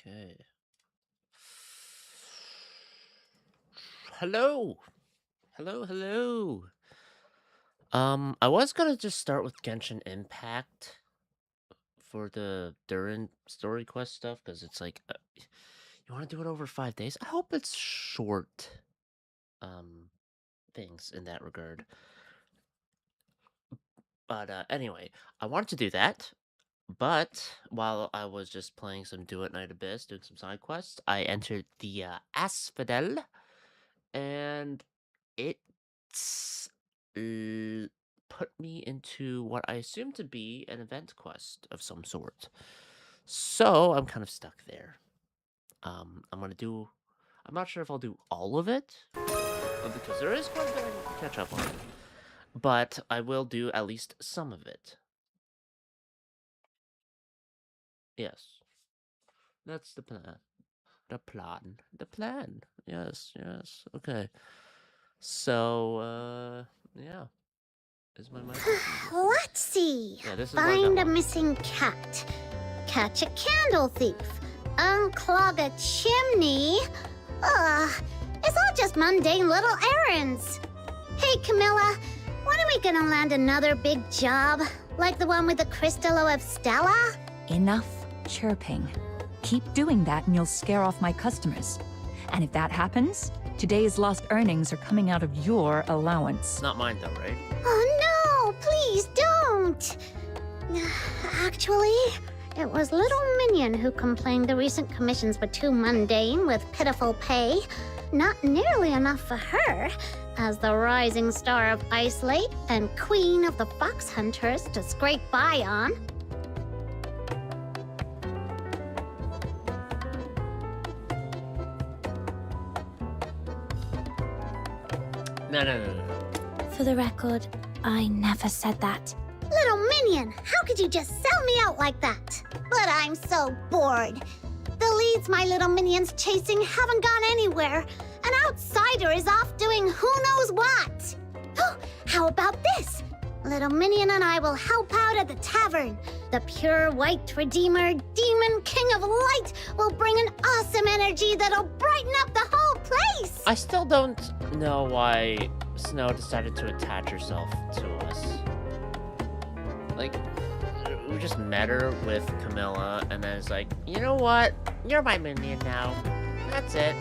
Okay. Hello. Hello, hello. I was gonna just start with Genshin Impact for the Durin story quest stuff because it's like you want to do it over 5 days. I hope it's short. Um, things in that regard. But anyway, I wanted to do that. But while I was just playing some Do It Night Abyss, doing some side quests, I entered the Asphodel, and it's put me into what I assume to be an event quest of some sort. So I'm kind of stuck there. I'm gonna do. I'm not sure if I'll do all of it because there is quite a bit I need to catch up on. But I will do at least some of it. Yes, that's the plan. The plan. The plan. Yes, yes. Okay. So, yeah. Is my mic working? Let's see. Yeah, this is Find like a missing cat. Catch a candle thief. Unclog a chimney. It's all just mundane little errands. Hey, Camilla, when are we gonna land another big job? Like the one with the Crystallo of Stella? Enough chirping. Keep doing that and you'll scare off my customers. And if that happens, today's lost earnings are coming out of your allowance. Not mine though, right? Oh no, please don't. Actually, it was Little Minion who complained the recent commissions were too mundane with pitiful pay. Not nearly enough for her, as the rising star of Ice Lake and queen of the fox hunters to scrape by on. No. For the record, I never said that. Little Minion, how could you just sell me out like that? But I'm so bored. The leads my little minions chasing haven't gone anywhere. An outsider is off doing who knows what. Oh, how about this? Little Minion and I will help out at the tavern. The pure white redeemer, demon king of light, will bring an awesome energy that'll brighten up the whole place. I still don't know why Snow decided to attach herself to us. Like, we just met her with Camilla, and then it's like, you know what? You're my minion now. That's it.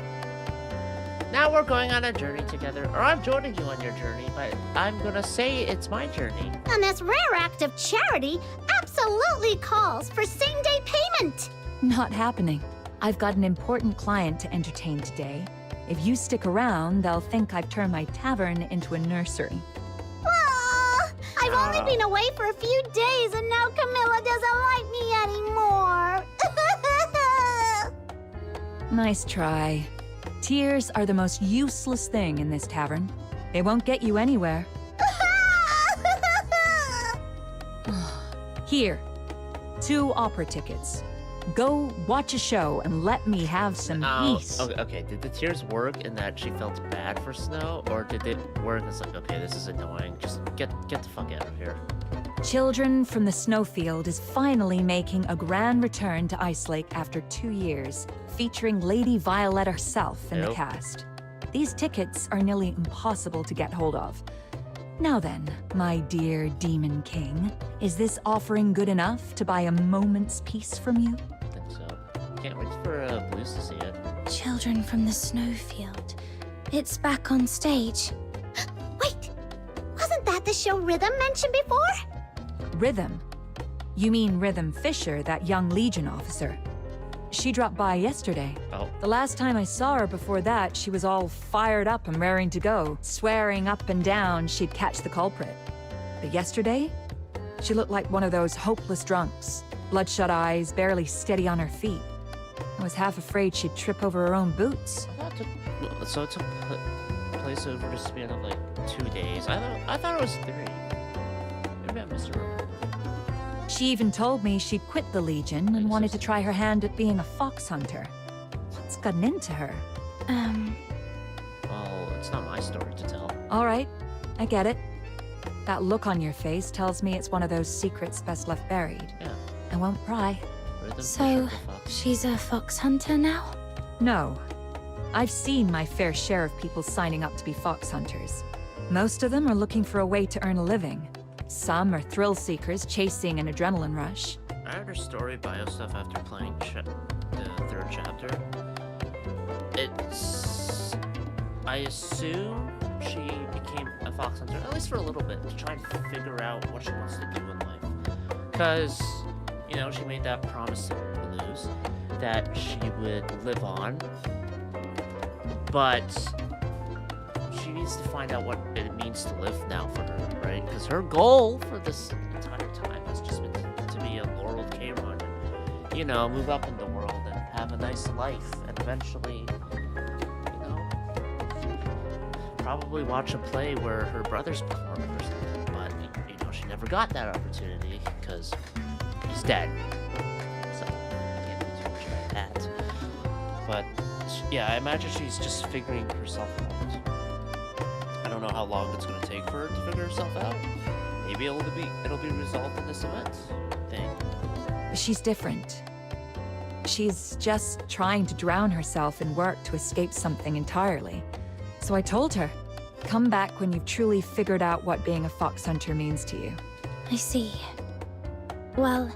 Now we're going on a journey together, or I'm joining you on your journey, but I'm gonna say it's my journey. And this rare act of charity absolutely calls for same-day payment. Not happening. I've got an important client to entertain today. If you stick around, they'll think I've turned my tavern into a nursery. I've only been away for a few days, and now Camilla doesn't like me anymore. Nice try. Tears are the most useless thing in this tavern. They won't get you anywhere. Here, 2 opera tickets. Go watch a show and let me have some peace. Okay. Did the tears work in that she felt bad for Snow, or did it work as like, okay, this is annoying, just get the fuck out of here? Children from the Snowfield is finally making a grand return to Ice Lake after 2 years, featuring Lady Violet herself in the cast. These tickets are nearly impossible to get hold of. Now then, my dear Demon King, is this offering good enough to buy a moment's peace from you? I think so. Can't wait for Blues to see it. Children from the Snowfield. It's back on stage. Wait, wasn't that the show Rhythm mentioned before? Rhythm? You mean Rhythm Fisher, that young Legion officer? She dropped by yesterday. Oh. The last time I saw her before that, she was all fired up and raring to go, swearing up and down she'd catch the culprit. But yesterday, she looked like one of those hopeless drunks. Bloodshot eyes, barely steady on her feet. I was half afraid she'd trip over her own boots. So it took place over the span of like 2 days. I thought it was 3. Maybe I misremembered. She even told me she'd quit the Legion and wanted to try her hand at being a fox hunter. What's gotten into her? Well, it's not my story to tell. All right, I get it. That look on your face tells me it's one of those secrets best left buried. Yeah. I won't pry. But So, she's a fox hunter now? No. I've seen my fair share of people signing up to be fox hunters. Most of them are looking for a way to earn a living. Some are thrill seekers chasing an adrenaline rush. I heard her story bio stuff after playing the 3rd chapter. I assume she became a fox hunter, at least for a little bit, to try and figure out what she wants to do in life. Because, you know, she made that promise to Blues that she would live on, but she needs to find out what it means to live now for her, right? Because her goal for this entire time has just been to be a Laurel K run and, you know, move up in the world and have a nice life, and eventually, you know, probably watch a play where her brother's performing or something. But, you know, she never got that opportunity because he's dead. So, can't do too much about that. But, yeah, I imagine she's just figuring herself out. I don't know how long it's going to take for her to figure herself out. Maybe it'll be resolved in this event thing. She's different. She's just trying to drown herself in work to escape something entirely. So I told her, come back when you've truly figured out what being a fox hunter means to you. I see. Well,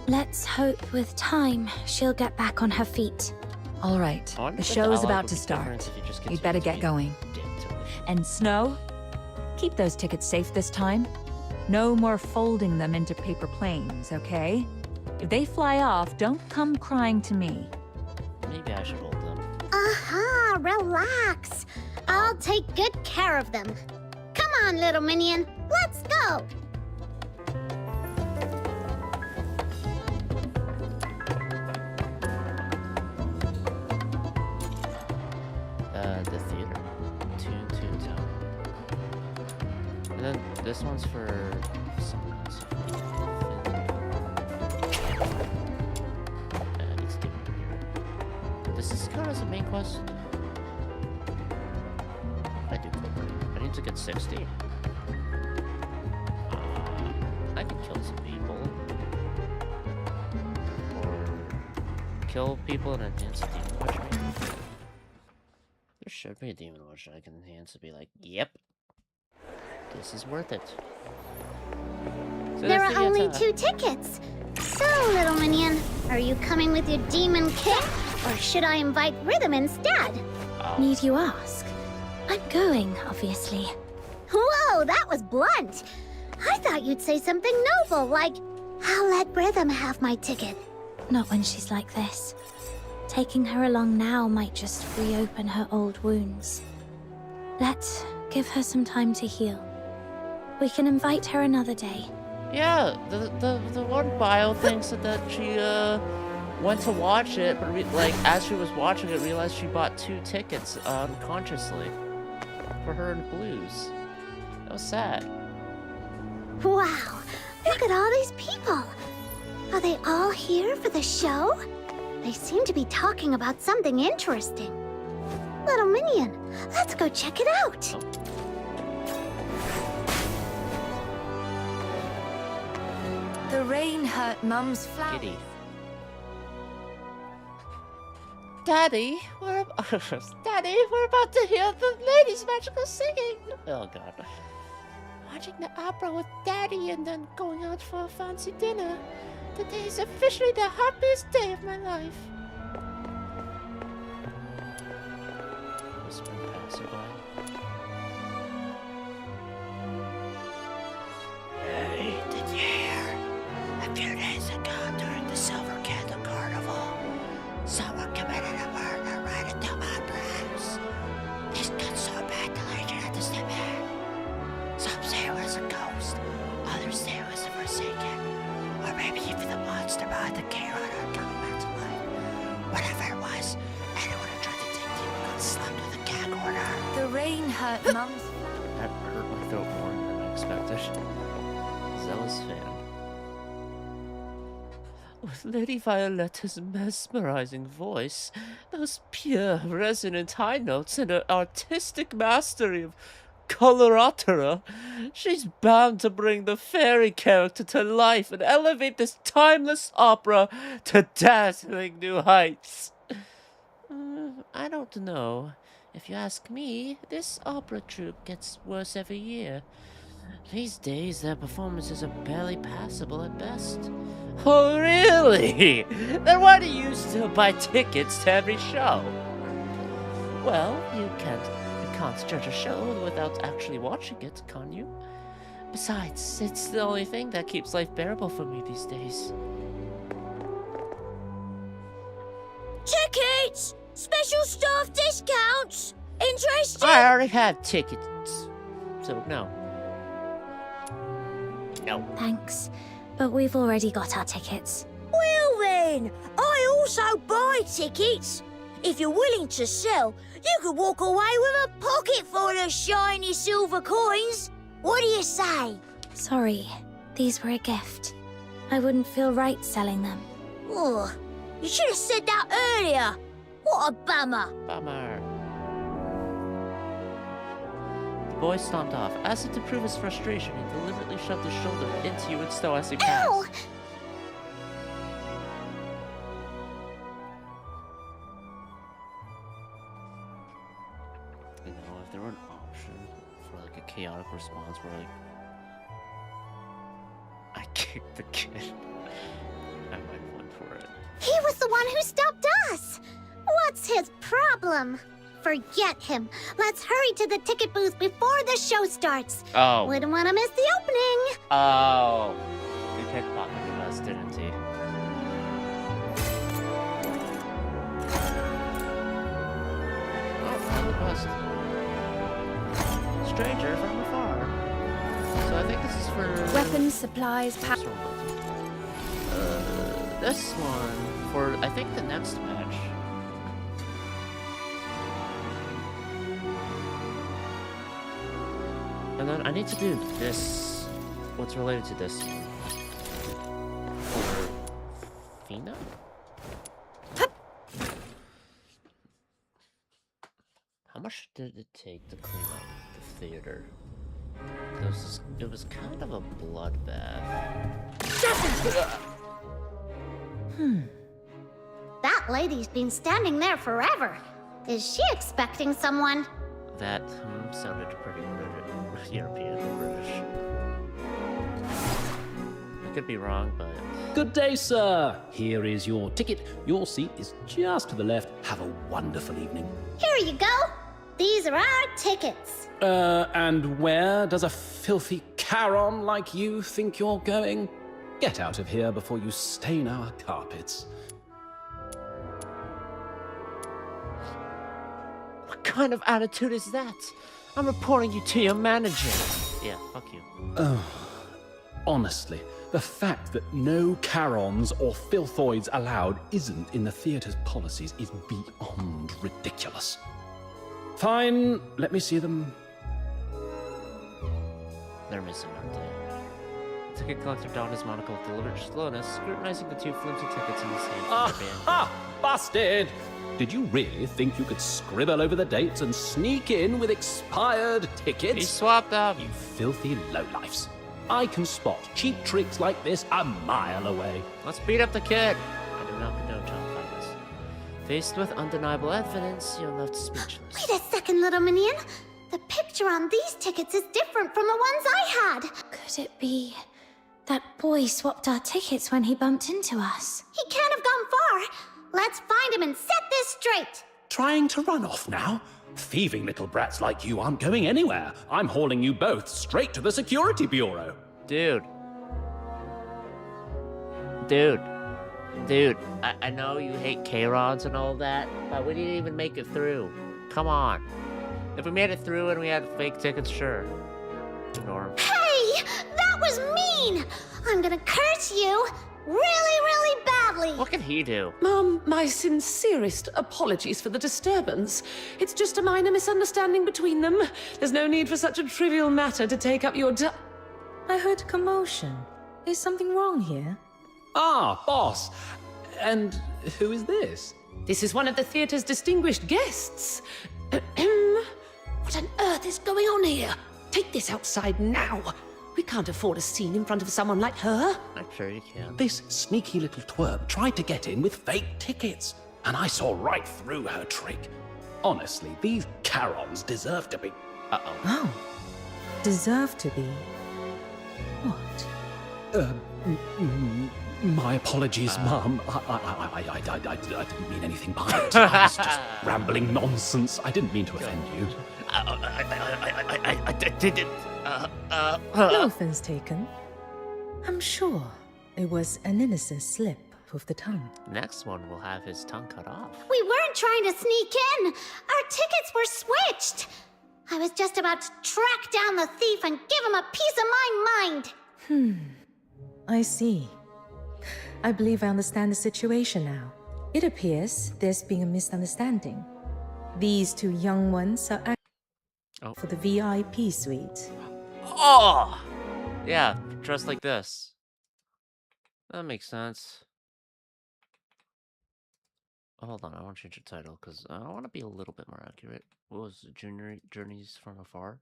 let's hope with time she'll get back on her feet. All right, the show's about to start. You'd better get going. And Snow, keep those tickets safe this time. No more folding them into paper planes, okay? If they fly off, don't come crying to me. Maybe I should hold them. Aha, relax. I'll take good care of them. Come on, little minion, let's go. The theater. Tune Tower. And then this one's for someone else. It's different here. Does this count as a main quest? I do. I need to get 60. I can kill some people. Or kill people and enhance a demon watch maybe. There should be a demon watch that I can enhance to be like, yep. This is worth it. So There are only 2 tickets. So, little minion, are you coming with your demon king? Or should I invite Rhythm instead? Oh. Need you ask? I'm going, obviously. Whoa, that was blunt. I thought you'd say something noble, like, I'll let Rhythm have my ticket. Not when she's like this. Taking her along now might just reopen her old wounds. Let's give her some time to heal. We can invite her another day. Yeah, the one bio thing said that she went to watch it, but like as she was watching it, realized she bought 2 tickets unconsciously for her and Blues. That was sad. Wow, look at all these people. Are they all here for the show? They seem to be talking about something interesting. Little minion, let's go check it out. The rain hurt Mum's flower. Giddy. Daddy, Daddy, we're about to hear the lady's magical singing. Oh God. Watching the opera with Daddy and then going out for a fancy dinner. Today is officially the happiest day of my life. Whispering passerby. Hey, did you hear? A few days ago during the Silver Candle Carnival, someone committed a murder right at the opera house. This got so bad the legend had to step in. Some say it was a ghost, others say it was a forsaken, or maybe even the monster behind the K-Runner coming back to life. Whatever it was, anyone who tried to take him got slapped with a gag order. The rain hurt Mum's flower. That hurt my throat more than I expected. Zealous fan. With Lady Violetta's mesmerizing voice, those pure, resonant high notes, and her artistic mastery of coloratura, she's bound to bring the fairy character to life and elevate this timeless opera to dazzling new heights. I don't know. If you ask me, this opera troupe gets worse every year. These days, their performances are barely passable at best. Oh, really? Then why do you still buy tickets to every show? Well, you can't judge a show without actually watching it, can you? Besides, it's the only thing that keeps life bearable for me these days. Tickets! Special staff discounts! Interested? I already have tickets, so no. No. Thanks, but we've already got our tickets. Well then, I also buy tickets. If you're willing to sell, you could walk away with a pocket full of shiny silver coins. What do you say? Sorry, these were a gift. I wouldn't feel right selling them. Oh, you should have said that earlier. What a bummer. Bummer. The boy stomped off. As if to prove his frustration, he deliberately shoved his shoulder into you and stole as he passed. Ow! You know, if there were an option for like a chaotic response where like I kicked the kid, I might have went for it. He was the one who stopped us! What's his problem? Forget him. Let's hurry to the ticket booth before the show starts. Oh. Wouldn't want to miss the opening. Oh. He pickpocketed us, didn't he? Oh, found the bust. Stranger from afar. So I think this is for... Weapons, supplies, This one. This one for, I think, the next match. And then I need to do this. What's related to this? For Fina? How much did it take to clean up the theater? It was kind of a bloodbath. That lady's been standing there forever. Is she expecting someone? That sounded pretty European or British. I could be wrong, but... Good day, sir. Here is your ticket. Your seat is just to the left. Have a wonderful evening. Here you go. These are our tickets. And where does a filthy Charon like you think you're going? Get out of here before you stain our carpets. What kind of attitude is that? I'm reporting you to your manager. Yeah, fuck you. Honestly, the fact that no Charons or filthoids allowed isn't in the theatre's policies is beyond ridiculous. Fine, let me see them. They're missing, aren't they? Ticket collector donned his monocle with deliberate slowness, scrutinizing the two flimsy tickets in his hand. Aha! Busted! Did you really think you could scribble over the dates and sneak in with expired tickets? He swapped up. You filthy lowlifes. I can spot cheap tricks like this a mile away. Let's beat up the kid. I do not condone child violence. Faced with undeniable evidence, you're left speechless. Wait a second, little minion. The picture on these tickets is different from the ones I had. Could it be that boy swapped our tickets when he bumped into us? He can't have gone far. Let's find him and set this straight. Trying to run off now? Thieving little brats like you aren't going anywhere. I'm hauling you both straight to the Security Bureau. Dude, I know you hate K-Rods and all that, but we didn't even make it through. Come on. If we made it through and we had fake tickets, sure. Ignore 'em. Hey, that was mean. I'm gonna curse you really, really badly. What can he do? Mum, my sincerest apologies for the disturbance. It's just a minor misunderstanding between them. There's no need for such a trivial matter to take up your I heard a commotion. Is something wrong here? Ah, boss. And who is this? This is one of the theatre's distinguished guests. What on earth is going on here? Take this outside now. We can't afford a scene in front of someone like her. I'm sure you can. This sneaky little twerp tried to get in with fake tickets, and I saw right through her trick. Honestly, these Charons deserve to be... Uh-oh. Oh. Deserve to be. What? My apologies, Mum. I didn't mean anything by it. I was just rambling nonsense. I didn't mean to offend you. I didn't. No offense taken. I'm sure it was an innocent slip of the tongue. Next one will have his tongue cut off. We weren't trying to sneak in. Our tickets were switched. I was just about to track down the thief and give him a piece of my mind. I see. I believe I understand the situation now. It appears there's been a misunderstanding. These two young ones are Oh. for the VIP suite. Oh! Yeah, dressed like this. That makes sense. Oh, hold on, I want to change the title, because I want to be a little bit more accurate. What was it? Journeys from Afar?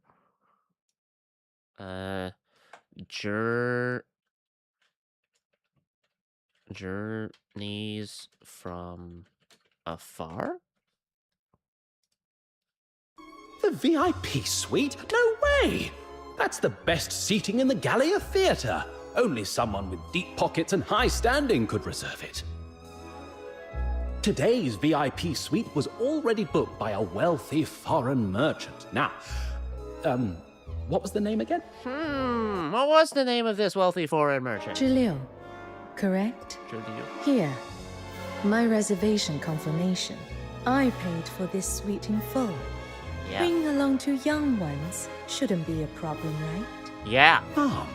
Journeys from Afar? The VIP suite? No way! That's the best seating in the Gallia Theatre. Only someone with deep pockets and high standing could reserve it. Today's VIP suite was already booked by a wealthy foreign merchant. Now, what was the name again? What was the name of this wealthy foreign merchant? Julio, correct? Julio. Here, my reservation confirmation. I paid for this suite in full. Yeah. Bringing along two young ones shouldn't be a problem, right? Yeah. Mom,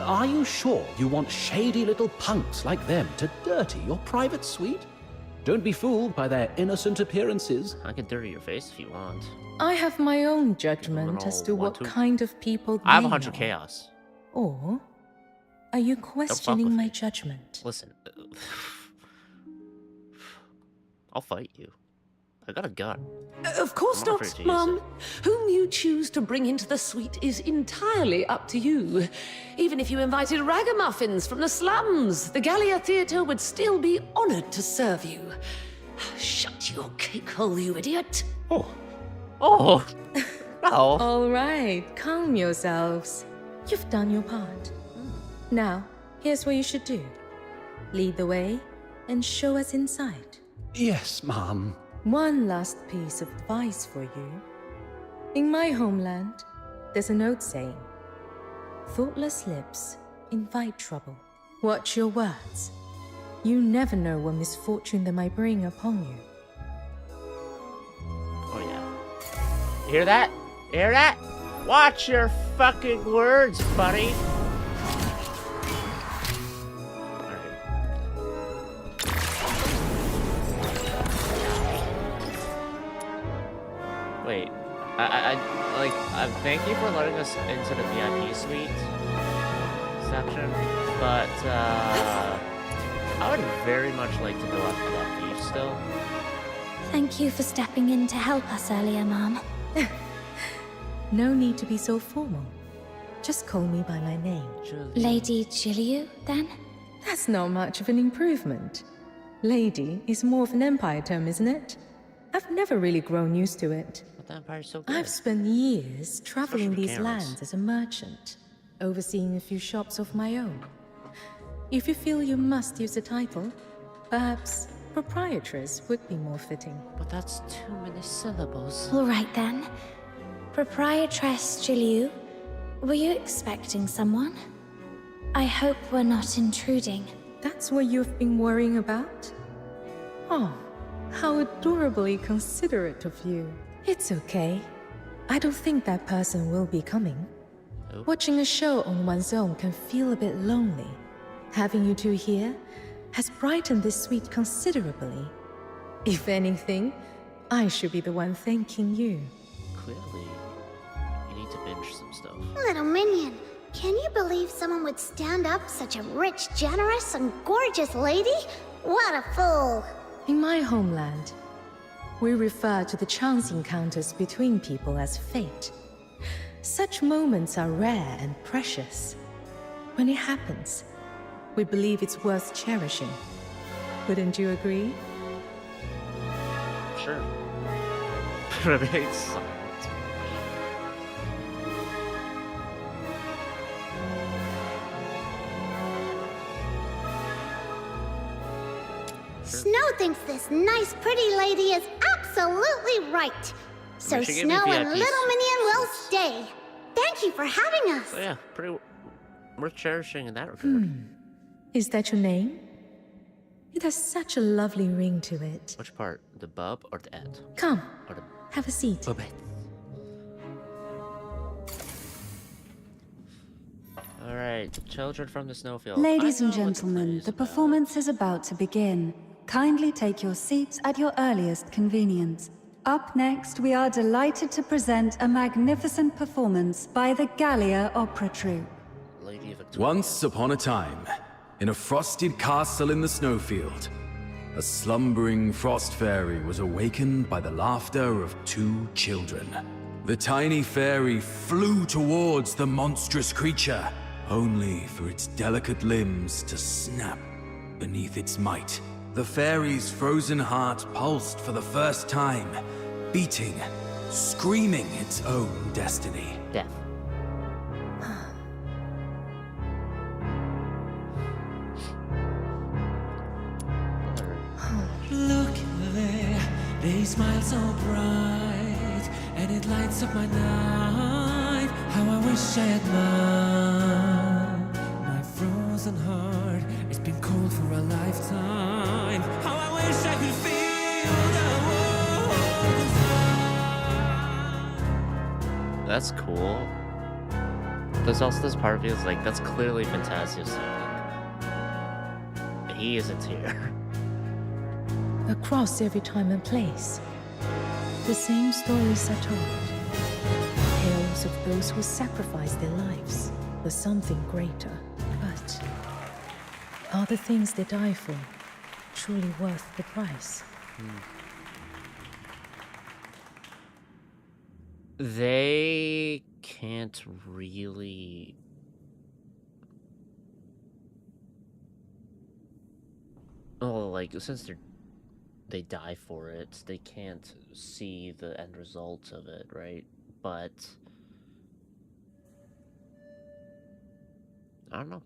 are you sure you want shady little punks like them to dirty your private suite? Don't be fooled by their innocent appearances. I can dirty your face if you want. I have my own judgment as to what kind of people I have they 100 are. chaos. Or are you with questioning my me. judgment? Listen. I'll fight you. I got a gun. Of course I'm not afraid not, to use Mum. it. Whom you choose to bring into the suite is entirely up to you. Even if you invited ragamuffins from the slums, the Gallia Theatre would still be honored to serve you. Shut your cake hole, you idiot. Oh, Oh! No. All right, calm yourselves. You've done your part. Now, here's what you should do. Lead the way and show us inside. yes, Mom. One last piece of advice for you. In my homeland, there's a note saying, thoughtless lips invite trouble. Watch your words. You never know what misfortune they might bring upon you. Oh, yeah. You hear that? You hear that? Watch your fucking words, buddy. Wait, thank you for letting us into the VIP suite section, but, I would very much like to go after that thief still. Thank you for stepping in to help us earlier, Mom. No need to be so formal. Just call me by my name. Lady Jiliu, then? That's not much of an improvement. Lady is more of an empire term, isn't it? I've never really grown used to it. But the Empire's so good. I've spent years traveling for these Karens. lands as a merchant, overseeing a few shops of my own. If you feel you must use a title, perhaps proprietress would be more fitting. But that's too many syllables. All right, then. Proprietress Jiliu, were you expecting someone? I hope we're not intruding. That's what you've been worrying about? Oh, how adorably considerate of you. It's okay. I don't think that person will be coming. Oh. Watching a show on one's own can feel a bit lonely. Having you two here has brightened this suite considerably. If anything, I should be the one thanking you. Clearly, you need to binge some stuff. Little minion, can you believe someone would stand up such a rich, generous, and gorgeous lady? What a fool! In my homeland, We refer to the chance encounters between people as fate. Such moments are rare and precious. When it happens, we believe it's worth cherishing. Wouldn't you agree? Sure. Remain silent. Snow thinks this nice, pretty lady is absolutely right. So should give you Snow and VIPs. Little Minion will stay. Thank you for having us. So yeah, pretty worth cherishing in that regard. Is that your name? It has such a lovely ring to it. Which part? The bub or the ed? Come, Or the have a seat. bubet? Alright, the children from the snowfield. Ladies I and know what gentlemen, play is the about. performance is about to begin. Kindly take your seats at your earliest convenience. Up next, we are delighted to present a magnificent performance by the Gallia Opera Troupe. Lady Victoria. Once upon a time, in a frosted castle in the snowfield, a slumbering frost fairy was awakened by the laughter of two children. The tiny fairy flew towards the monstrous creature, only for its delicate limbs to snap beneath its might. The fairy's frozen heart pulsed for the first time, beating, screaming its own destiny. Death. Look there, they smile so bright, and it lights up my night. How I wish I had mine. My frozen heart, it's been cold for a lifetime. How I wish I could feel the warmth inside. That's cool. There's also this part of me that's like, that's clearly Fantasia singing. He isn't here. Across every time and place, the same stories are told. Tales of those who sacrificed their lives for something greater. But are the things they die for truly worth the price? They can't really... Oh, like, since they die for it, they can't see the end result of it, right? But... I don't know.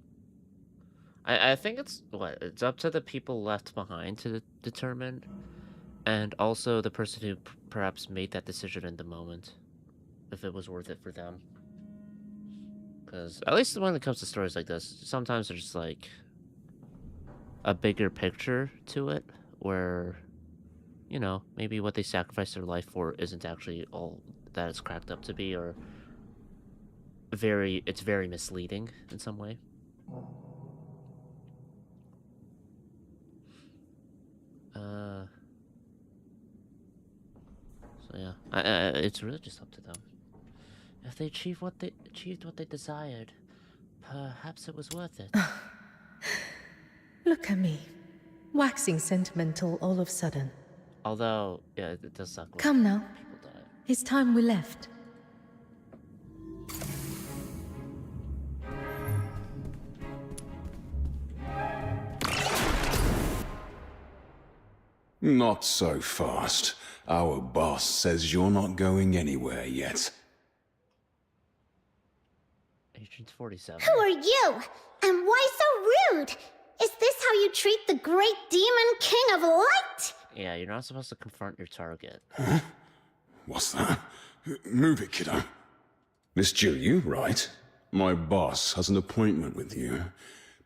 I think it's, it's up to the people left behind to determine, and also the person who perhaps made that decision in the moment, if it was worth it for them. Because, at least when it comes to stories like this, sometimes there's just, like, a bigger picture to it, where, you know, maybe what they sacrificed their life for isn't actually all that it's cracked up to be, or it's very misleading in some way. So yeah, it's really just up to them. If they achieved what they desired, perhaps it was worth it. Look at me, waxing sentimental all of a sudden. Although, yeah, it does suck. When Come now, people die. it's time we left. Not so fast. Our boss says you're not going anywhere yet. Agent 47. Who are you? And why so rude? Is this how you treat the great demon king of light? Yeah, you're not supposed to confront your target. Huh? What's that? Move it, kiddo. Miss Jill, you right? My boss has an appointment with you.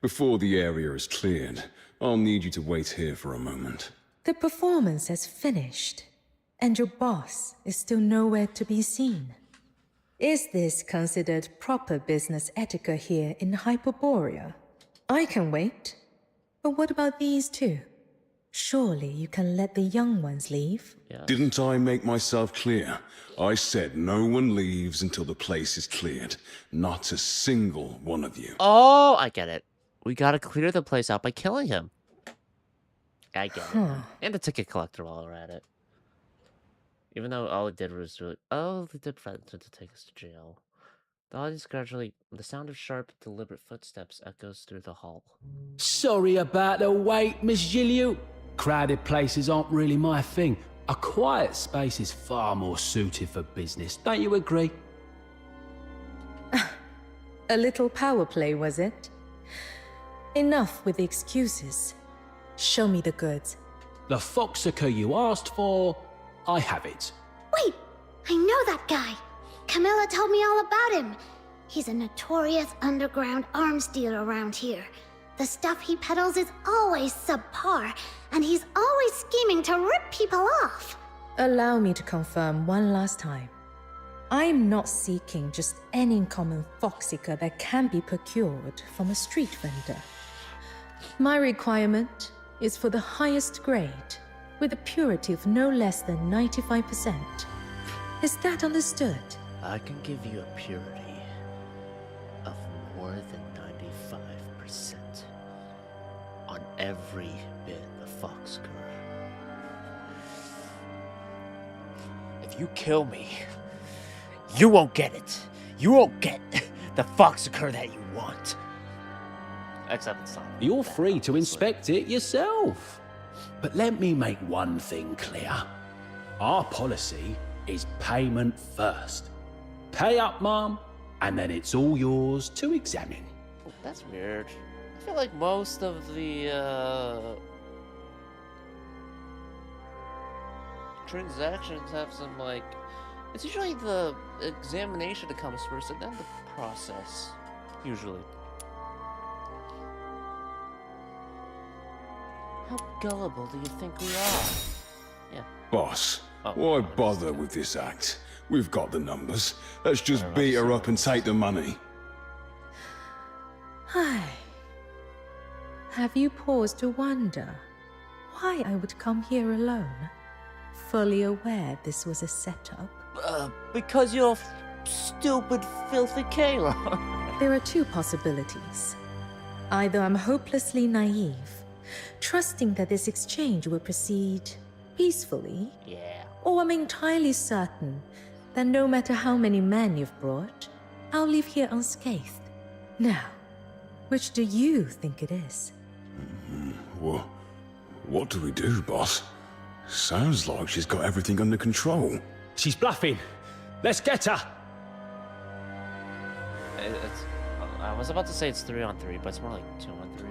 Before the area is cleared, I'll need you to wait here for a moment. The performance has finished, and your boss is still nowhere to be seen. Is this considered proper business etiquette here in Hyperborea? I can wait. But what about these two? Surely you can let the young ones leave? Yeah. Didn't I make myself clear? I said no one leaves until the place is cleared. Not a single one of you. Oh, I get it. We gotta clear the place out by killing him. I get it. And the ticket collector while we're at it. Even though all it did was really... Oh, they did threaten to take us to jail. The audience gradually... The sound of sharp, deliberate footsteps echoes through the hall. Sorry about the wait, Miss Gilliu. Crowded places aren't really my thing. A quiet space is far more suited for business, don't you agree? A little power play, was it? Enough with the excuses. Show me the goods. The foxica you asked for, I have it. Wait, I know that guy. Camilla told me all about him. He's a notorious underground arms dealer around here. The stuff he peddles is always subpar, and he's always scheming to rip people off. Allow me to confirm one last time. I am not seeking just any common foxica that can be procured from a street vendor. My requirement is for the highest grade, with a purity of no less than 95%. Is that understood? I can give you a purity of more than 95% on every bit of foxcur. If you kill me, you won't get it. You won't get the foxcur that you want. Except it's not. You're free to inspect it yourself. But let me make one thing clear. Our policy is payment first. Pay up, Mom, and then it's all yours to examine. That's weird. I feel like most of the transactions have some like... It's usually the examination that comes first and then the process. Usually. How gullible do you think we are? Yeah. Boss, Oh, why bother with this act? We've got the numbers. Let's just beat her up and take the money. Hi. Have you paused to wonder why I would come here alone, fully aware this was a setup? Because you're stupid, filthy Kayla. There are two possibilities. Either I'm hopelessly naive, trusting that this exchange will proceed peacefully, Yeah. or I'm entirely certain that no matter how many men you've brought, I'll leave here unscathed. Now, which do you think it is? Well, what do we do, boss? Sounds like she's got everything under control. She's bluffing. Let's get her. I was about to say it's 3-on-3, but it's more like 2-on-3.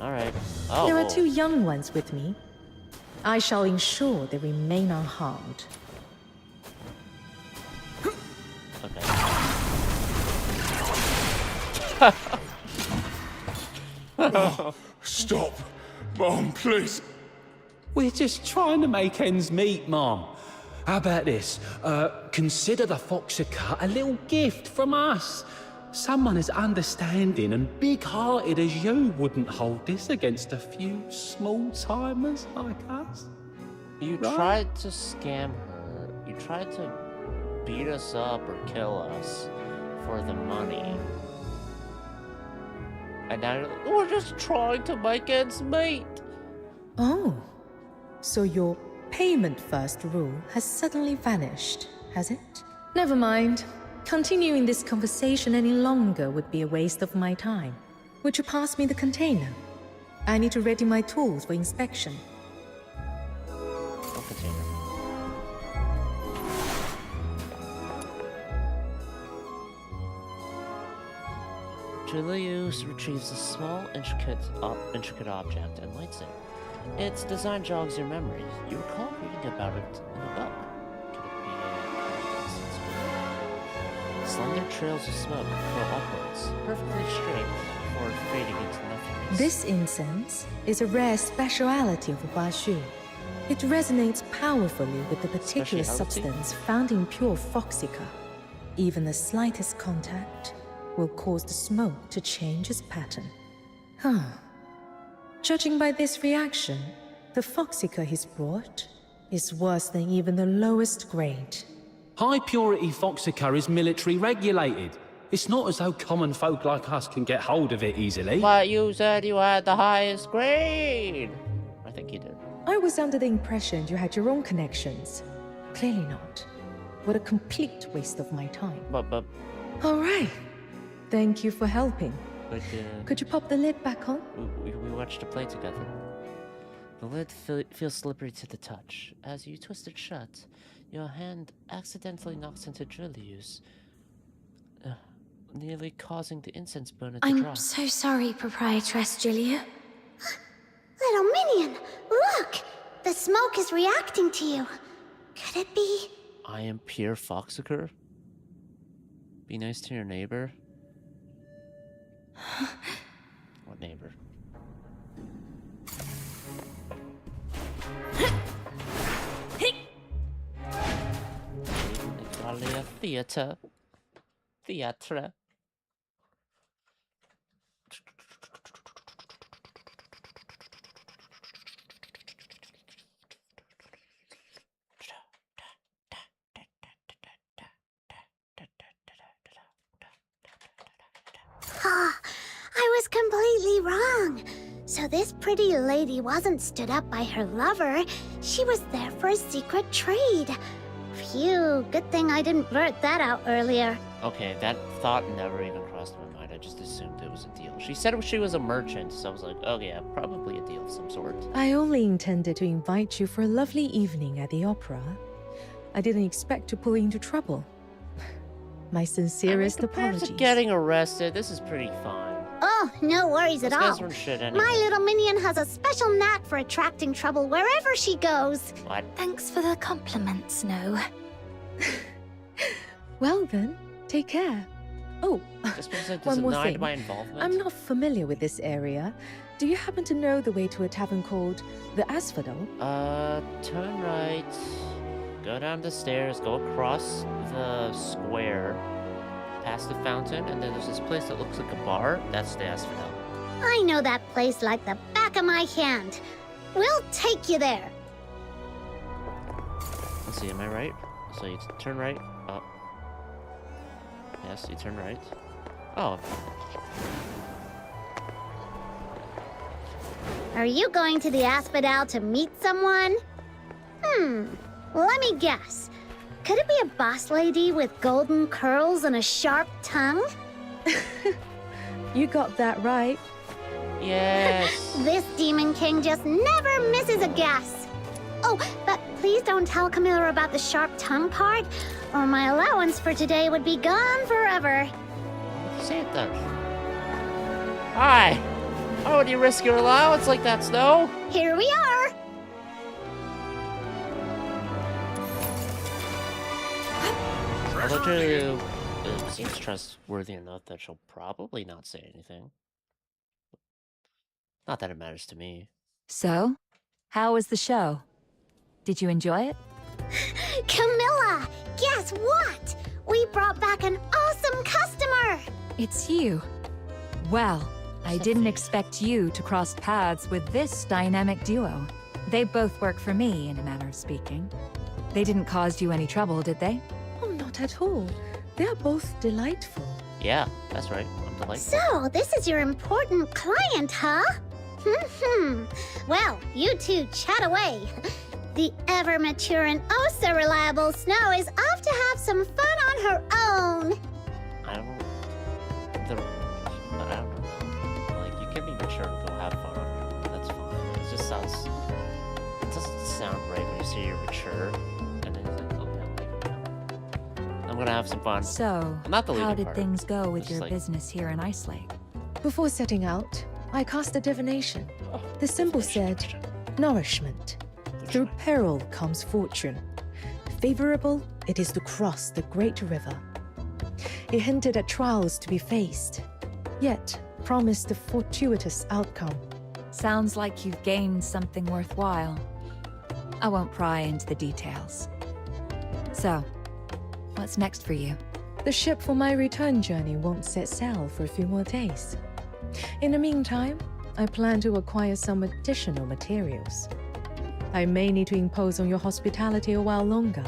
Alright. Oh, There are whoa. two young ones with me. I shall ensure they remain unharmed. Stop! Mom, please! We're just trying to make ends meet, Mom. How about this? Consider the foxica a little gift from us. Someone as understanding and big-hearted as you wouldn't hold this against a few small-timers like us. You Right? tried to scam her. You tried to beat us up or kill us for the money. And now you're like, we're just trying to make ends meet. Oh, so your payment first rule has suddenly vanished, has it? Never mind. Continuing this conversation any longer would be a waste of my time. Would you pass me the container? I need to ready my tools for inspection. What container? Julius retrieves a small, intricate object and lights it. Its design jogs your memory. You recall reading about it in a book. Could it be a slender trails of smoke curl upwards, perfectly straight, before fading into nothingness. This incense is a rare speciality of Huashu. It resonates powerfully with the particular Speciality? substance found in pure foxica. Even the slightest contact will cause the smoke to change its pattern. Huh. Judging by this reaction, the foxica he's brought is worse than even the lowest grade. High-purity foxica is military regulated. It's not as though common folk like us can get hold of it easily. But you said you had the highest grade. I think you did. I was under the impression you had your own connections. Clearly not. What a complete waste of my time. But... All right. Thank you for helping. But, Could you pop the lid back on? we watched a play together. The lid feels slippery to the touch. As you twist it shut, your hand accidentally knocks into Julius, nearly causing the incense burner to drop. I'm so sorry, Proprietress Julia. Little minion, look! The smoke is reacting to you. Could it be? I am Pierre Foxacre? Be nice to your neighbor? What neighbor? Italia Theatre. Theatre. Ah, I was completely wrong. So this pretty lady wasn't stood up by her lover. She was there for a secret trade. Phew, good thing I didn't blurt that out earlier. Okay, that thought never even crossed my mind. I just assumed it was a deal. She said she was a merchant, so I was like, oh yeah, probably a deal of some sort. I only intended to invite you for a lovely evening at the opera. I didn't expect to pull you into trouble. My sincerest compared apologies. to getting arrested, this is pretty fine. Oh, no worries at Those guys all. weren't shit anyway. My little minion has a special knack for attracting trouble wherever she goes. What? Thanks for the compliment, Snow. Well then, take care. Oh, Just because it one more denied thing. my involvement? I'm not familiar with this area. Do you happen to know the way to a tavern called the Asphodel? Turn right. Go down the stairs, go across the square, past the fountain, and then there's this place that looks like a bar. That's the Asphodel. I know that place like the back of my hand. We'll take you there. Let's see, am I right? So you turn right. Oh. Yes, you turn right. Oh. Are you going to the Asphodel to meet someone? Let me guess. Could it be a boss lady with golden curls and a sharp tongue? You got that right. Yes. This Demon King just never misses a guess. Oh, but please don't tell Camilla about the sharp tongue part, or my allowance for today would be gone forever. Say it then. Hi. Why would you risk your allowance like that, Snow? Here we are. Although Drew seems trustworthy enough that she'll probably not say anything. Not that it matters to me. So, how was the show? Did you enjoy it? Camilla, guess what? We brought back an awesome customer. It's you. Well, I didn't expect you to cross paths with this dynamic duo. They both work for me, in a manner of speaking. They didn't cause you any trouble, did they? Oh, not at all. They are both delightful. Yeah, that's right. I'm delightful. So, this is your important client, huh? Well, you two chat away. The ever-mature and oh-so-reliable Snow is off to have some fun on her own. I don't know. Like, you can be mature and go have fun on your own. That's fine. It just sounds... It doesn't sound right when you say you're mature. And then it's like, okay, I'm gonna have some fun. So, Not the how leading did part. things go with It's your like- business here in Ice Lake? Before setting out, I cast a divination. Oh, The symbol said, nourishment. Through peril comes fortune. Favorable, it is to cross the great river. It hinted at trials to be faced, yet promised a fortuitous outcome. Sounds like you've gained something worthwhile. I won't pry into the details. So, what's next for you? The ship for my return journey won't set sail for a few more days. In the meantime, I plan to acquire some additional materials. I may need to impose on your hospitality a while longer.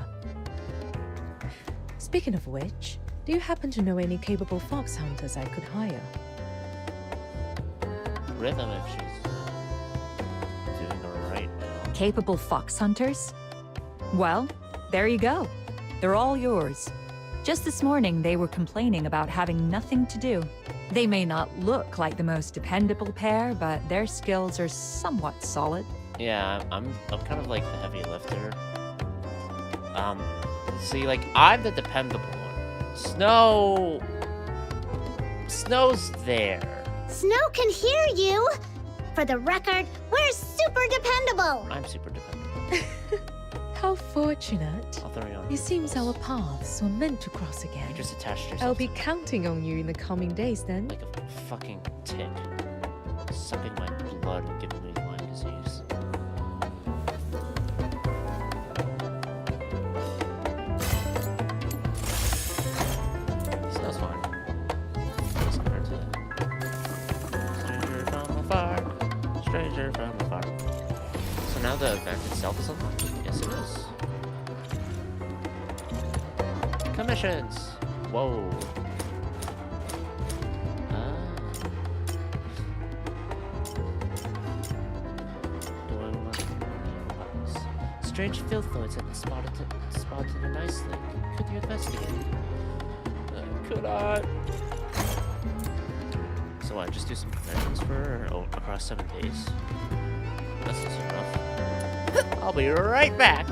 Speaking of which, do you happen to know any capable fox hunters I could hire? Rhythm if she's doing alright now. Capable fox hunters? Well, there you go. They're all yours. Just this morning, they were complaining about having nothing to do. They may not look like the most dependable pair, but their skills are somewhat solid. Yeah, I'm kind of like the heavy lifter. See, like, I'm the dependable one. Snow's there. Snow can hear you. For the record, we're super dependable. I'm super dependable. How fortunate. I'll throw you on. It seems our paths were meant to cross You again. just attached yourself. I'll be to me counting on you in the coming days then. like a fucking tick, sucking my blood and giving me Lyme disease. Smells fine. As compared to stranger from afar, stranger from afar. So now the event itself is unlocked? Yes, it is. Commissions! Whoa. Strange filthoids have been spotted in Iceland. Could you investigate? Could I? So what, just do some missions for across 7 days? That's just enough. I'll be right back.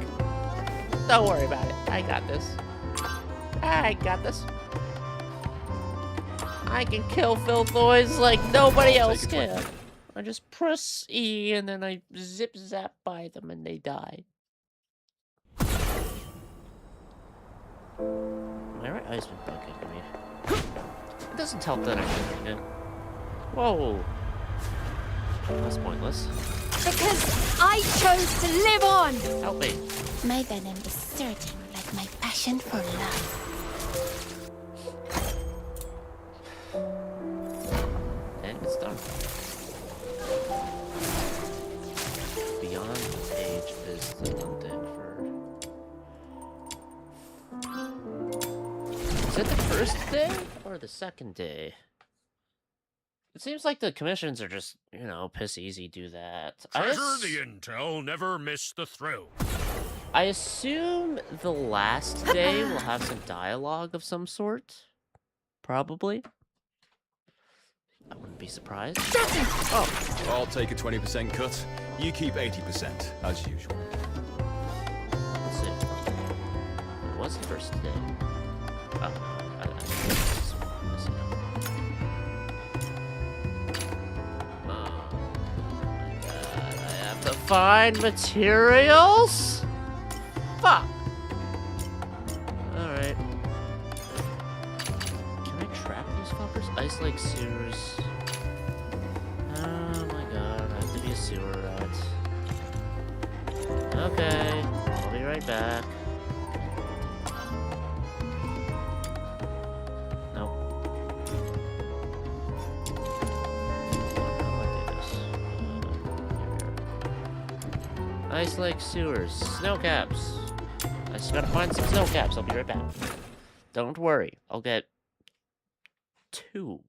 Don't worry about it. I got this. I got this. I can kill filthoids like nobody else can. I just press E and then I zip zap by them and they die. My right eye's been bugging me. It doesn't help that I'm doing it. Whoa. That's pointless. Because I chose to live on! Help me. My venom is surging like my passion for love. And it's done. Beyond the page is the one thing for... Is it the first day or the second day? It seems like the commissions are just, you know, piss easy, do that. Treasure the intel, never miss the thrill. I assume the last day will have some dialogue of some sort. Probably. I wouldn't be surprised. Oh, I'll take a 20% cut. You keep 80%, as usual. Let's see. It was the first day. Oh, I to find materials? Fuck. Alright. Can I trap these fuckers? Ice Lake sewers. Oh my god, I have to be a sewer rat. Okay, I'll be right back. Ice Lake sewers. Snow caps. I just gotta find some snow caps. I'll be right back. Don't worry. I'll get 2.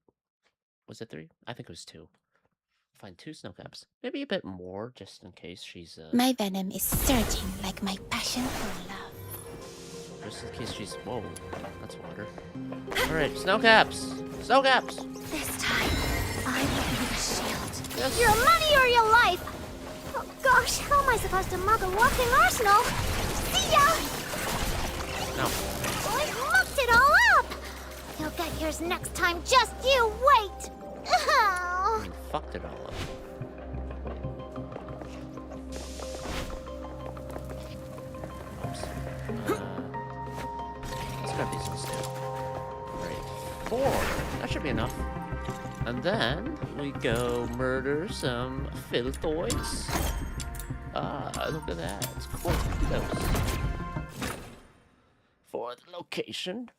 Was it 3? I think it was 2. Find 2 snow caps. Maybe a bit more, just in case she's, My venom is surging like my passion for love. Just in case she's... Whoa. That's water. Alright, snow caps! Snow caps! This time, I will be the shield. Yes. Your money or your life! Oh gosh, how am I supposed to mug a walking arsenal? See ya! No. I mucked it all up! You'll get yours next time, just you wait! I mean, fucked it all up. Oops. Let's grab these ones too. Great. 4! That should be enough. And then we go murder some filthoids. Ah, look at that. It's quite close. For the location.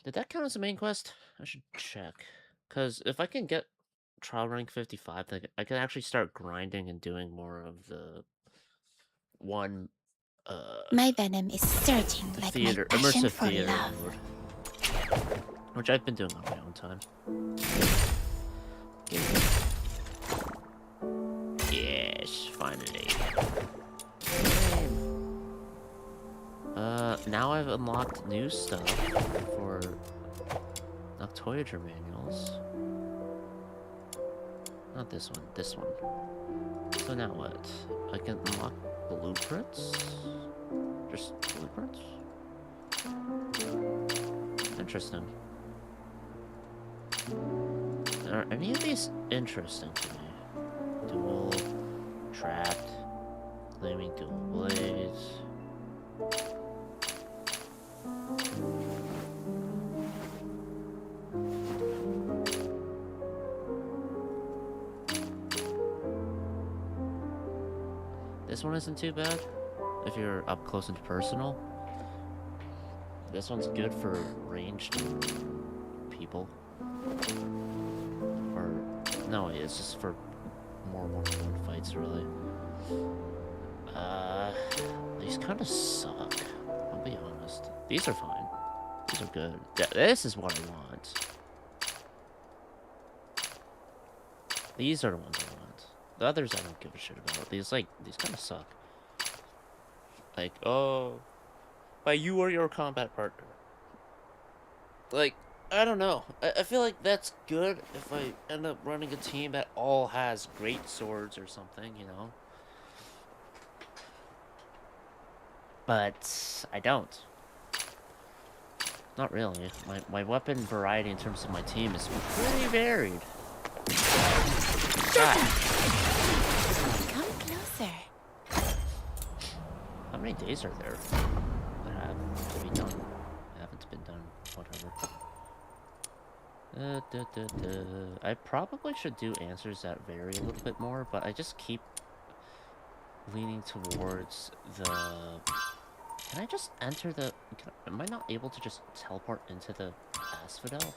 Did that count as a main quest? I should check. Because if I can get trial rank 55, then I can actually start grinding and doing more of the one, My venom is surging like theater, my passion immersive for theater love. mode. Which I've been doing on my own time. Yes, finally. now I've unlocked new stuff for Noctoyager manuals. Not this one, this one. So now what? I can unlock blueprints? Just blueprints? Interesting. Are any of these interesting to me? Dual, trapped, flaming dual blades. This one isn't too bad if you're up close and personal. This one's good for ranged people. Or no, it's just for more one-on-one fights, really. These kind of suck. I'll be honest. These are fine. These are good. This is what I want. These are the ones I want. The others I don't give a shit about. These kind of suck. Like, oh, by you or your combat partner. Like, I don't know. I feel like that's good if I end up running a team that all has great swords or something, you know? But I don't. Not really. My weapon variety in terms of my team is pretty varied. God. Come closer. How many days are there that have to be done? Haven't been done. Whatever. I probably should do answers that vary a little bit more, but I just keep leaning towards the... Can I just enter the... Am I not able to just teleport into the asphodel?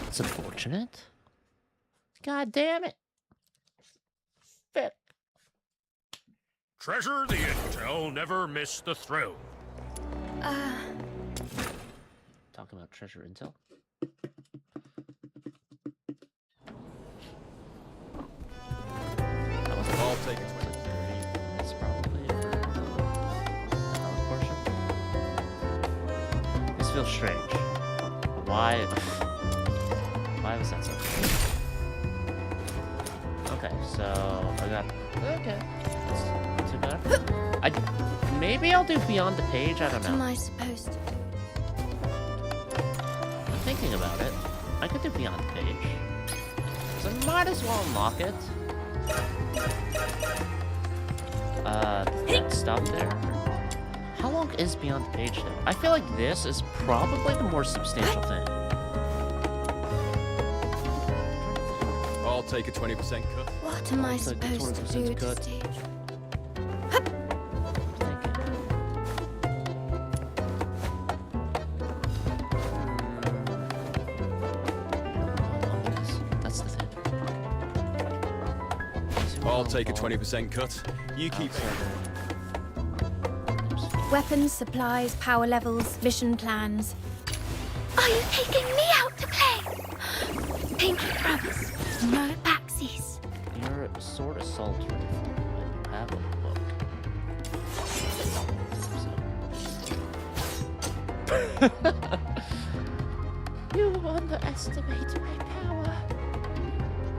It's unfortunate. God damn it. Fuck. Treasure the intel, never miss the thrill. Talking about treasure intel? That was all taken for 30 minutes probably for the health portion. This feels strange. Why was that so strange? Okay, so I got... Okay. That's not too bad. Maybe I'll do Beyond the Page, I don't know. What am I supposed to do? I'm thinking about it. I could do Beyond the Page. So I might as well unlock it. That stop there. How long is Beyond the Page though? I feel like this is probably the more substantial thing. I'll take a 20% cut. What am I supposed to do at this stage? That's the thing. I'll take a 20% cut. You keep it. Weapons, supplies, power levels, mission plans. Are you taking me out to play? Pinky promise. No backsies. You're a sword assault rifle. You have a book. You underestimate my power.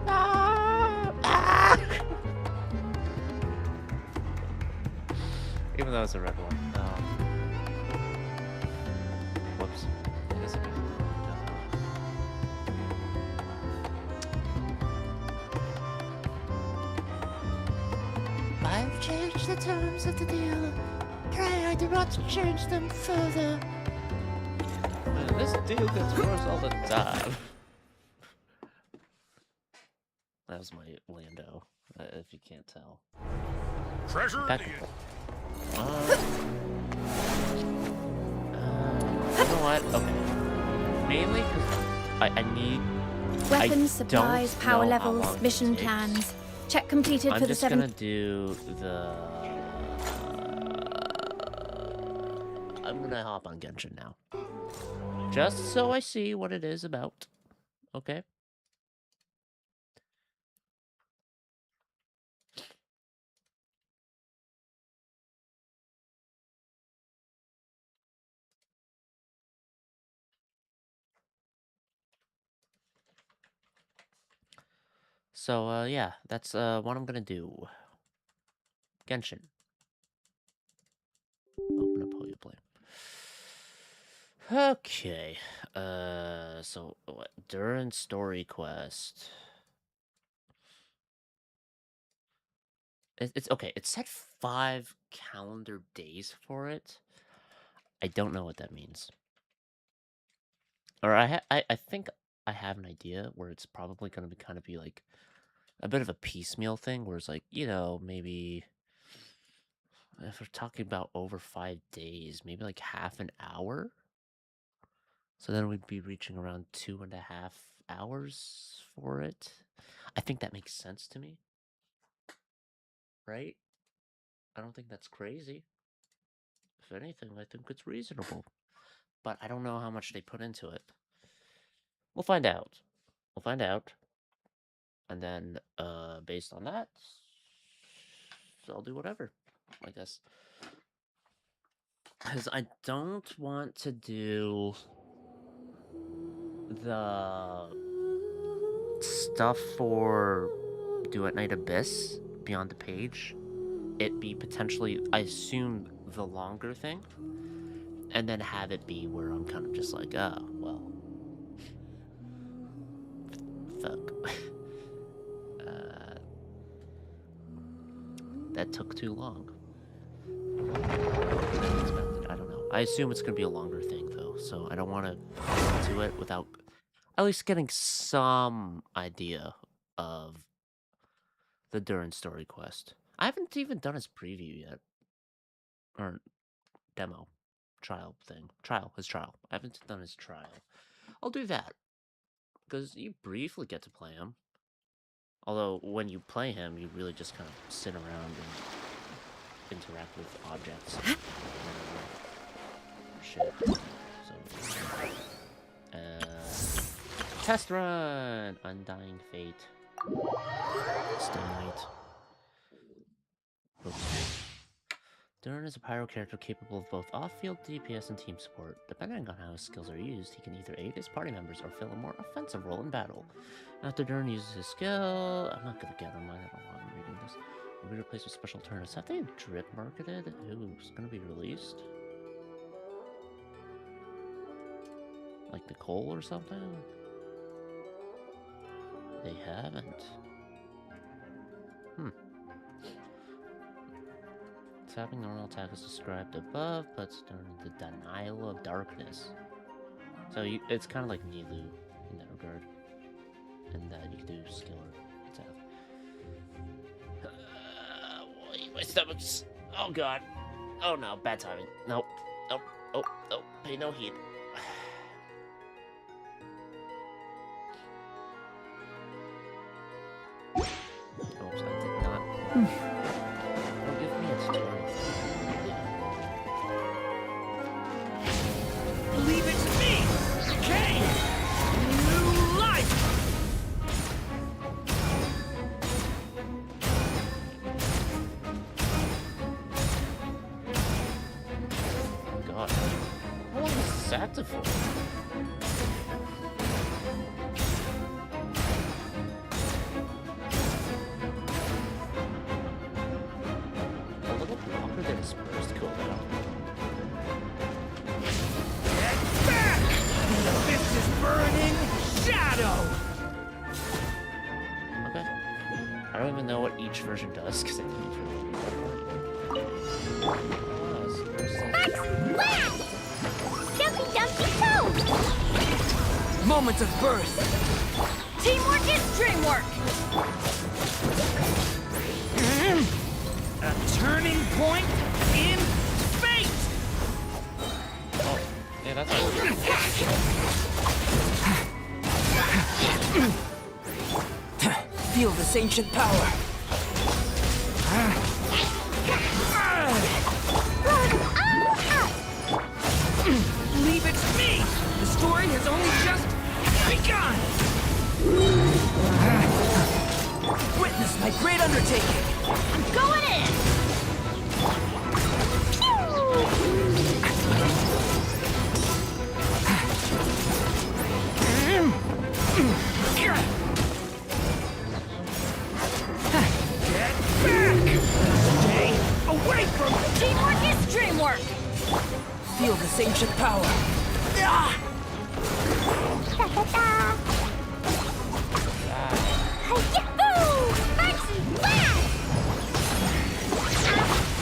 Ah! Even though it's a red one. Whoops. It is a good one. I've changed the terms of the deal. Pray I do not change them further. Man, this deal gets worse all the time. That was my Lando, if you can't tell. Treasure the You know what? Okay. Mainly because I need... Weapons, supplies, power levels, mission plans. Check completed for the 7th. I'm just gonna do the... I'm gonna hop on Genshin now. Just so I see what it is about. Okay? So, yeah, that's what I'm gonna do. Genshin. Open up Hoyo Play. Okay. So what? Durin story quest. It's okay. It said 5 calendar days for it. I don't know what that means. Or I think I have an idea where it's probably gonna be kind of be like a bit of a piecemeal thing, where it's like, maybe if we're talking about over 5 days, maybe like half an hour. So then we'd be reaching around 2.5 hours for it. I think that makes sense to me. Right? I don't think that's crazy. If anything, I think it's reasonable. But I don't know how much they put into it. We'll find out. We'll find out. And then, based on that, I'll do whatever, I guess. Because I don't want to do the stuff for Do at Night Abyss Beyond the Page. It be potentially, I assume, the longer thing. And then have it be where I'm kind of just like, oh, well. Fuck. That took too long. I don't know. I assume it's going to be a longer thing, though. So I don't want to do it without at least getting some idea of the Durin story quest. I haven't even done his preview yet. Or demo. Trial thing. His trial. I haven't done his trial. I'll do that. Because you briefly get to play him. Although, when you play him, you really just kind of sit around and interact with objects. Shit. So, test run! Undying Fate. Stay Night. Durin is a pyro character capable of both off-field DPS and team support. Depending on how his skills are used, he can either aid his party members or fill a more offensive role in battle. After Durin uses his skill... I'm not gonna get on mine, I don't know why I'm reading this. Will be replaced with special alternatives. Have they drip marketed? Who's gonna be released? Like Nicole or something? They haven't. Tapping normal attack is described above, but during the denial of darkness. So it's kind of like Nilu in that regard. And you can do skill or attack. My stomach's... Oh god. Oh no, bad timing. Nope. Nope. Oh, oh, pay no heed. Oops, I did not. Don't give me a tutorial. Leave it to me! Okay! New life! Oh god. How long is this active for? A little longer than his first cooldown. Get back! This is burning shadow! Okay. I don't even know what each version does, because I didn't even read Wow! Dumpy Dumpy Toe! Moment of birth! Teamwork is dreamwork! A turning point in fate! Oh, yeah, that's right. Feel this ancient power. Leave it to me! The story has only just begun! Witness my great undertaking! I'm going in!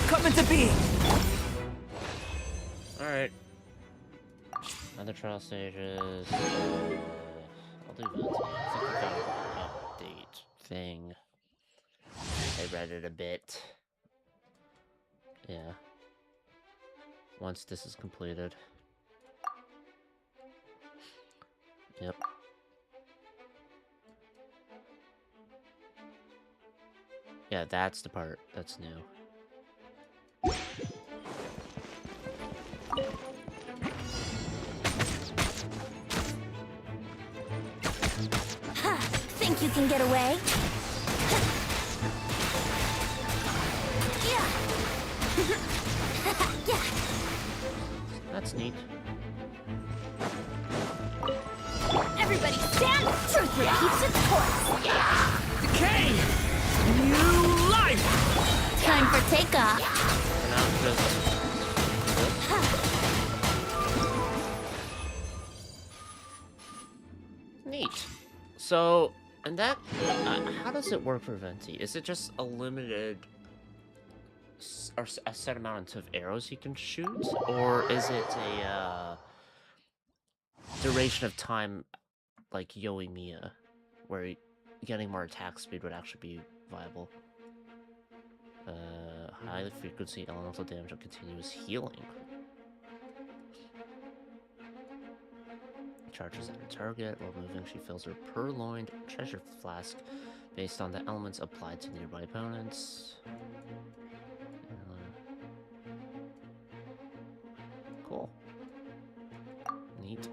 Coming to be. Alright. Other trial stages. I'll do Venti. I think we got an update thing. I read it a bit. Yeah. Once this is completed. Yep. Yeah, that's the part that's new. Think you can get away? That's neat. Everybody stand! Truth repeats its course! Decay! New life! Time for takeoff! And now it's just... Neat. So, and that... how does it work for Venti? Is it just a limited... or a set amount of arrows you can shoot? Or is it a, duration of time like Yoimiya, where getting more attack speed would actually be viable? High frequency elemental damage and continuous healing. Charges at her target. While moving, she fills her purloined treasure flask based on the elements applied to nearby opponents. Cool. Neat.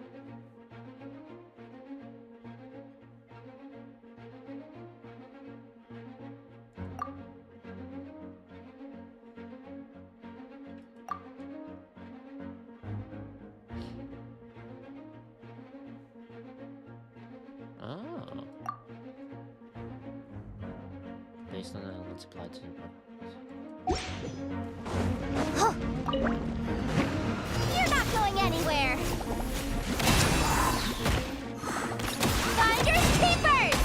Oh. Based on the elements applied to You're not going anywhere! Finders keepers!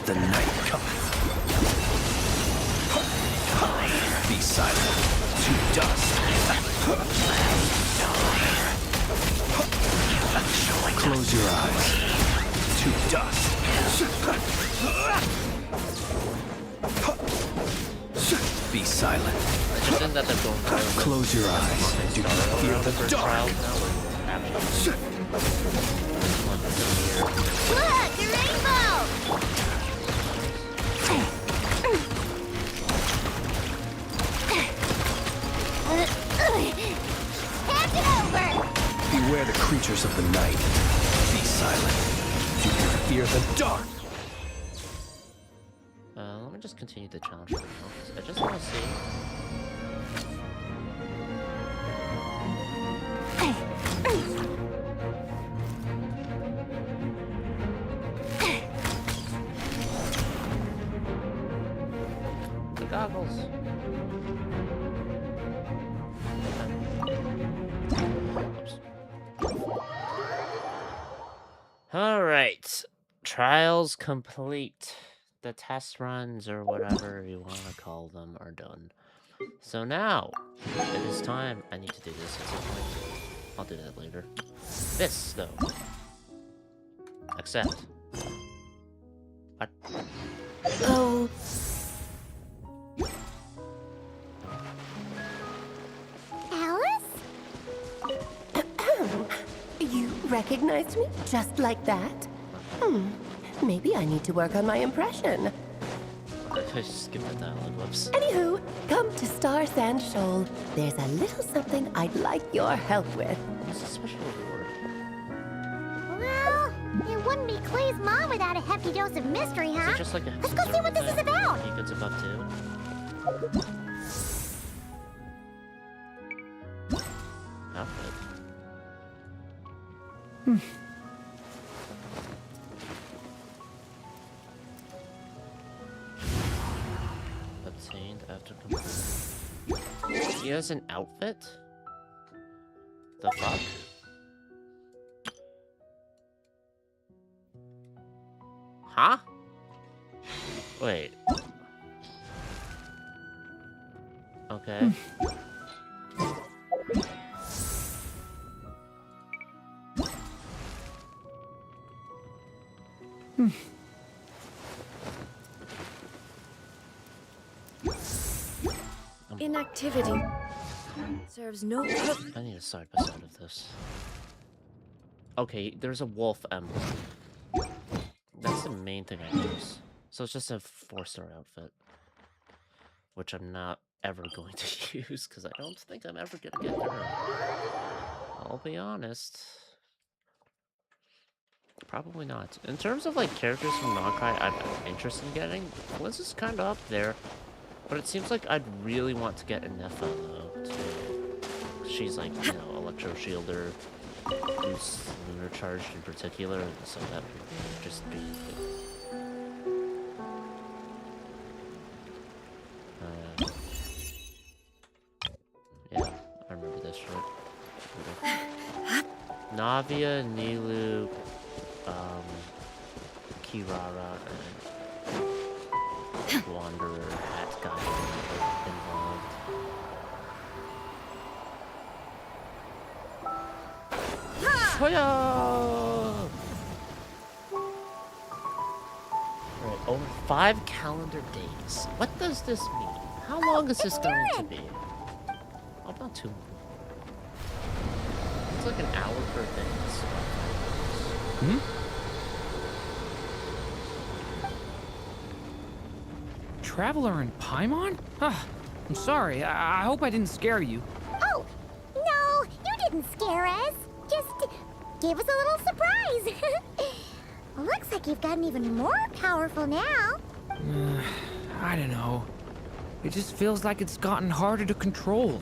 The night cometh. Be silent. To dust. Close your eyes. To dust. Be silent. Close your eyes. Do you fear the dark? Look, a rainbow! Hand it over! Beware the creatures of the night. Be silent. Do you fear the dark? Let me just continue the challenge for now. I just want to see. The goggles. Alright. Trials complete. The test runs, or whatever you want to call them, are done. So now, it is time. I need to do this at some point. I'll do that later. This, though. Accept. What? Oh. Alice? You recognized me just like that? Maybe I need to work on my impression. I skipped the dialogue, whoops. Anywho, come to Star Sand Shoal. There's a little something I'd like your help with. What's a special reward? Well, it wouldn't be Clay's mom without a hefty dose of mystery, huh? Is it just like a Let's go see what this is about! He gets above too. Outfit. Obtained after completing. He has an outfit? The fuck? Huh? Wait. Okay. Inactivity serves no purpose. I need a side by side of this. Okay, there's a wolf emblem. That's the main thing I use. So it's just a 4-star outfit. Which I'm not ever going to use, because I don't think I'm ever gonna get there. I'll be honest. Probably not. In terms of like characters from Makai I'm interested in getting, Liz is kind of up there. But it seems like I'd really want to get Anefa though, too. She's like, you know, Electro Shielder, who's Lunar Charged in particular, so that would just be good. Yeah, I remember this shit. Navia, Nilu, Kirara, and Wanderer had gotten involved. Hoya! Right, over 5 calendar days. What does this mean? How long is this going to be? Oh, not too long. It's like an hour per day. Hmm? Traveler in Paimon? I'm sorry. I hope I didn't scare you. Oh, no, you didn't scare us. Just gave us a little surprise. Looks like you've gotten even more powerful now. I don't know. It just feels like it's gotten harder to control.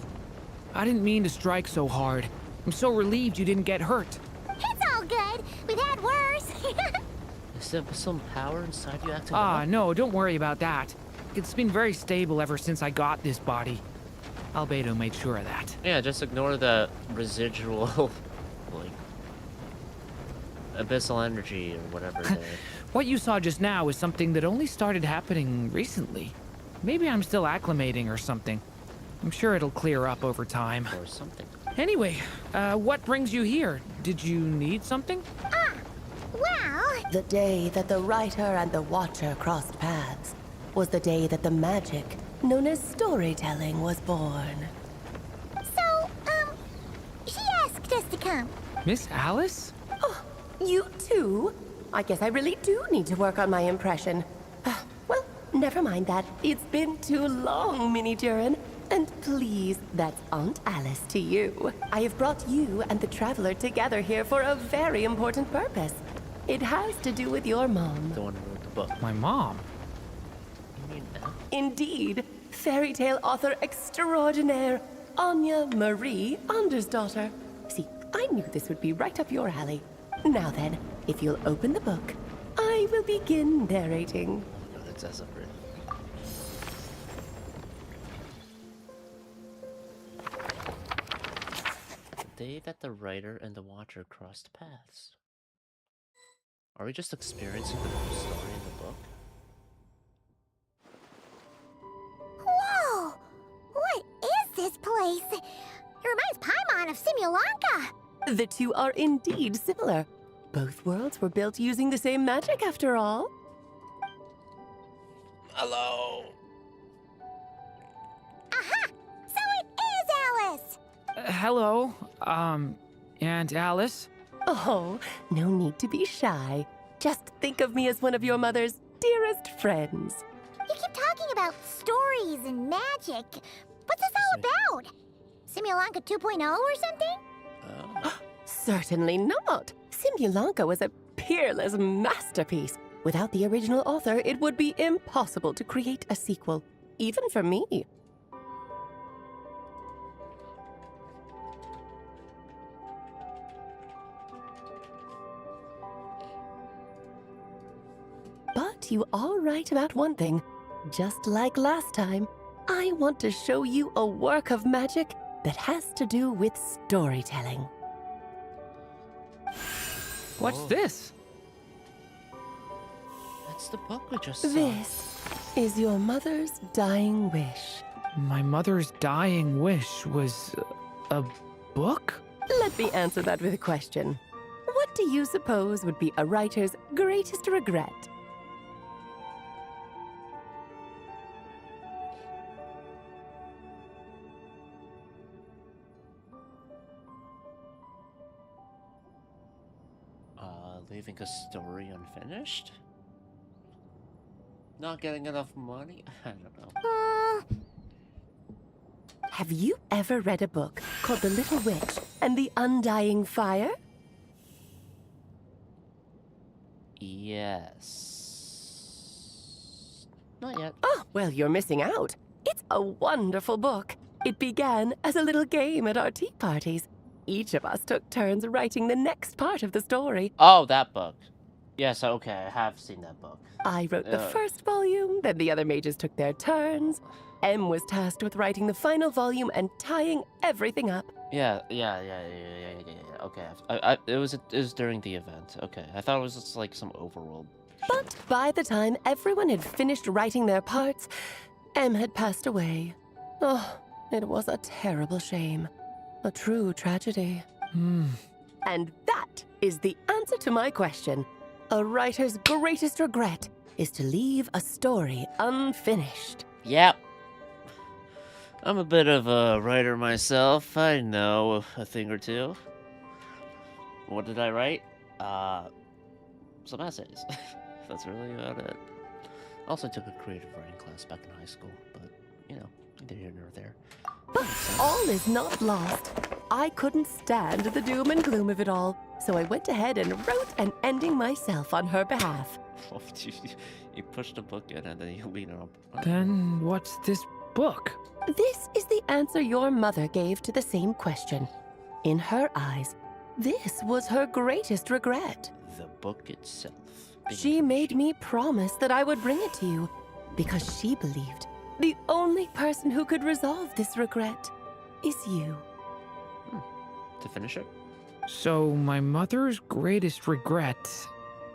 I didn't mean to strike so hard. I'm so relieved you didn't get hurt. It's all good. We've had worse. Is there some power inside you acting up? No, don't worry about that. It's been very stable ever since I got this body. Albedo made sure of that. Yeah, just ignore the residual, like, abyssal energy or whatever. What you saw just now is something that only started happening recently. Maybe I'm still acclimating or something. I'm sure it'll clear up over time. Or something. Anyway, what brings you here? Did you need something? Well... The day that the writer and the watcher crossed paths was the day that the magic known as storytelling was born. So, she asked us to come. Miss Alice? Oh, you too? I guess I really do need to work on my impression. Well, never mind that. It's been too long, Mini Durin. And please, that's Aunt Alice to you. I have brought you and the Traveler together here for a very important purpose. It has to do with your mom. The one who wrote the book. My mom? You mean that? Indeed. Fairy tale author extraordinaire, Anya Marie Andersdaughter. See, I knew this would be right up your alley. Now then, if you'll open the book, I will begin narrating. Oh, that's as written. The day that the writer and the watcher crossed paths. Are we just experiencing the whole story in the book? Whoa! What is this place? It reminds Paimon of Simulanka. The two are indeed similar. Both worlds were built using the same magic after all. Hello. Aha! So it is Alice! Hello, Aunt Alice? Oh, no need to be shy. Just think of me as one of your mother's dearest friends. You keep talking about stories and magic. What's this all about? Simulanka 2.0 or something? Certainly not. Simulanka was a peerless masterpiece. Without the original author, it would be impossible to create a sequel, even for me. But you are right about one thing. Just like last time, I want to show you a work of magic that has to do with storytelling. What's this? That's the book we just saw. This is your mother's dying wish. My mother's dying wish was a book? Let me answer that with a question. What do you suppose would be a writer's greatest regret? Leaving a story unfinished? Not getting enough money? I don't know. Have you ever read a book called The Little Witch and the Undying Fire? Yes. Not yet. Oh, well, you're missing out. It's a wonderful book. It began as a little game at our tea parties. Each of us took turns writing the next part of the story. Oh, that book. Yes, okay, I have seen that book. I wrote the first volume, then the other mages took their turns. Em was tasked with writing the final volume and tying everything up. Yeah. Okay, it was during the event. Okay, I thought it was just like some overworld. But by the time everyone had finished writing their parts, Em had passed away. Oh, it was a terrible shame. A true tragedy. And that is the answer to my question. A writer's greatest regret is to leave a story unfinished. Yep. I'm a bit of a writer myself. I know a thing or two. What did I write? Some essays. That's really about it. Also took a creative writing class back in high school, but, you know, neither here nor there. But all is not lost. I couldn't stand the doom and gloom of it all, so I went ahead and wrote an ending myself on her behalf. You pushed a book in and then you lean it up. Then what's this book? This is the answer your mother gave to the same question. In her eyes, this was her greatest regret. The book itself. She made me promise that I would bring it to you, because she believed the only person who could resolve this regret is you. To finish it? So my mother's greatest regret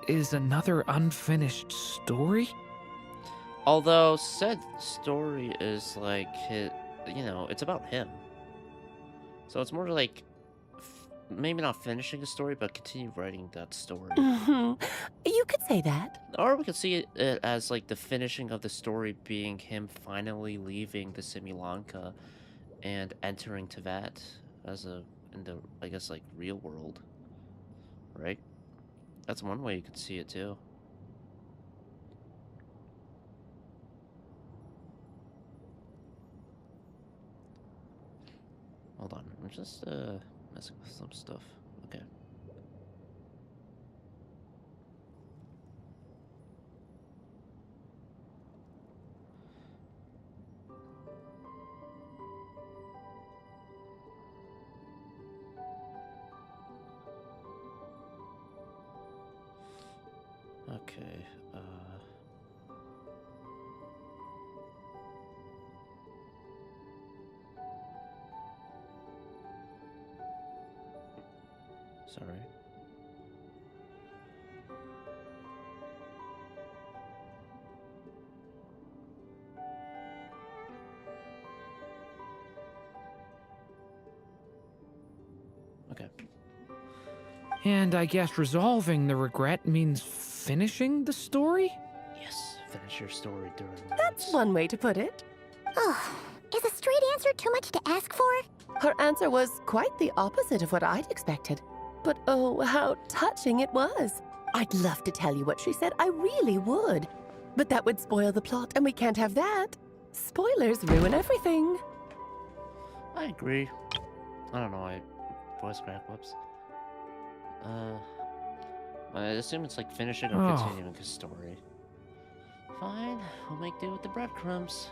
is another unfinished story? Although said story is like, it's about him. So it's more like, maybe not finishing a story, but continue writing that story. You could say that. Or we could see it as like the finishing of the story being him finally leaving the Simulanka and entering Tevat as in the, I guess, like, real world. Right? That's one way you could see it too. Hold on, I'm just messing with some stuff. Okay. Okay, sorry. Okay. And I guess resolving the regret means finishing the story? Yes, finish your story, Durin. That's one way to put it. Oh, is a straight answer too much to ask for? Her answer was quite the opposite of what I'd expected. But oh, how touching it was. I'd love to tell you what she said, I really would. But that would spoil the plot, and we can't have that. Spoilers ruin everything. I agree. I don't know, voice crack, whoops. I assume it's like finishing or continuing his story. Fine, we'll make do with the breadcrumbs.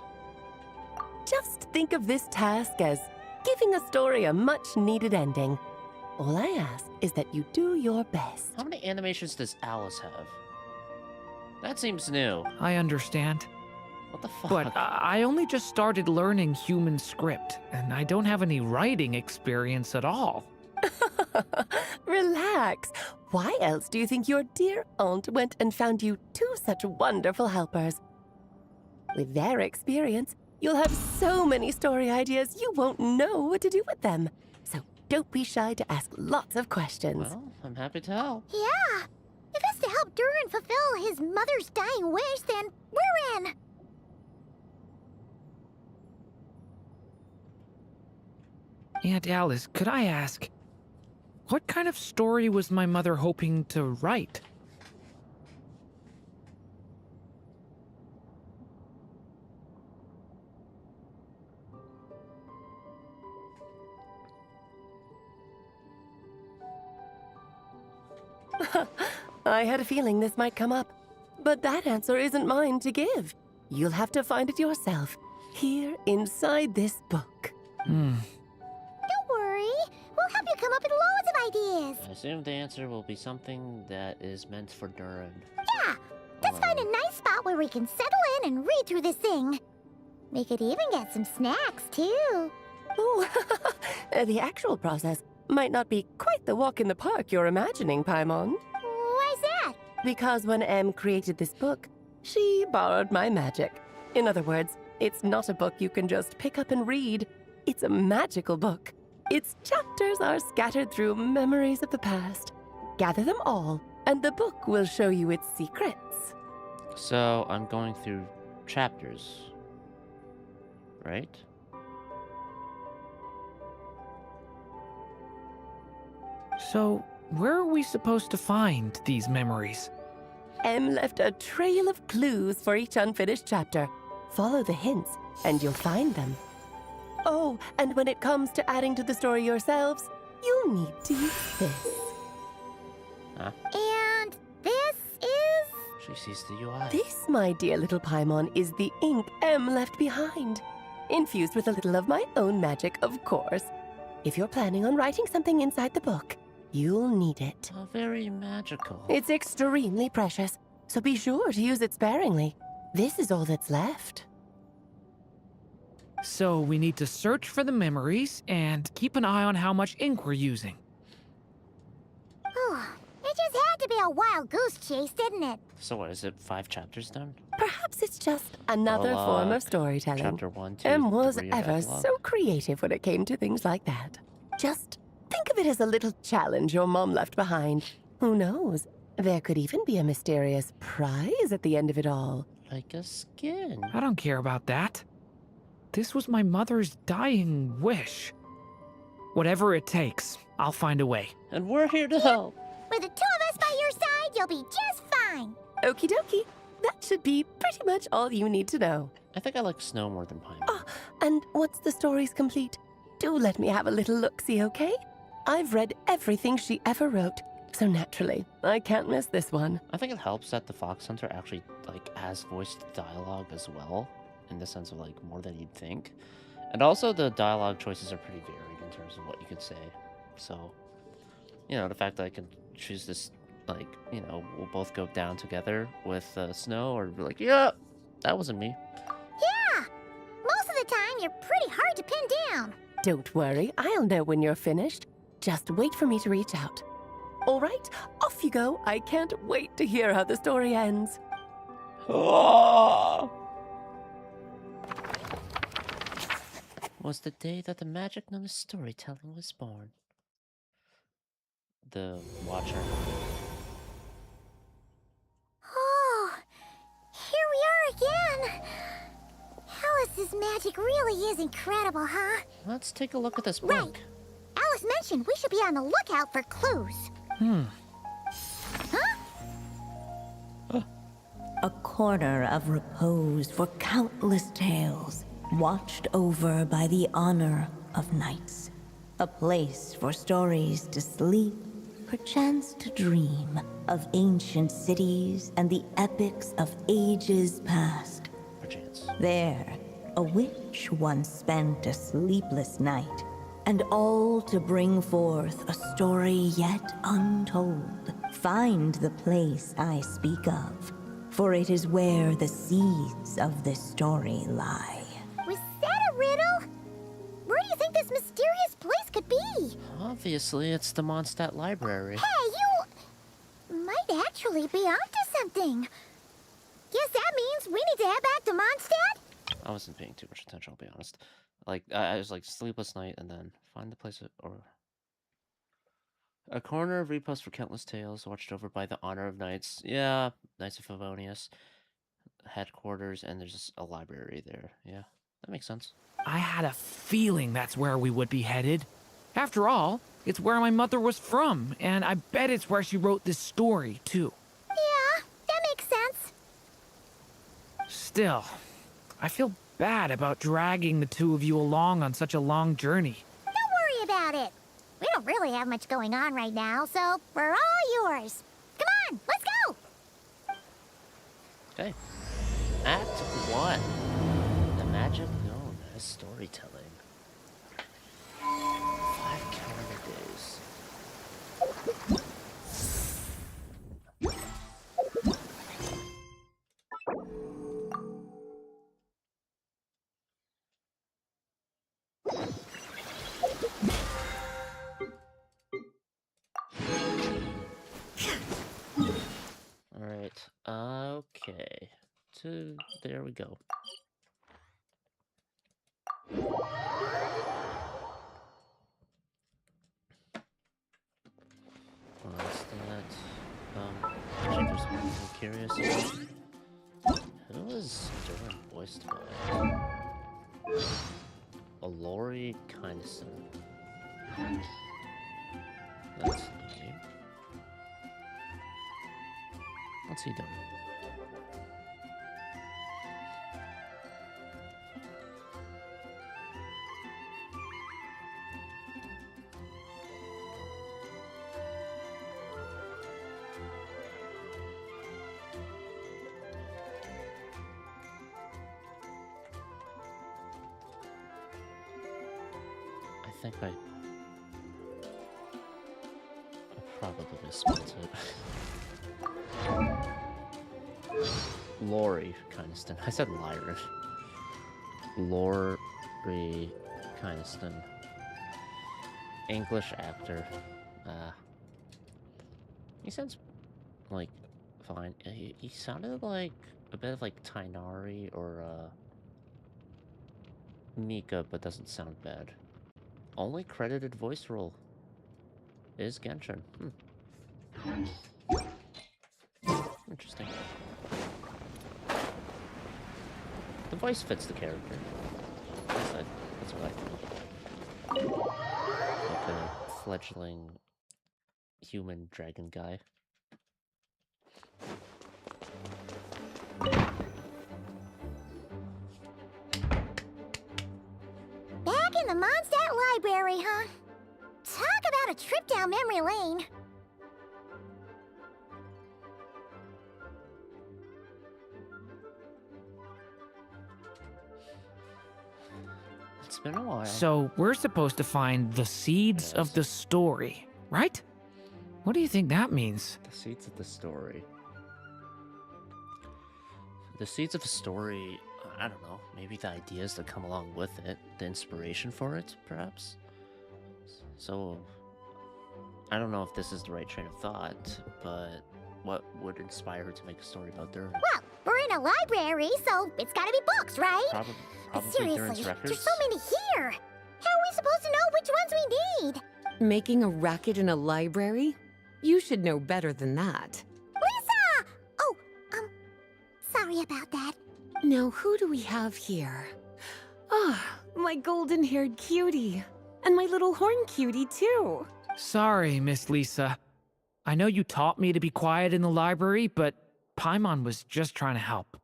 Just think of this task as giving a story a much-needed ending. All I ask is that you do your best. How many animations does Alice have? That seems new. I understand. What the fuck? But I only just started learning human script, and I don't have any writing experience at all. Relax. Why else do you think your dear aunt went and found you two such wonderful helpers? With their experience, you'll have so many story ideas you won't know what to do with them. So don't be shy to ask lots of questions. Well, I'm happy to help. Yeah. If it's to help Durin fulfill his mother's dying wish, then we're in. Aunt Alice, could I ask, what kind of story was my mother hoping to write? I had a feeling this might come up, but that answer isn't mine to give. You'll have to find it yourself, here inside this book. Don't worry. We'll help you come up with loads of ideas. I assume the answer will be something that is meant for Durin. Yeah. Let's find a nice spot where we can settle in and read through this thing. We could even get some snacks, too. Oh, the actual process might not be quite the walk in the park you're imagining, Paimon. Why's that? Because when Em created this book, she borrowed my magic. In other words, it's not a book you can just pick up and read. It's a magical book. Its chapters are scattered through memories of the past. Gather them all, and the book will show you its secrets. So I'm going through chapters, right? So, where are we supposed to find these memories? Em left a trail of clues for each unfinished chapter. Follow the hints, and you'll find them. Oh, and when it comes to adding to the story yourselves, you'll need to use this. Huh? And this is... She sees the UI. This, my dear little Paimon, is the ink Em left behind. Infused with a little of my own magic, of course. If you're planning on writing something inside the book, you'll need it. Oh, very magical. It's extremely precious, so be sure to use it sparingly. This is all that's left. So we need to search for the memories and keep an eye on how much ink we're using. Oh, it just had to be a wild goose chase, didn't it? So what, is it 5 chapters done? Perhaps it's just another form of storytelling. Chapter 1, 2, Em was 3 of ever epilogue. so creative when it came to things like that. Just think of it as a little challenge your mom left behind. Who knows? There could even be a mysterious prize at the end of it all. Like a skin. I don't care about that. This was my mother's dying wish. Whatever it takes, I'll find a way. And we're here to help. With the two of us by your side, you'll be just fine. Okie dokie. That should be pretty much all you need to know. I think I like snow more than pine. Ah, and once the story's complete, do let me have a little look-see, okay? I've read everything she ever wrote, so naturally, I can't miss this one. I think it helps that the Fox Hunter actually has voiced dialogue as well, in the sense of more than you'd think. And also the dialogue choices are pretty varied in terms of what you could say. So, the fact that I can choose this, we'll both go down together with Snow, or be like, yeah, that wasn't me. Yeah! Most of the time, you're pretty hard to pin down. Don't worry, I'll know when you're finished. Just wait for me to reach out. All right, off you go. I can't wait to hear how the story ends. Was the day that the magic known as storytelling was born. The Watcher. Oh, here we are again. Alice's magic really is incredible, huh? Let's take a look at this book. Right. Alice mentioned we should be on the lookout for clues. Huh? A corner of repose for countless tales, watched over by the honor of knights. A place for stories to sleep, perchance to dream of ancient cities and the epics of ages past. Perchance. There, a witch once spent a sleepless night, and all to bring forth a story yet untold. Find the place I speak of. for it is where the seeds of this story lie. Was that a riddle? Where do you think this mysterious place could be? Obviously, it's the Mondstadt Library. Hey, you might actually be onto something. Guess that means we need to head back to Mondstadt? I wasn't paying too much attention, I'll be honest. Like, I was like, sleepless night, and then find the place, or... A corner of repose for countless tales, watched over by the honor of knights. Yeah, Knights of Favonius. Headquarters, and there's just a library there. Yeah, that makes sense. I had a feeling that's where we would be headed. After all, it's where my mother was from, and I bet it's where she wrote this story, too. Yeah, that makes sense. Still, I feel bad about dragging the two of you along on such a long journey. Don't worry about it. We don't really have much going on right now, so we're all yours. Come on, let's go! Okay. Act 1. The magic known as storytelling. 5 calendar days. Alright, okay. There we go. What's that? Actually, there's something I'm curious about. Who is Durin voiced by? A Lori Kindson. That's neat. What's he doing? I think I probably spelled it. Lori Kynaston. I said Lyra. Lori Kynaston. English actor. He sounds like fine. He sounded like a bit of like Tainari or Mika, but doesn't sound bad. Only credited voice role is Genshin. Interesting. The voice fits the character. That's what I think. Like a fledgling human dragon guy. Back in the Mondstadt Library, huh? Talk about a trip down memory lane. It's been a while. So, we're supposed to find the seeds of the story, right? What do you think that means? The seeds of the story. The seeds of a story, I don't know, maybe the ideas that come along with it, the inspiration for it, perhaps? So, I don't know if this is the right train of thought, but what would inspire her to make a story about Durin? Well, we're in a library, so it's gotta be books, right? Probably Seriously, Durin's records? there's so many here. How are we supposed to know which ones we need? Making a racket in a library? You should know better than that. Lisa! Oh, sorry about that. Now, who do we have here? Ah, my golden-haired cutie. And my little horn cutie, too. Sorry, Miss Lisa. I know you taught me to be quiet in the library, but Paimon was just trying to help.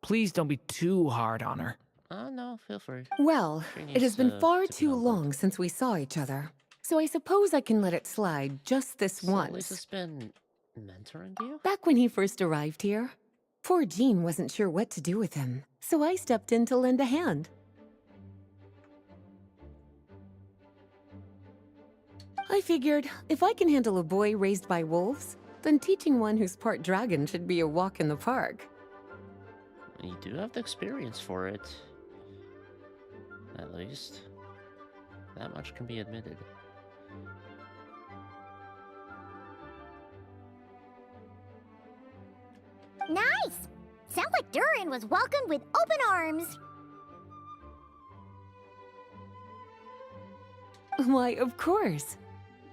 Please don't be too hard on her. No, feel free. Well, She it needs has been far to be too humbled. long since we saw each other. So I suppose I can let it slide just this So once. Lisa's been mentoring you? Back when he first arrived here, poor Jean wasn't sure what to do with him, so I stepped in to lend a hand. I figured if I can handle a boy raised by wolves, then teaching one who's part dragon should be a walk in the park. You do have the experience for it. At least. That much can be admitted. Nice! Sounds like Durin was welcomed with open arms. Why, of course.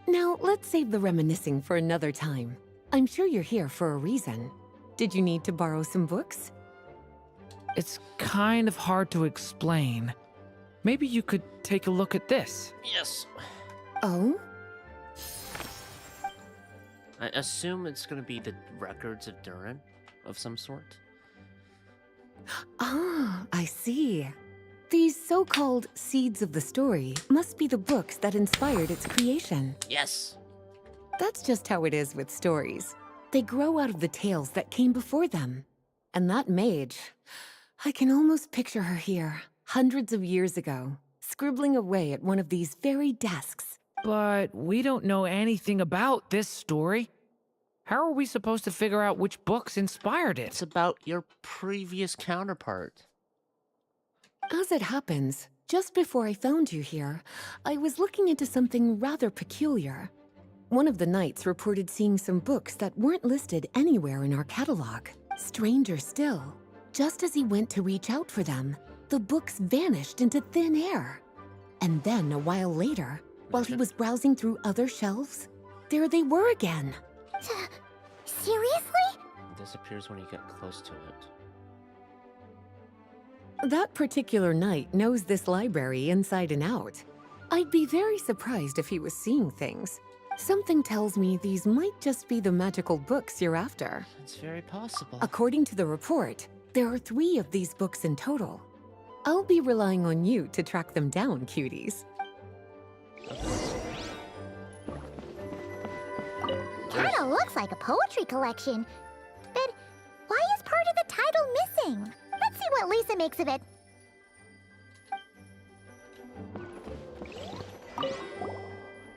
Now, let's save the reminiscing for another time. I'm sure you're here for a reason. Did you need to borrow some books? It's kind of hard to explain. Maybe you could take a look at this. Yes. Oh? I assume it's gonna be the records of Durin of some sort. Ah, I see. These so-called seeds of the story must be the books that inspired its creation. Yes. That's just how it is with stories. They grow out of the tales that came before them. And that mage, I can almost picture her here, hundreds of years ago, scribbling away at one of these very desks. But we don't know anything about this story. How are we supposed to figure out which books inspired it? It's about your previous counterpart. As it happens, just before I found you here, I was looking into something rather peculiar. One of the knights reported seeing some books that weren't listed anywhere in our catalog. Stranger still, just as he went to reach out for them, the books vanished into thin air. And then, a while later, while he was browsing through other shelves, there they were again. Seriously? It disappears when you get close to it. That particular knight knows this library inside and out. I'd be very surprised if he was seeing things. Something tells me these might just be the magical books you're after. It's very possible. According to the report, there are 3 of these books in total. I'll be relying on you to track them down, cuties. Kinda looks like a poetry collection. But why is part of the title missing? Let's see what Lisa makes of it.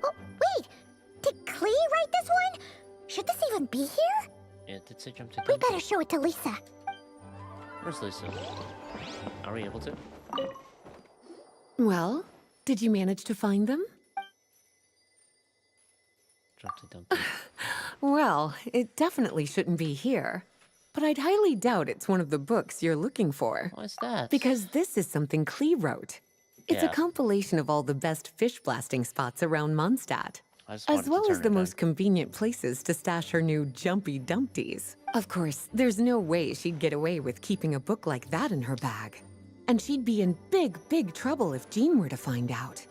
Oh, wait! Did Klee write this one? Should this even be here? Yeah, it did say jump to We Dumpty. better show it to Lisa. Where's Lisa? Are we able to? Well, did you manage to find them? Jump to Dumpty. Well, it definitely shouldn't be here. But I'd highly doubt it's one of the books you're looking for. Why's that? Because this is something Klee wrote. It's a Yeah. compilation of all the best fish blasting spots around Mondstadt, I just wanted as to well turn as the it most back. convenient places to stash her new jumpy dumpties. Of course, there's no way she'd get away with keeping a book like that in her bag. And she'd be in big, big trouble if Jean were to find out.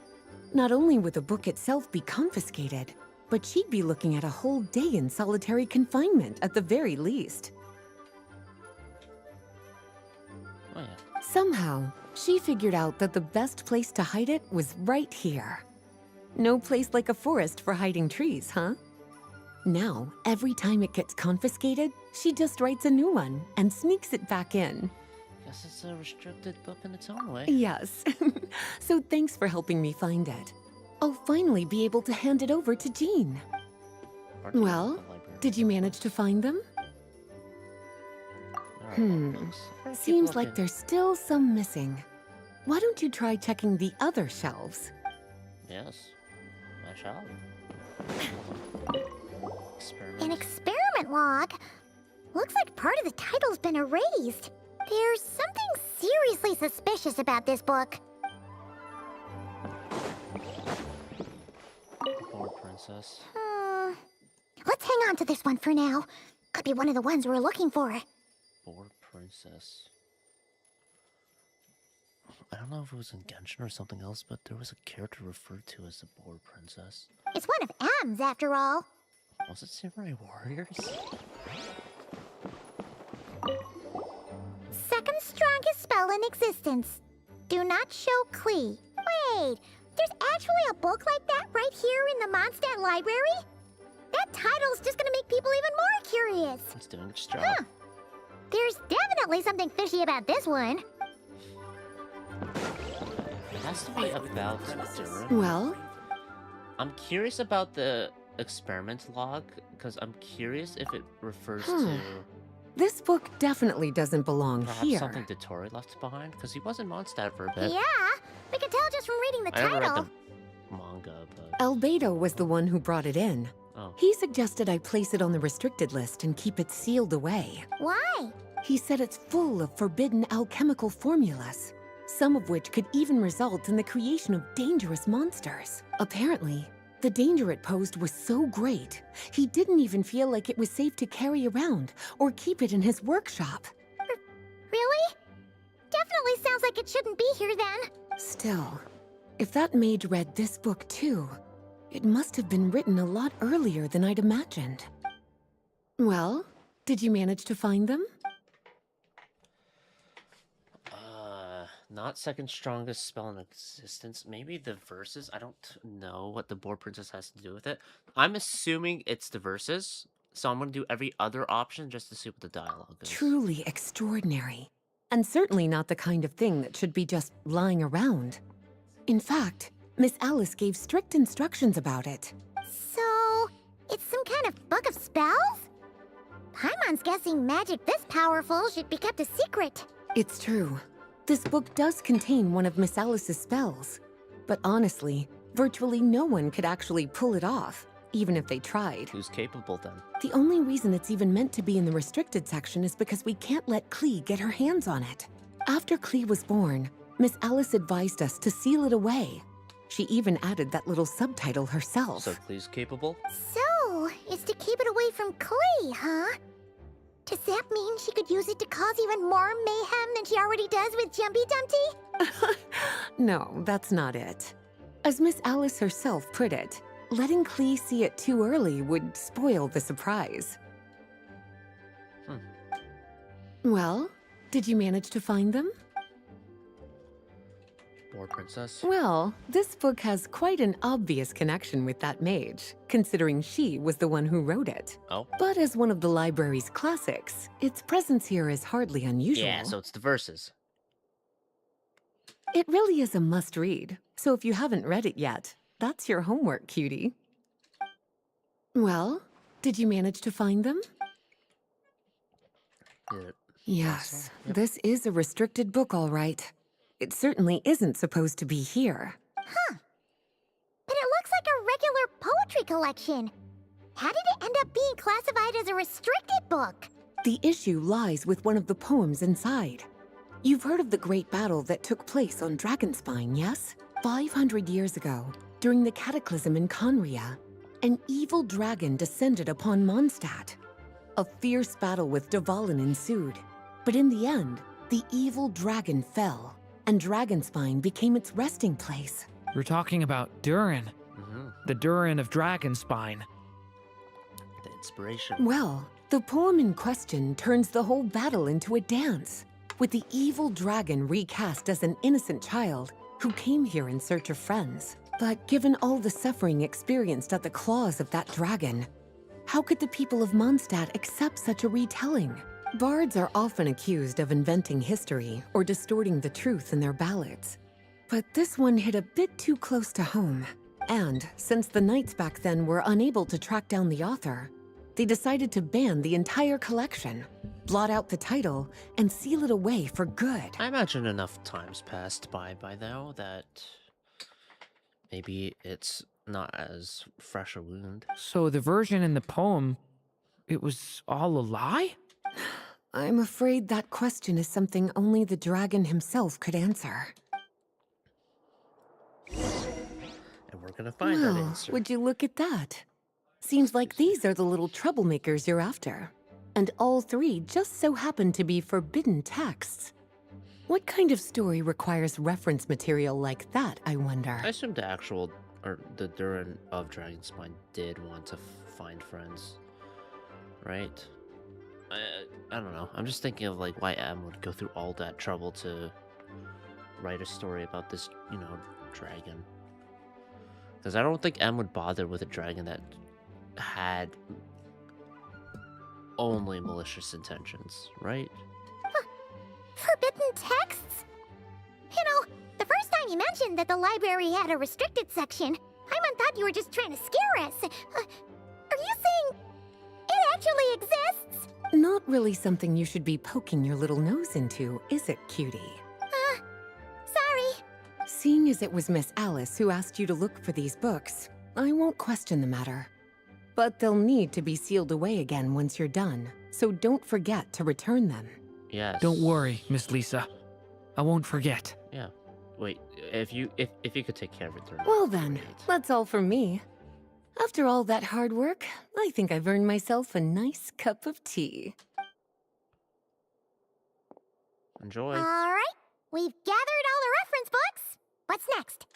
Not only would the book itself be confiscated, but she'd be looking at a whole day in solitary confinement at the very least. Oh, yeah. Somehow, she figured out that the best place to hide it was right here. No place like a forest for hiding trees, huh? Now, every time it gets confiscated, she just writes a new one and sneaks it back in. Guess it's a restricted book in its own way. Yes. So thanks for helping me find it. I'll finally be able to hand it over to Jean. Well, did you manage to find them? Seems like there's still some missing. Why don't you try checking the other shelves? Yes, I shall. An experiment log? Looks like part of the title's been erased. There's something seriously suspicious about this book. Poor princess. Let's hang on to this one for now. Could be one of the ones we're looking for. Poor princess. I don't know if it was in Genshin or something else, but there was a character referred to as the Boar Princess. It's one of M's, after all. Was it Samurai Warriors? Second strongest spell in existence. Do not show Klee. Wait, there's actually a book like that right here in the Mondstadt library? That title's just gonna make people even more curious. It's doing its job. Huh. There's definitely something fishy about this one. It has to be about Durin. Well? I'm curious about the experiment log? Because I'm curious if it refers to This book definitely doesn't belong perhaps here. something Dotori left behind. Because he was in Mondstadt for a bit. Yeah, we can tell just from reading the I never read title. the manga, but Albedo was the one who brought it in. oh, He suggested I place it on the restricted list and keep it sealed away. Why? He said it's full of forbidden alchemical formulas, some of which could even result in the creation of dangerous monsters. Apparently, the danger it posed was so great, he didn't even feel like it was safe to carry around or keep it in his workshop. Really? Definitely sounds like it shouldn't be here then. Still, if that mage read this book too, it must have been written a lot earlier than I'd imagined. Well, did you manage to find them? not second strongest spell in existence. Maybe the verses. I don't know what the board princess has to do with it. I'm assuming it's the verses, so I'm gonna do every other option just to see what the dialogue is. Truly extraordinary. And certainly not the kind of thing that should be just lying around. In fact, Miss Alice gave strict instructions about it. So, it's some kind of book of spells? Paimon's guessing magic this powerful should be kept a secret. It's true. This book does contain one of Miss Alice's spells. But honestly, virtually no one could actually pull it off, even if they tried. Who's capable then? The only reason it's even meant to be in the restricted section is because we can't let Klee get her hands on it. After Klee was born, Miss Alice advised us to seal it away. She even added that little subtitle herself. So Klee's capable? So, it's to keep it away from Klee, huh? Does that mean she could use it to cause even more mayhem than she already does with Jumpy Dumpty? No, that's not it. As Miss Alice herself put it, letting Klee see it too early would spoil the surprise. Well, did you manage to find them? Board princess? Well, this book has quite an obvious connection with that mage, considering she was the one who wrote it. Oh. But as one of the library's classics, its presence here is hardly unusual. Yeah, so it's the verses. It really is a must-read, so if you haven't read it yet, that's your homework, cutie. Well, did you manage to find them? Yes, this is a restricted book, all right. It certainly isn't supposed to be here. Huh. But it looks like a regular poetry collection. How did it end up being classified as a restricted book? The issue lies with one of the poems inside. You've heard of the great battle that took place on Dragonspine, yes? 500 years ago, during the cataclysm in Conria, an evil dragon descended upon Mondstadt. A fierce battle with Dvalin ensued, but in the end, the evil dragon fell, and Dragonspine became its resting place. We're talking about Durin. The Durin of Dragonspine. The inspiration. Well, the poem in question turns the whole battle into a dance, with the evil dragon recast as an innocent child who came here in search of friends. But given all the suffering experienced at the claws of that dragon, how could the people of Mondstadt accept such a retelling? Bards are often accused of inventing history or distorting the truth in their ballads. But this one hit a bit too close to home. And since the knights back then were unable to track down the author, they decided to ban the entire collection, blot out the title, and seal it away for good. I imagine enough time's passed by now that maybe it's not as fresh a wound. So the version in the poem, it was all a lie? I'm afraid that question is something only the dragon himself could answer. And we're gonna find that answer. Would you look at that? Seems like these are the little troublemakers you're after. And all three just so happen to be forbidden texts. What kind of story requires reference material like that, I wonder? I assume the actual, or the Durin of Dragonspine did want to find friends, right? I don't know. I'm just thinking of like why M would go through all that trouble to write a story about this, dragon. Because I don't think M would bother with a dragon that had only malicious intentions, right? Forbidden texts? The first time you mentioned that the library had a restricted section, Paimon thought you were just trying to scare us. Are you saying it actually exists? Not really something you should be poking your little nose into, is it, cutie? Sorry. Seeing as it was Miss Alice who asked you to look for these books, I won't question the matter. But they'll need to be sealed away again once you're done, so don't forget to return them. Yes. Don't worry, Miss Lisa. I won't forget. Yeah. Wait, if you could take care of it, Well then, that's all from me. After all that hard work, I think I've earned myself a nice cup of tea. Enjoy. All right. We've gathered all the reference books. What's next?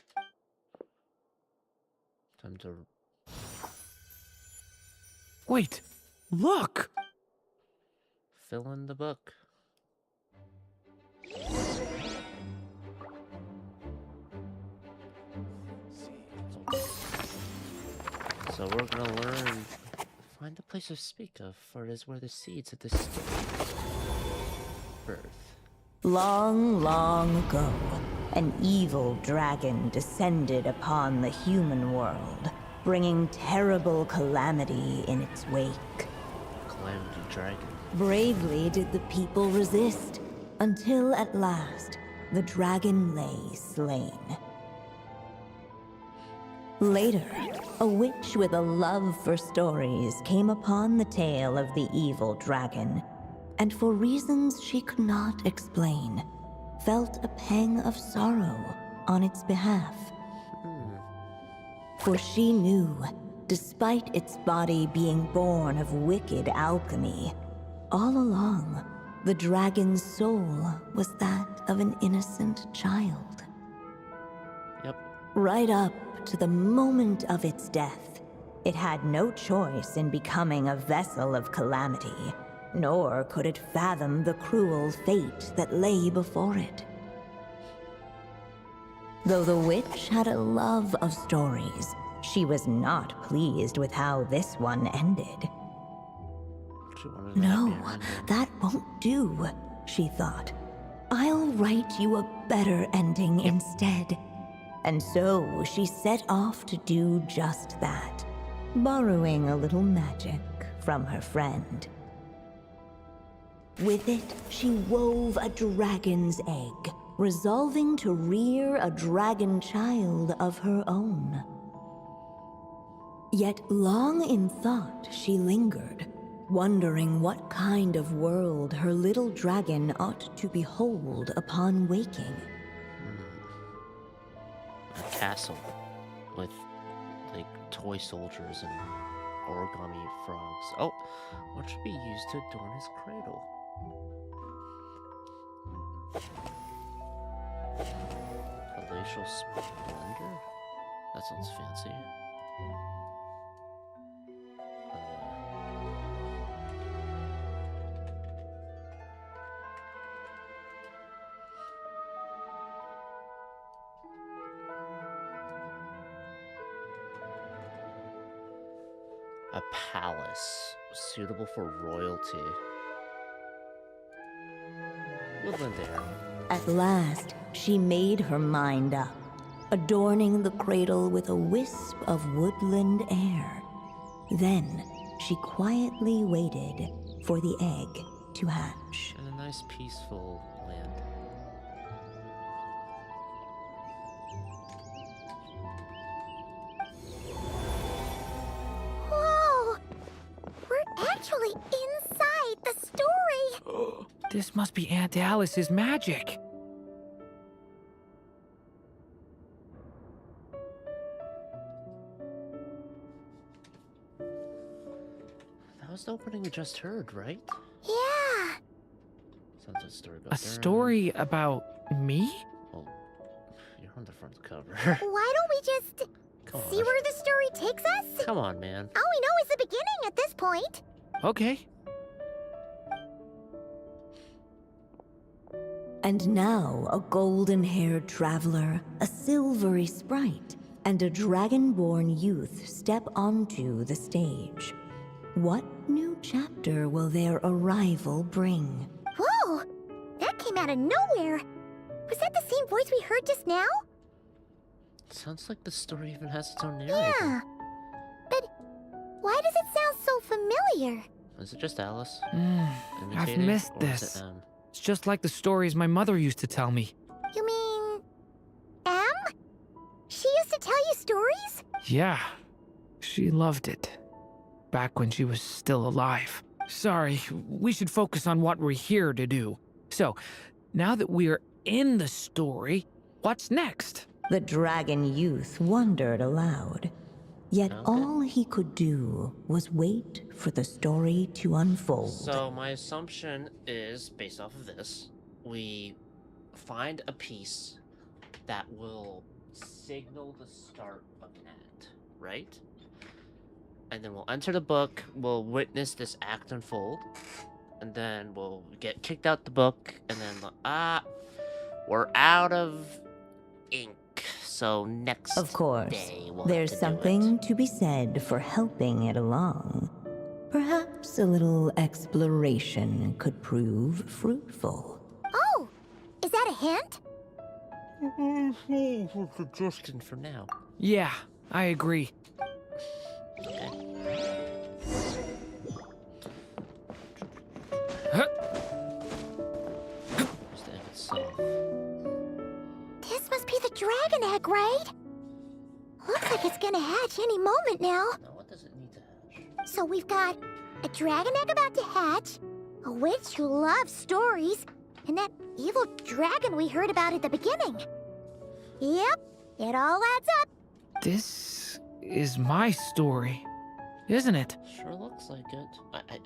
Time to Wait, look! fill in the book. So we're gonna learn. Find the place of speak of, for it is where the seeds of the story birth. Long, long ago, an evil dragon descended upon the human world, bringing terrible calamity in its wake. Calamity dragon. Bravely did the people resist, until at last, the dragon lay slain. Later, a witch with a love for stories came upon the tale of the evil dragon, and for reasons she could not explain, felt a pang of sorrow on its behalf. For she knew, despite its body being born of wicked alchemy, all along, the dragon's soul was that of an innocent child. Yep. Right up to the moment of its death, it had no choice in becoming a vessel of calamity, nor could it fathom the cruel fate that lay before it. Though the witch had a love of stories, she was not pleased with how this one ended. No, that won't do, she thought. I'll write you a better ending instead. And so she set off to do just that, borrowing a little magic from her friend. With it, she wove a dragon's egg, resolving to rear a dragon child of her own. Yet long in thought she lingered, wondering what kind of world her little dragon ought to behold upon waking. A castle with like toy soldiers and origami frogs. Oh, what should be used to adorn his cradle? Palatial splendor? That sounds fancy. A palace suitable for royalty. Woodland air. At last, she made her mind up, adorning the cradle with a wisp of woodland air. Then, she quietly waited for the egg to hatch. In a nice peaceful land. Whoa! We're actually inside the story! This must be Aunt Alice's magic. That was the opening we just heard, right? Yeah! Sounds like a story about A story about me? Well, you're on the front cover. Why don't we just Come see on. where the story takes us? Come on, man. All we know is the beginning at this point. Okay. And now a golden-haired traveler, a silvery sprite, and a dragon-born youth step onto the stage. What new chapter will their arrival bring? Whoa! That came out of nowhere! Was that the same voice we heard just now? Sounds like the story even has its own narrator. Yeah. But why does it sound so familiar? Is it just Alice? I've imitating, missed or is this. it, It's just like the stories my mother used to tell me. You mean... Em? She used to tell you stories? Yeah, she loved it. Back when she was still alive. Sorry, we should focus on what we're here to do. So, now that we're in the story, what's next? The dragon youth wondered aloud. Yet all he could do was wait for the story to unfold. So my assumption is, based off of this, we find a piece that will signal the start of an act, right? And then we'll enter the book, we'll witness this act unfold, and then we'll get kicked out the book, and then, we're out of ink. So next Of course, day we'll there's have to do something to be said for helping it along. Perhaps a little exploration could prove fruitful. Oh! Is that a hint? Suggestion for now. Yeah, I agree. Okay. This must be the dragon egg, right? Looks like it's gonna hatch any moment now. Now what does it need to hatch? So we've got a dragon egg about to hatch, a witch who loves stories, and that evil dragon we heard about at the beginning. Yep, it all adds up. This is my story, isn't it? Sure looks like it.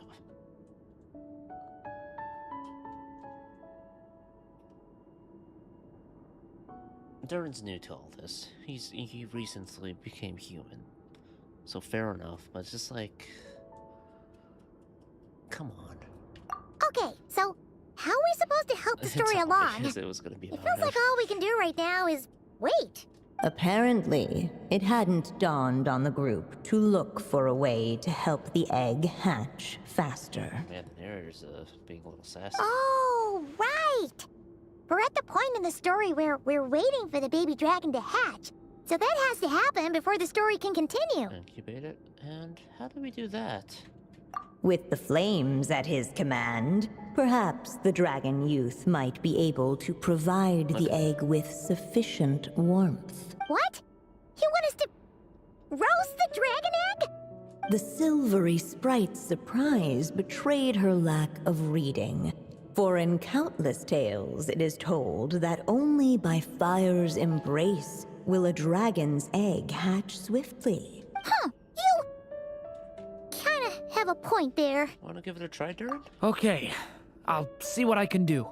Durin's new to all this. He recently became human. So fair enough, but it's just like... Come on. Okay, so how are we supposed to help the story It's along? obvious it was gonna be It about feels him. like all we can do right now is wait. Apparently, it hadn't dawned on the group to look for a way to help the egg hatch faster. Man, the narrator's being a little sassy. Oh, right! We're at the point in the story where we're waiting for the baby dragon to hatch. So that has to happen before the story can continue. Incubate it, and how do we do that? With the flames at his command, perhaps the dragon youth might be able to provide the egg with sufficient warmth. What? You want us to roast the dragon egg? The silvery sprite's surprise betrayed her lack of reading. For in countless tales, it is told that only by fire's embrace will a dragon's egg hatch swiftly. Huh, you kinda have a point there. Wanna give it a try, Durin? Okay, I'll see what I can do.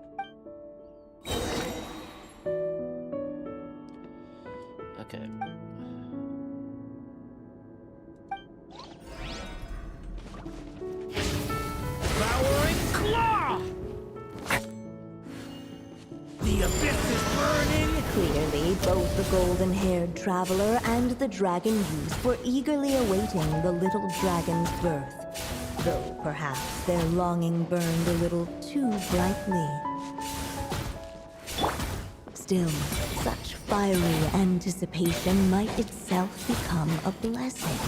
Okay. Devouring claw! The abyss is burning! Clearly, both the golden-haired traveler and the dragon youth were eagerly awaiting the little dragon's birth, though perhaps their longing burned a little too brightly. Still, such fiery anticipation might itself become a blessing.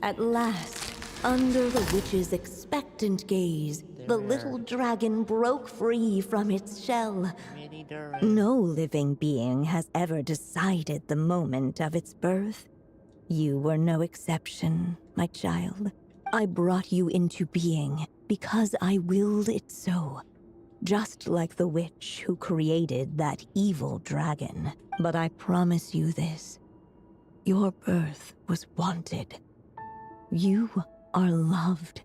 At last, under the witch's expectant gaze, the little dragon broke free from its shell. No living being has ever decided the moment of its birth. You were no exception, my child. I brought you into being because I willed it so. Just like the witch who created that evil dragon. But I promise you this. Your birth was wanted. You are loved.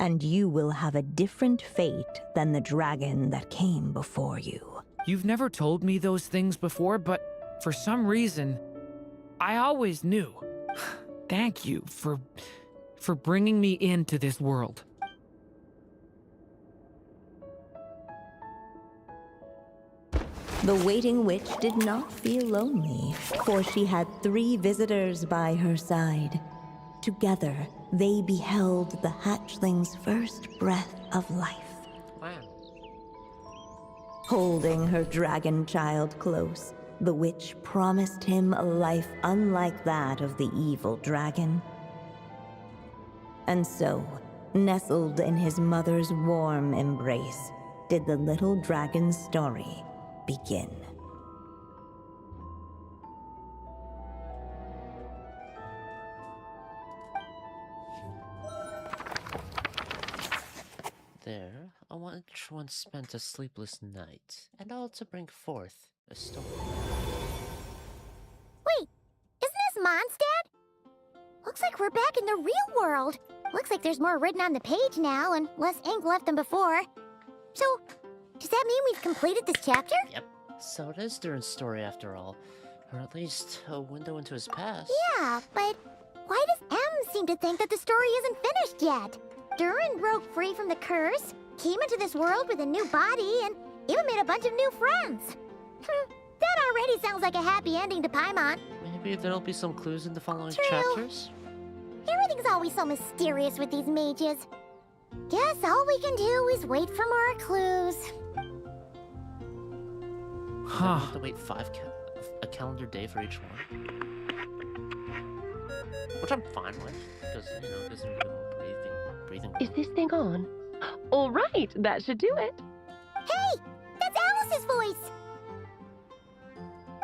And you will have a different fate than the dragon that came before you. You've never told me those things before, but for some reason, I always knew. Thank you for bringing me into this world. The waiting witch did not feel lonely, for she had 3 visitors by her side. Together, they beheld the hatchling's first breath of life. Wow. Holding her dragon child close, the witch promised him a life unlike that of the evil dragon. And so, nestled in his mother's warm embrace, did the little dragon's story begin. There, a witch once spent a sleepless night, and all to bring forth a story. Wait, isn't this Mondstadt? Looks like we're back in the real world. Looks like there's more written on the page now and less ink left than before. So, does that mean we've completed this chapter? Yep. So it is Durin's story after all. Or at least a window into his past. Yeah, but why does M seem to think that the story isn't finished yet? Durin broke free from the curse, came into this world with a new body, and even made a bunch of new friends. That already sounds like a happy ending to Paimon. Maybe there'll be some clues in the following True. chapters? Everything's always so mysterious with these mages. Guess all we can do is wait for more clues. Huh. Have to wait a calendar day for each one. Which I'm fine with, because, you know, there's a bit more breathing. Is this thing on? All right, that should do it. Hey, that's Alice's voice.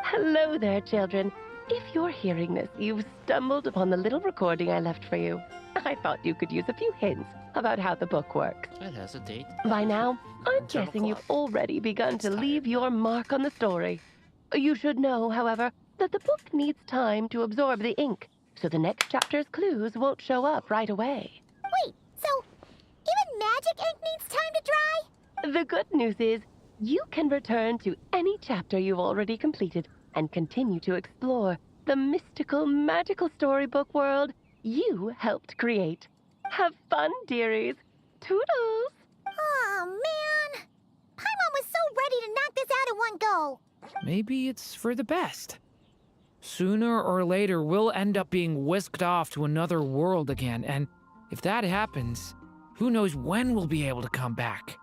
Hello there, children. If you're hearing this, you've stumbled upon the little recording I left for you. I thought you could use a few hints about how the book works. It has a date. By now, I'm guessing you've already begun to leave your mark on the story. You should know, however, that the book needs time to absorb the ink, so the next chapter's clues won't show up right away. Wait, so even magic ink needs time to dry? The good news is, you can return to any chapter you've already completed and continue to explore the mystical, magical storybook world you helped create. Have fun, dearies. Toodles! Oh, man. Paimon was so ready to knock this out in one go. Maybe it's for the best. Sooner or later, we'll end up being whisked off to another world again, and if that happens, who knows when we'll be able to come back.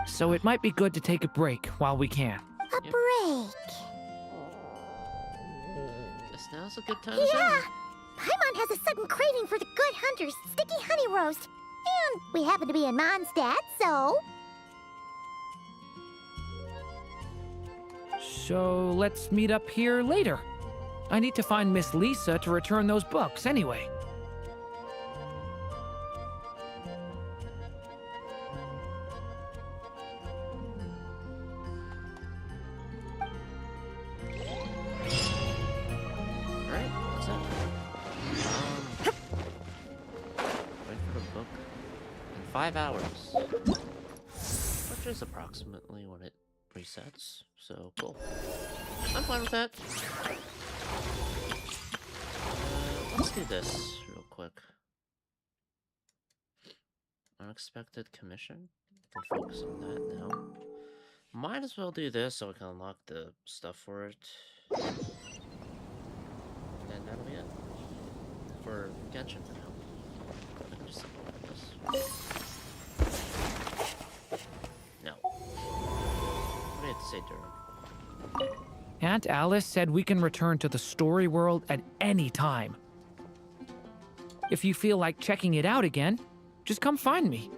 So it might be good to take a break while we can. A break? Guess now's a good time to Yeah! Paimon has a sudden craving for the good hunter's sticky honey roast. And we happen to be in Mondstadt, so... So let's meet up here later. I need to find Miss Lisa to return those books anyway. Alright, what's up? Wait for the book in 5 hours. Which is approximately when it resets, so cool. I'm fine with that. Let's do this real quick. Unexpected commission. We can focus on that now. Might as well do this so I can unlock the stuff for it. And that'll be it. For Genshin for now. I can just unlock this. No. What do you have to say, Durin? Aunt Alice said we can return to the story world at any time. If you feel like checking it out again, just come find me.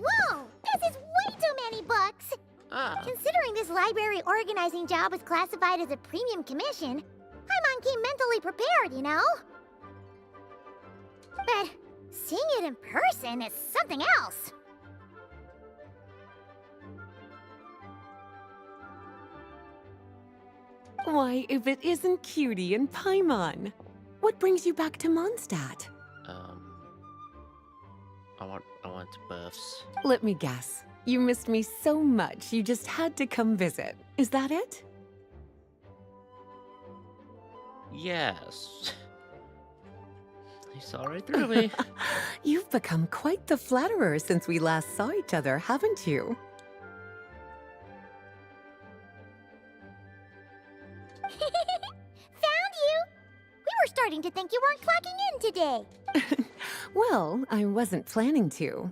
Whoa! This is way too many books! Considering this library organizing job was classified as a premium commission, Paimon came mentally prepared, you know? But seeing it in person is something else. Why, if it isn't Cutie and Paimon, what brings you back to Mondstadt? I want births. Let me guess. You missed me so much, you just had to come visit. Is that it? Yes. He saw right through me. You've become quite the flatterer since we last saw each other, haven't you? Found you! We were starting to think you weren't clocking in today. Well, I wasn't planning to.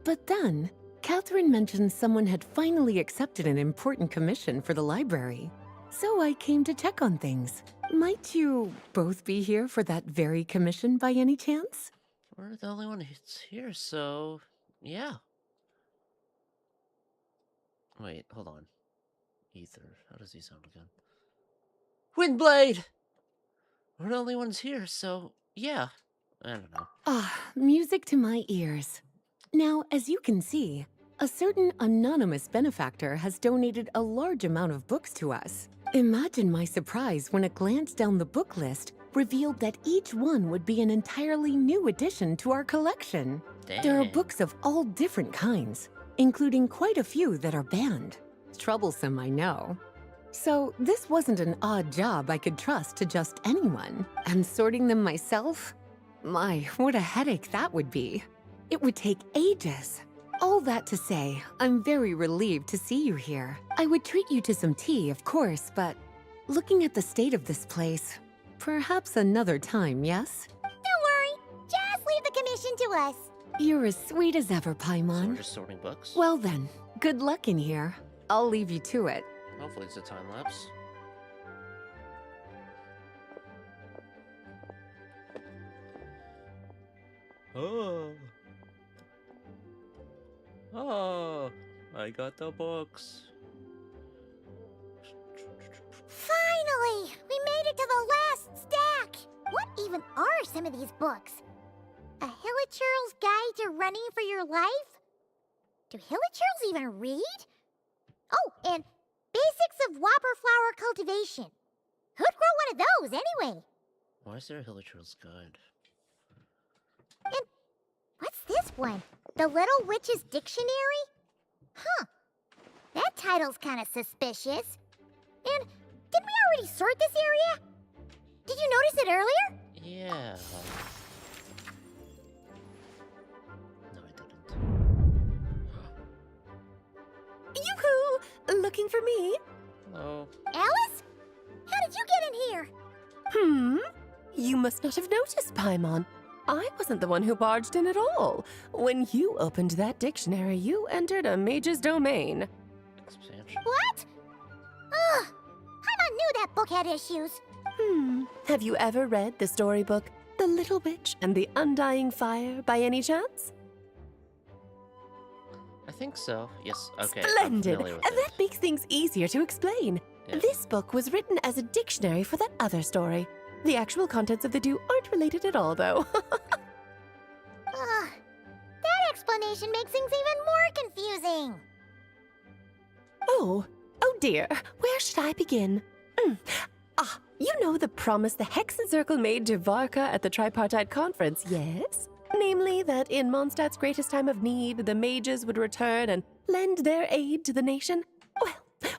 But then, Catherine mentioned someone had finally accepted an important commission for the library. So I came to check on things. Might you both be here for that very commission by any chance? We're the only one who's here, so yeah. Wait, hold on. Ether. How does he sound again? Windblade! We're the only ones here, so yeah. I don't know. Ah, music to my ears. Now, as you can see, a certain anonymous benefactor has donated a large amount of books to us. Imagine my surprise when a glance down the book list revealed that each one would be an entirely new addition to our collection. There are books of all different kinds, including quite a few that are banned. Troublesome, I know. So this wasn't an odd job I could trust to just anyone. And sorting them myself? My, what a headache that would be. It would take ages. All that to say, I'm very relieved to see you here. I would treat you to some tea, of course, but looking at the state of this place, perhaps another time, yes? Don't worry. Just leave the commission to us. You're as sweet as ever, So we're Paimon. just sorting books? Well then, good luck in here. I'll leave you to it. Hopefully it's a time lapse. Oh. Oh, I got the books. Finally! We made it to the last stack! What even are some of these books? A Hilichurl's Guide to Running for Your Life? Do Hilichurls even read? Oh, and Basics of Whopper Flower Cultivation. Who'd grow one of those, anyway? Why is there a Hilichurl's Guide? And what's this one? The Little Witch's Dictionary? Huh. That title's kind of suspicious. And didn't we already sort this area? Did you notice it earlier? Yeah. No, I didn't. Yoo-hoo! Looking for me? Hello. Alice? How did you get in here? You must not have noticed, Paimon. I wasn't the one who barged in at all. When you opened that dictionary, you entered a mage's domain. Substantial. What? Ugh. Paimon knew that book had issues. Have you ever read the storybook, The Little Witch and the Undying Fire, by any chance? I think so. Yes. Okay. Splendid! I'm familiar with And it. that makes things easier to explain. Yeah. This book was written as a dictionary for that other story. The actual contents of the two aren't related at all, though. Ugh. That explanation makes things even more confusing. Oh dear. Where should I begin? You know the promise the Hexen Circle made to Varka at the Tripartite Conference, yes? Namely, that in Mondstadt's greatest time of need, the mages would return and lend their aid to the nation? Well,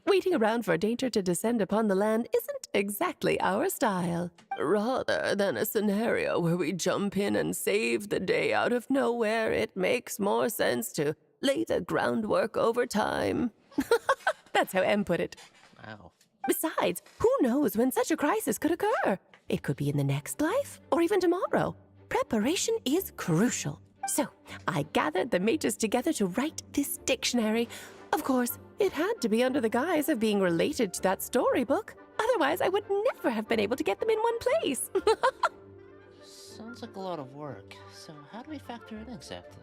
waiting around for danger to descend upon the land isn't exactly our style. Rather than a scenario where we jump in and save the day out of nowhere, it makes more sense to lay the groundwork over time. That's how M put it. Wow. Besides, who knows when such a crisis could occur? It could be in the next life, or even tomorrow. Preparation is crucial. So, I gathered the mages together to write this dictionary. Of course, it had to be under the guise of being related to that storybook. Otherwise, I would never have been able to get them in one place. Sounds like a lot of work. So how do we factor in exactly?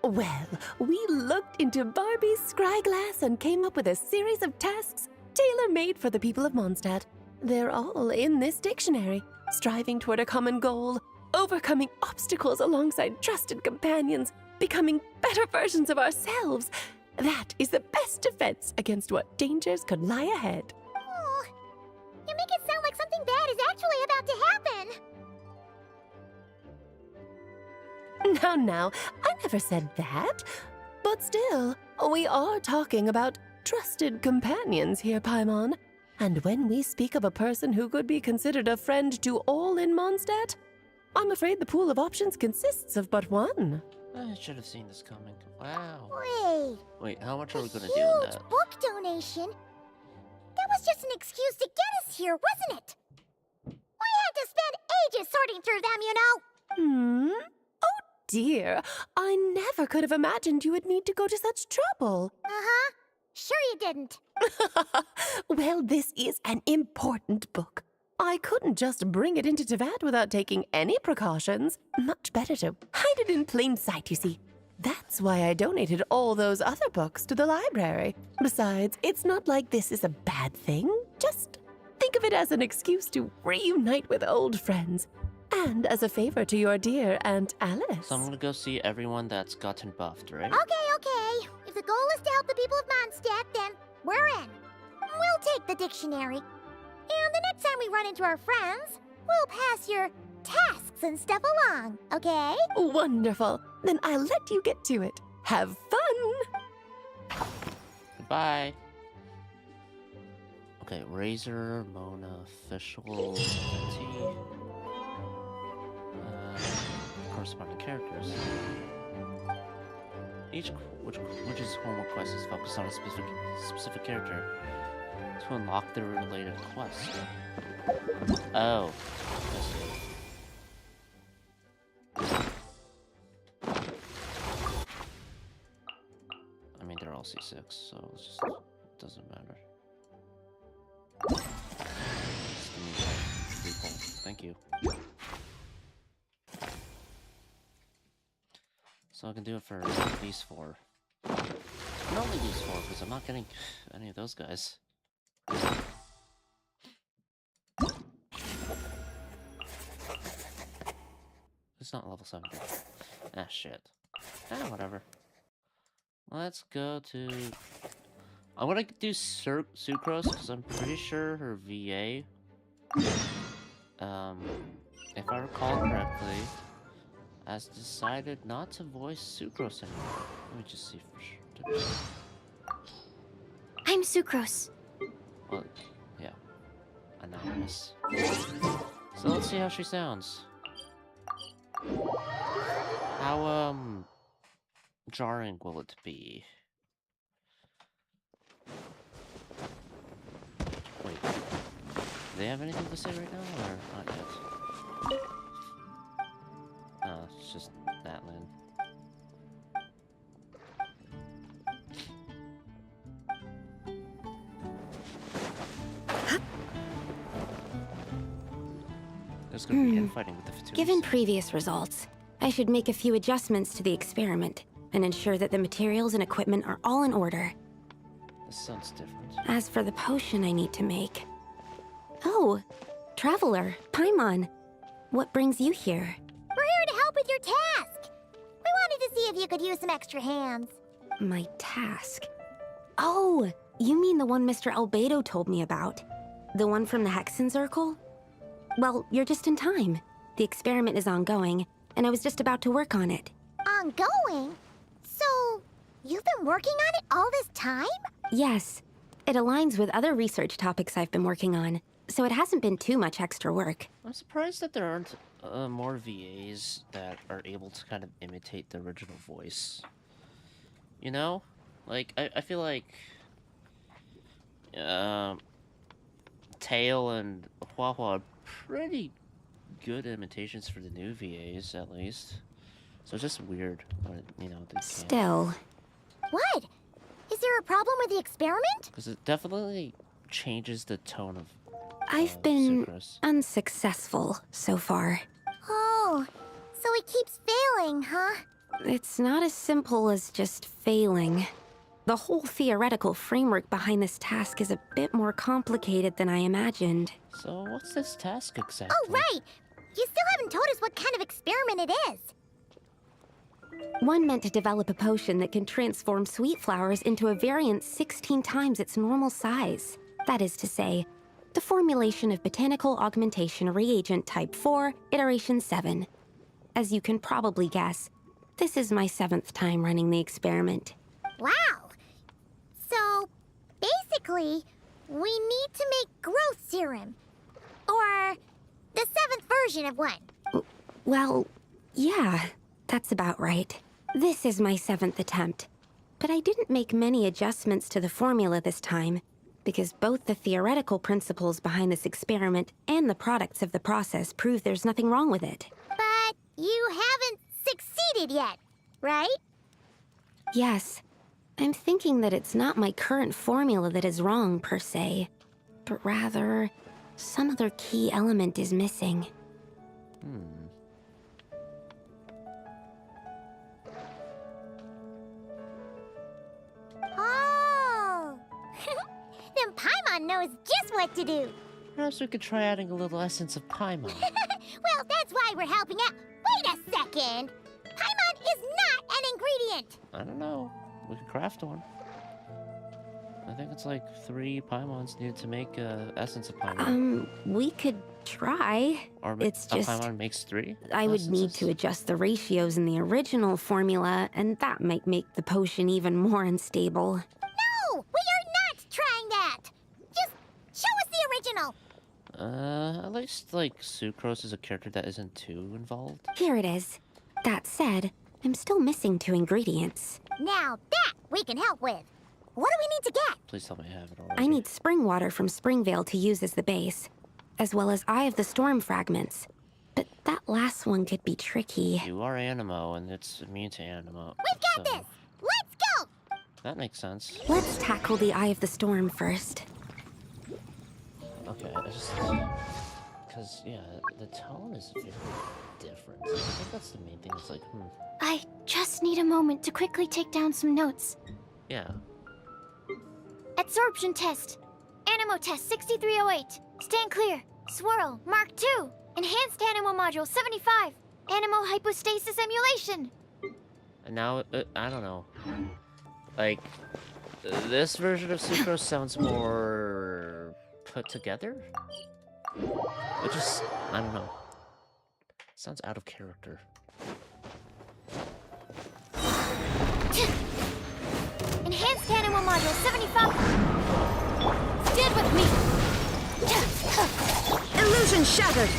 Well, we looked into Barbie's scryglass and came up with a series of tasks tailor-made for the people of Mondstadt. They're all in this dictionary, striving toward a common goal, overcoming obstacles alongside trusted companions, becoming better versions of ourselves. That is the best defense against what dangers could lie ahead. Oh, you make it sound like something bad is actually about to happen. Now, I never said that. But still, We are talking about trusted companions here, Paimon. And when we speak of a person who could be considered a friend to all in Mondstadt, I'm afraid the pool of options consists of but one. I should have seen this coming. Wow. Wait, Wait, how much are we gonna do huge with that? book donation? That was just an excuse to get us here, wasn't it? We had to spend ages sorting through them, you know. Oh dear, I never could have imagined you would need to go to such trouble. Uh-huh. Sure you didn't. Well, this is an important book. I couldn't just bring it into Teyvat without taking any precautions. Much better to hide it in plain sight, you see. That's why I donated all those other books to the library. Besides, it's not like this is a bad thing. Just think of it as an excuse to reunite with old friends. And as a favor to your dear Aunt Alice. So I'm gonna go see everyone that's gotten buffed, right? Okay. If the goal is to help the people of Mondstadt, then we're in. We'll take the dictionary. And the next time we run into our friends, we'll pass your tasks and stuff along, okay? Wonderful. Then I'll let you get to it. Have fun! Goodbye. Okay, Razor, Mona, Official, Fenty. Corresponding characters. Which is homework quest is focused on a specific character to unlock the related quest. Oh, I see. I mean, they're all C6, so it's just it doesn't matter. Just give me that recall. Thank you. So I can do it for these four. And only these four, because I'm not getting any of those guys. It's not level 70. Ah, shit. Ah, whatever. Let's go to... I'm gonna do Sucrose, because I'm pretty sure her VA... if I recall correctly... has decided not to voice Sucrose anymore. Let me just see for sure. I'm Sucrose. Well, yeah. Anonymous. So let's see how she sounds. How, jarring will it be? Wait. Do they have anything to say right now, or not yet? No, it's just that land. There's gonna be infighting with the Fatounis. Given previous results, I should make a few adjustments to the experiment and ensure that the materials and equipment are all in order. This sounds different. As for the potion I need to make... Oh, Traveler, Paimon, what brings you here? We're here to help with your task. We wanted to see if you could use some extra hands. My task? Oh, you mean the one Mr. Albedo told me about? The one from the Hexen Circle? Well, you're just in time. The experiment is ongoing, and I was just about to work on it. Ongoing? So, you've been working on it all this time? Yes. It aligns with other research topics I've been working on, so it hasn't been too much extra work. I'm surprised that there aren't more VAs that are able to kind of imitate the original voice. You know? Like, I feel like... Tail and Hua are pretty good imitations for the new VAs, at least. So it's just weird when, you know, they can't. Still. What? Is there a problem with the experiment? Because it definitely changes the tone of I've been Sucrose. unsuccessful so far. Oh, so it keeps failing, huh? It's not as simple as just failing. The whole theoretical framework behind this task is a bit more complicated than I imagined. So what's this task exactly? Oh, right! You still haven't told us what kind of experiment it is. One meant to develop a potion that can transform sweet flowers into a variant 16 times its normal size. That is to say, the formulation of Botanical Augmentation Reagent Type 4, Iteration 7. As you can probably guess, this is my 7th time running the experiment. Wow, Basically, we need to make growth serum. Or the 7th version of one. Well, yeah, that's about right. This is my 7th attempt. But I didn't make many adjustments to the formula this time, because both the theoretical principles behind this experiment and the products of the process prove there's nothing wrong with it. But you haven't succeeded yet, right? Yes, I'm thinking that it's not my current formula that is wrong, per se, but rather, some other key element is missing. Oh! Then Paimon knows just what to do. Perhaps we could try adding a little essence of Paimon. Well, that's why we're helping out. Wait a second! Paimon is not an ingredient! I don't know. We could craft one. I think it's like 3 Paimons needed to make essence of Paimon. We could try. Or It's a just Paimon makes 3? I would need to adjust the ratios in the original formula, and that might make the potion even more unstable. No! We are not trying that! Just show us the original! At least, like, Sucrose is a character that isn't too involved. Here it is. That said, I'm still missing 2 ingredients. Now that we can help with. What do we need to get? Please tell me I have it already. I need spring water from Springvale to use as the base, as well as Eye of the Storm fragments. But that last one could be tricky. You are Animo, and it's immune to Animo. We've got this! Let's go! That makes sense. Let's tackle the Eye of the Storm first. Okay, I just... Because, yeah, the tone is very different. I think that's the main thing. It's like, I just need a moment to quickly take down some notes. Yeah. Adsorption test. Animo test 6308. Stand clear. Swirl. Mark 2. Enhanced Animo module 75. Animo hypostasis emulation. And now, I don't know. Like, this version of Sucrose sounds more put together? Which is, I don't know. Sounds out of character. Enhanced Animo module 75. Stand with me. Illusion shattered.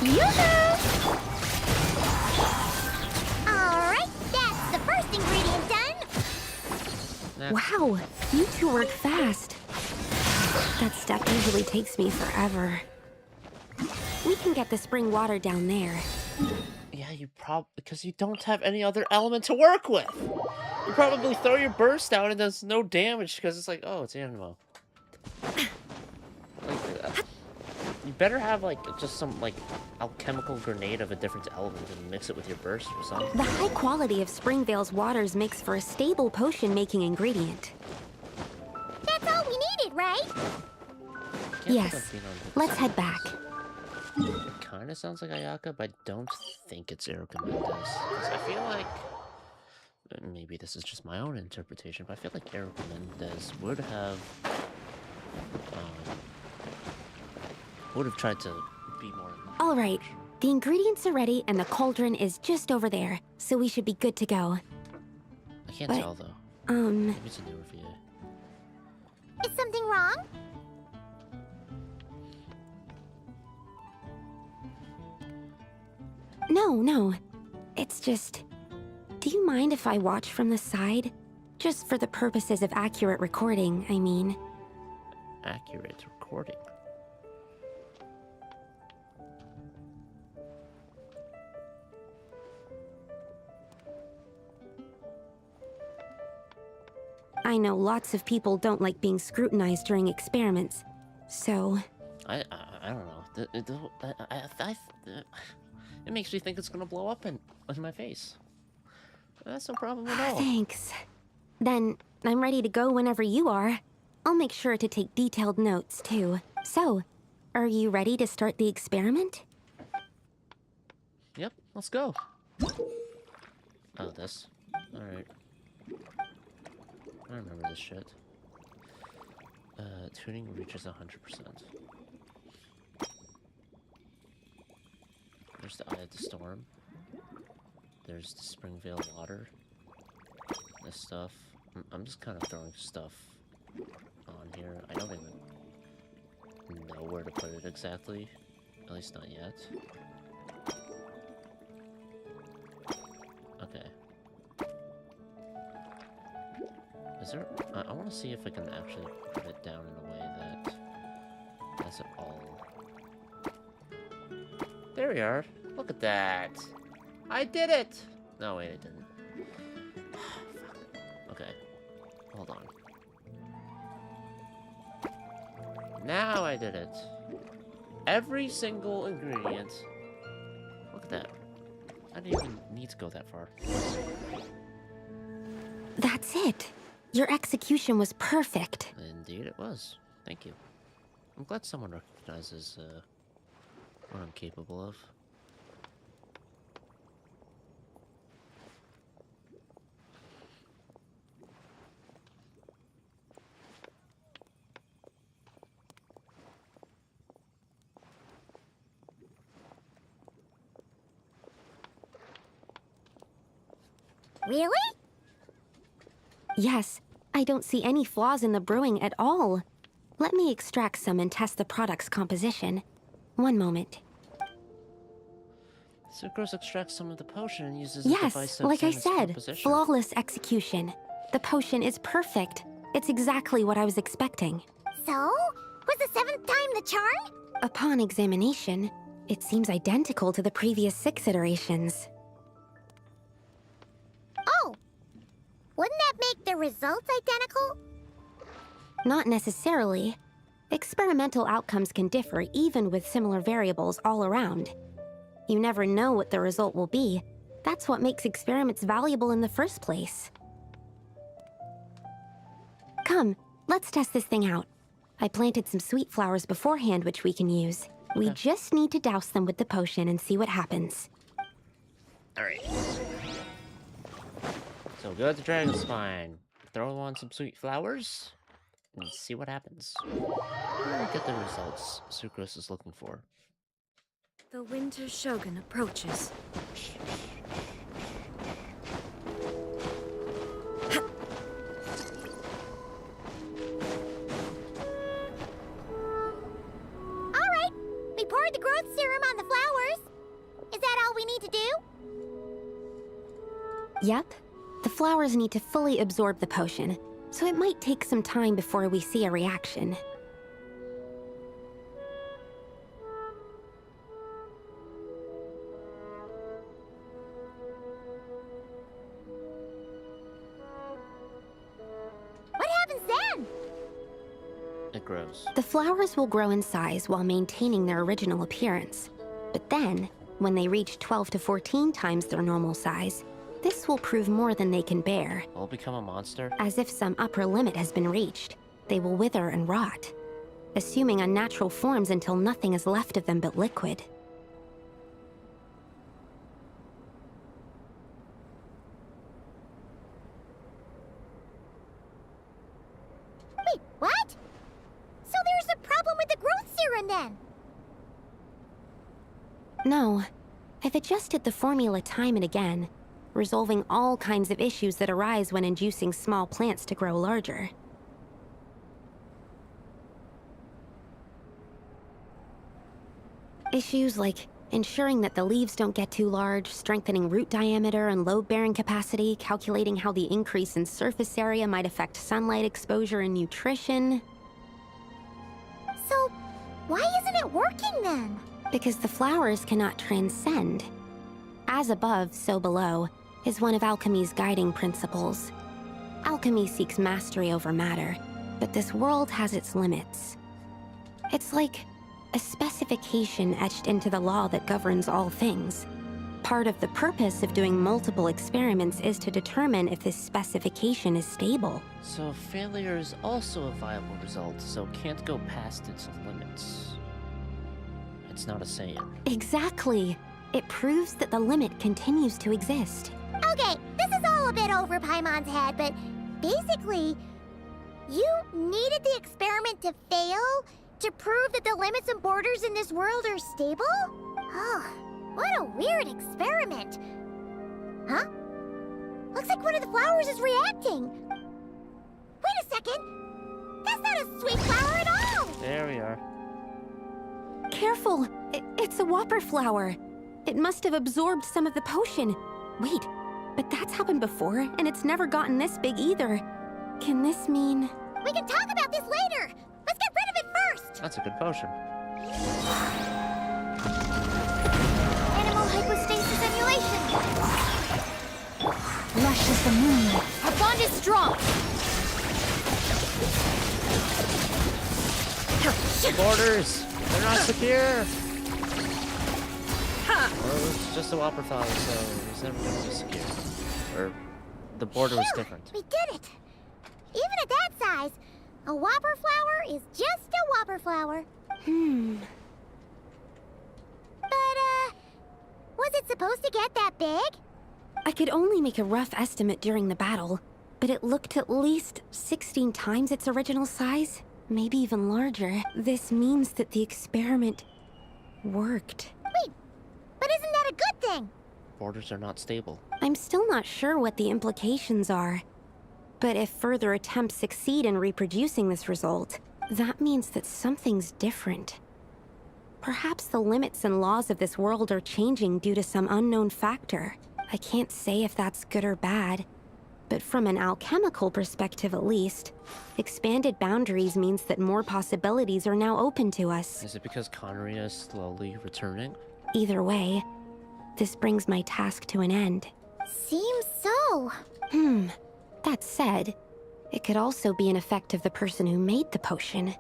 Yoo-hoo! Alright, that's the first ingredient done. Wow, you 2 work fast. That step usually takes me forever. We can get the spring water down there. Yeah, you because you don't have any other element to work with. You probably throw your burst out and does no damage because it's like, oh, it's Animo. You better have, like, just some, like, alchemical grenade of a different element and mix it with your burst or something. The high quality of Springvale's waters makes for a stable potion-making ingredient. That's all we needed, right? Yes. Let's head back. It kind of sounds like Ayaka, but I don't think it's Erica Mendez. 'Cause I feel like... Maybe this is just my own interpretation, but I feel like Erica Mendez would have tried to be more... All right. The ingredients are ready, and the cauldron is just over there, so we should be good to go. I can't tell, though. Maybe it's a newer VA. Is something wrong? No. It's just... Do you mind if I watch from the side? Just for the purposes of accurate recording, I mean. Accurate recording? I know lots of people don't like being scrutinized during experiments, so... I don't know. It makes me think it's gonna blow up in my face. That's no problem at all. Thanks. Then, I'm ready to go whenever you are. I'll make sure to take detailed notes, too. So, are you ready to start the experiment? Yep, let's go. Oh, this. Alright. I remember this shit. Tuning reaches 100%. There's the Eye of the Storm. There's the Springvale water. This stuff. I'm just kind of throwing stuff on here. I don't even know where to put it exactly. At least not yet. Okay. Is there... I want to see if I can actually put it down in a way that has it all... There we are. Look at that. I did it! No, wait, I didn't. Okay. Hold on. Now I did it. Every single ingredient. Look at that. I didn't even need to go that far. That's it. Your execution was perfect. Indeed it was. Thank you. I'm glad someone recognizes what I'm capable of. Really? Yes, I don't see any flaws in the brewing at all. Let me extract some and test the product's composition. One moment. Sucrose extracts some of the potion and uses a device Yes, that like I its said, composition. flawless execution. The potion is perfect. It's exactly what I was expecting. So? Was the 7th time the charm? Upon examination, it seems identical to the previous 6 iterations. Oh! Wouldn't that make the results identical? Not necessarily. Experimental outcomes can differ even with similar variables all around. You never know what the result will be. That's what makes experiments valuable in the first place. Come, let's test this thing out. I planted some sweet flowers beforehand which we can use. We just need to douse them with the potion and see what happens. Alright. So go to the dragon spine, throw on some sweet flowers, and see what happens. Get the results Sucrose is looking for. The Winter Shogun approaches. Alright, we poured the growth serum on the flowers. Is that all we need to do? Yep. The flowers need to fully absorb the potion, so it might take some time before we see a reaction. What happens then? It grows. The flowers will grow in size while maintaining their original appearance. But then, when they reach 12 to 14 times their normal size, this will prove more than they can bear. Will it become a monster? As if some upper limit has been reached, they will wither and rot, assuming unnatural forms until nothing is left of them but liquid. Wait, what? So there's a problem with the growth serum then? No. I've adjusted the formula time and again, resolving all kinds of issues that arise when inducing small plants to grow larger. Issues like ensuring that the leaves don't get too large, strengthening root diameter and load-bearing capacity, calculating how the increase in surface area might affect sunlight exposure and nutrition. So, why isn't it working then? Because the flowers cannot transcend. As above, so below, is one of alchemy's guiding principles. Alchemy seeks mastery over matter, but this world has its limits. It's like a specification etched into the law that governs all things. Part of the purpose of doing multiple experiments is to determine if this specification is stable. So failure is also a viable result, so can't go past its limits. It's not a Saiyan. Exactly. It proves that the limit continues to exist. Okay, this is all a bit over Paimon's head, but basically, you needed the experiment to fail to prove that the limits and borders in this world are stable? Oh, what a weird experiment. Huh? Looks like one of the flowers is reacting. Wait a second. That's not a sweet flower at all! There we are. Careful! It's a whopper flower. It must have absorbed some of the potion. Wait, but that's happened before, and it's never gotten this big either. Can this mean... We can talk about this later! Let's get rid of it first! That's a good potion. Animal hypostasis emulation! Lush as the moon. Our bond is strong! Borders! They're not secure! Well, it's just a whopper flower, so it's never going to be secure. Or, the border was different. We did it! Even at that size, a whopper flower is just a whopper flower. But, was it supposed to get that big? I could only make a rough estimate during the battle, but it looked at least 16 times its original size, maybe even larger. This means that the experiment worked. Wait, but isn't that a good thing? Borders are not stable. I'm still not sure what the implications are. But if further attempts succeed in reproducing this result, that means that something's different. Perhaps the limits and laws of this world are changing due to some unknown factor. I can't say if that's good or bad, but from an alchemical perspective at least, expanded boundaries means that more possibilities are now open to us. Is it because Conria is slowly returning? Either way, this brings my task to an end. Seems so. That said, it could also be an effect of the person who made the potion.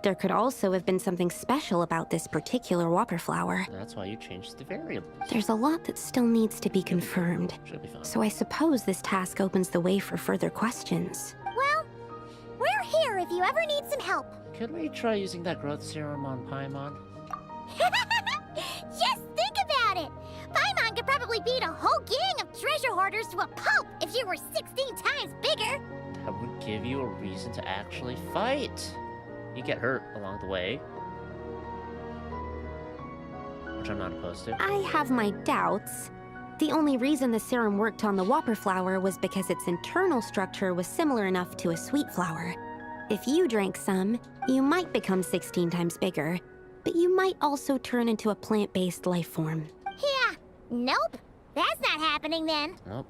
There could also have been something special about this particular whopper flower. That's why you changed the variables. There's a lot that still needs to be confirmed. Should be fine. So I suppose this task opens the way for further questions. Well, we're here if you ever need some help. Could we try using that growth serum on Paimon? Just think about it! Paimon could probably beat a whole gang of treasure hoarders to a pulp if she were 16 times bigger! That would give you a reason to actually fight. You get hurt along the way. Which I'm not opposed to. I have my doubts. The only reason the serum worked on the whopper flower was because its internal structure was similar enough to a sweet flower. If you drank some, you might become 16 times bigger, but you might also turn into a plant-based life form. Yeah, nope. That's not happening then. Nope.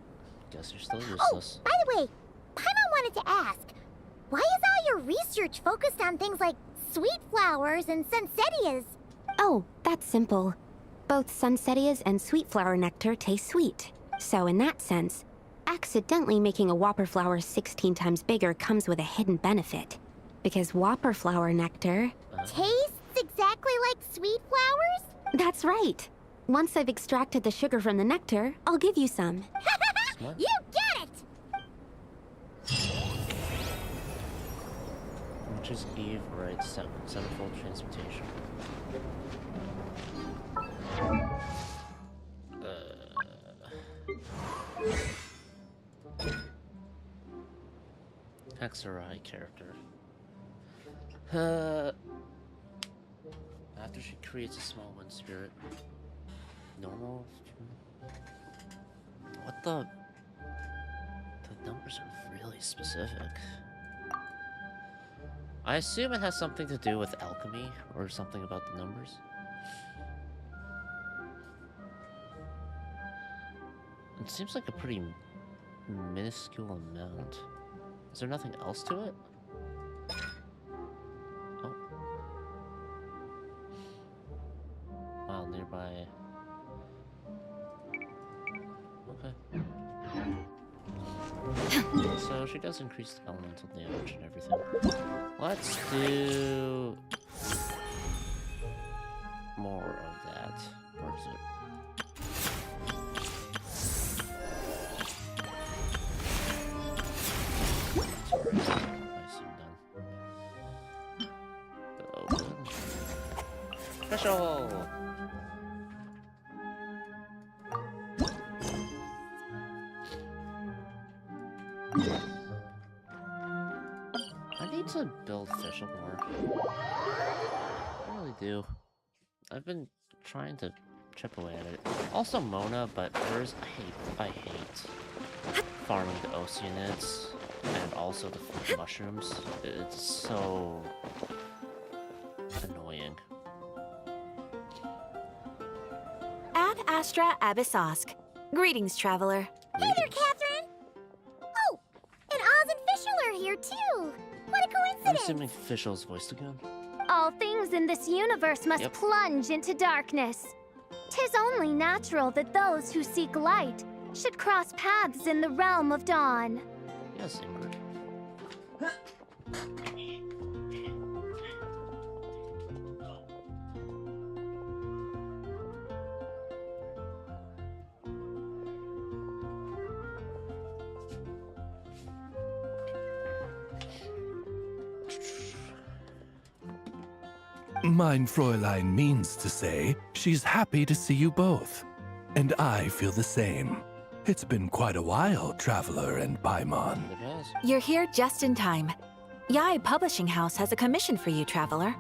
Guess you're still Oh, useless. by the way, Paimon wanted to ask, why is all your research focused on things like sweet flowers and sunsettias? Oh, that's simple. Both sunsettias and sweet flower nectar taste sweet. So in that sense, accidentally making a whopper flower 16 times bigger comes with a hidden benefit. Because whopper flower nectar... Tastes exactly like sweet flowers? That's right. Once I've extracted the sugar from the nectar, I'll give you some. You get it! Which is Eve, right? Sevenfold transmutation. Hexarai character. After she creates a small wind spirit. Normal. What the numbers are really specific. I assume it has something to do with alchemy or something about the numbers. It seems like a pretty minuscule amount. Is there nothing else to it? Oh. While nearby. Okay. So she does increase the elemental damage and everything. Let's do more of that. Where is it? Special! I need to build Fischl more. I really do. I've been trying to chip away at it. Also Mona, but hers, I hate farming the OC units. And also the fruit mushrooms. It's so annoying. Ad Astra Abyssosk. Greetings, traveler. Hey there, Catherine! Oh, and Oz and Fischl are here too! What a I'm coincidence! assuming Fischl's voiced again. All things in this universe must plunge into darkness. 'Tis only natural that those who seek light should cross paths in the realm of dawn. Yes, Ingrid. Mein Fräulein means to say she's happy to see you both. And I feel the same. It's been quite a while, Traveler and Paimon. You're here just in time. Yai Publishing House has a commission for you, traveler.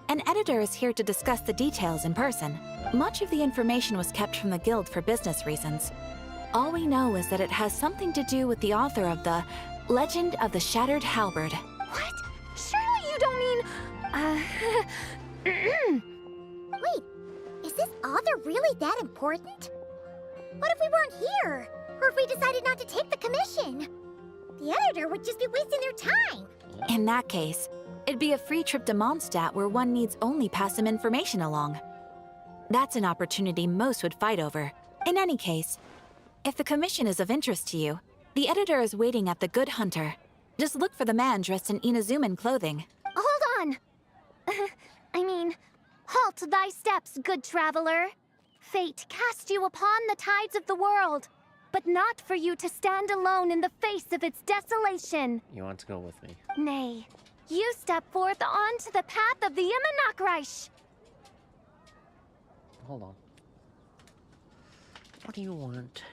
An editor is here to discuss the details in person. Much of the information was kept from the Guild for business reasons. All we know is that it has something to do with the author of the Legend of the Shattered Halberd. What? Surely you don't mean... Wait, is this author really that important? What if we weren't here? Or if we decided not to take the commission? The editor would just be wasting their time. In that case, it'd be a free trip to Mondstadt where one needs only pass some information along. That's an opportunity most would fight over. In any case, if the commission is of interest to you, the editor is waiting at the Good Hunter. Just look for the man dressed in Inazuman clothing. Hold on! Halt thy steps, good traveler. Fate cast you upon the tides of the world, but not for you to stand alone in the face of its desolation. You want to go with me? Nay, you step forth onto the path of the Immanakreich. Hold on. What do you want?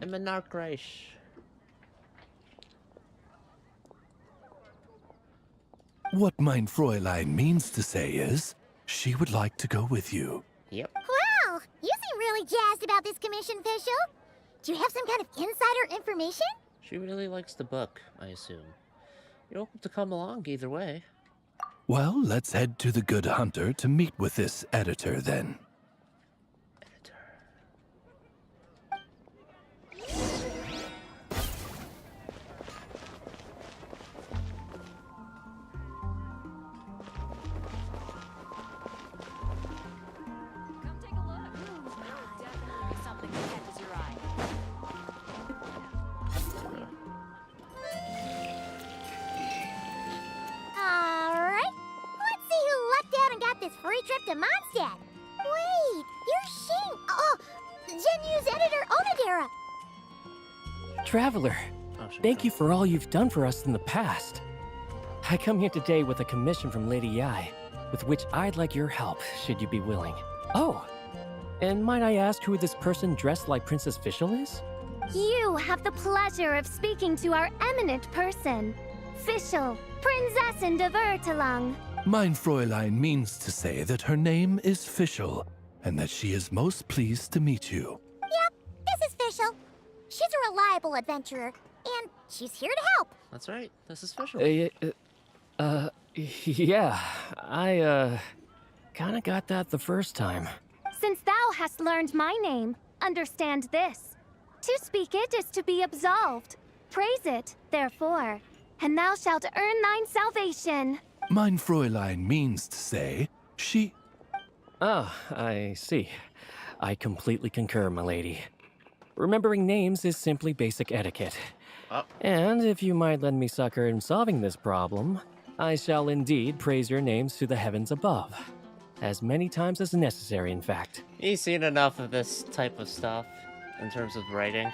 I'm a Narkreich. What mein Fräulein means to say is, she would like to go with you. Yep. Wow, you seem really jazzed about this commission, Fischl. Do you have some kind of insider information? She really likes the book, I assume. You're welcome to come along either way. Well, let's head to the Good Hunter to meet with this editor then. Alright, let's see who lucked out and got this free trip to Mondstadt. Wait, you're Shing. Oh, Genu's editor, Onodera. Traveler, thank you for all you've done for us in the past. I come here today with a commission from Lady Yai, with which I'd like your help, should you be willing. Oh, and might I ask who this person dressed like Princess Fischl is? You have the pleasure of speaking to our eminent person, Fischl, Prinzessin de Vertelung. Mein Fräulein means to say that her name is Fischl, and that she is most pleased to meet you. Yep, this is Fischl. She's a reliable adventurer, and she's here to help. That's right, this is Fischl. Yeah, I, kinda got that the first time. Since thou hast learned my name, understand this. To speak it is to be absolved. Praise it, therefore, and thou shalt earn thine salvation. Mein Fräulein means to say, she... Ah, I see. I completely concur, my lady. Remembering names is simply basic etiquette. And if you might lend me succor in solving this problem, I shall indeed praise your names to the heavens above. As many times as necessary, in fact. You've seen enough of this type of stuff in terms of writing.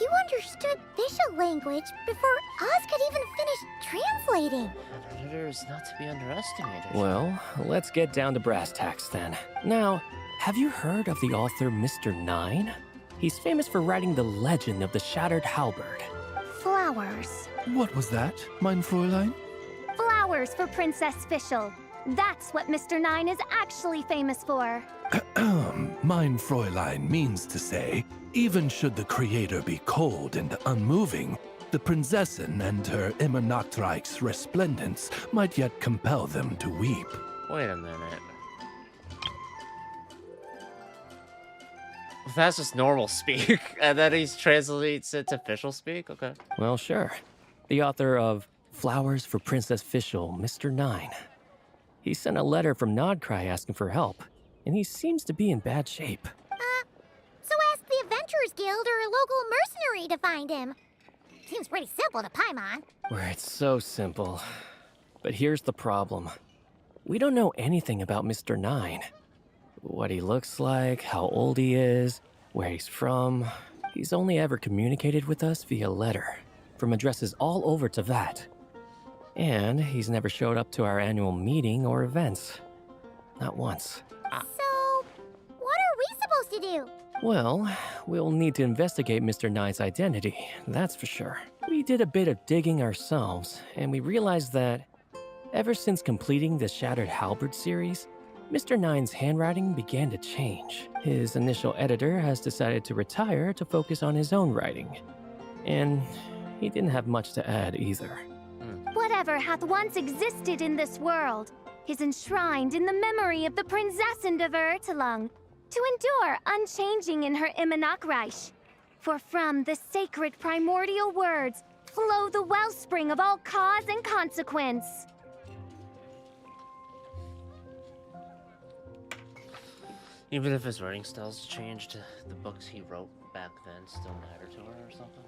You understood Fischl language before Oz could even finish translating. An editor is not to be underestimated. Well, let's get down to brass tacks then. Now, have you heard of the author Mr. Nine? He's famous for writing the legend of the Shattered Halberd. Flowers. What was that, mein Fräulein? Flowers for Princess Fischl. That's what Mr. Nine is actually famous for. Mein Fräulein means to say, even should the creator be cold and unmoving, the Prinzessin and her immer Nachtreich's resplendence might yet compel them to weep. Wait a minute. That's just normal speak, and then he translates it to Fischl speak? Okay. Well, sure. The author of Flowers for Princess Fischl, Mr. Nine. He sent a letter from Nodcry asking for help, and he seems to be in bad shape. So ask the Adventurers Guild or a local mercenary to find him. Seems pretty simple to Paimon. Where it's so simple. But here's the problem. We don't know anything about Mr. Nine. What he looks like, how old he is, where he's from. He's only ever communicated with us via letter, from addresses all over Teyvat. And he's never showed up to our annual meeting or events. Not once. So, what are we supposed to do? Well, we'll need to investigate Mr. Nine's identity, that's for sure. We did a bit of digging ourselves, and we realized that ever since completing the Shattered Halberd series, Mr. Nine's handwriting began to change. His initial editor has decided to retire to focus on his own writing. And he didn't have much to add either. Whatever hath once existed in this world is enshrined in the memory of the Prinzessin de Vertelung, to endure unchanging in her Immanakreich. For from the sacred primordial words flow the wellspring of all cause and consequence. Even if his writing style's changed, the books he wrote back then still matter to her or something?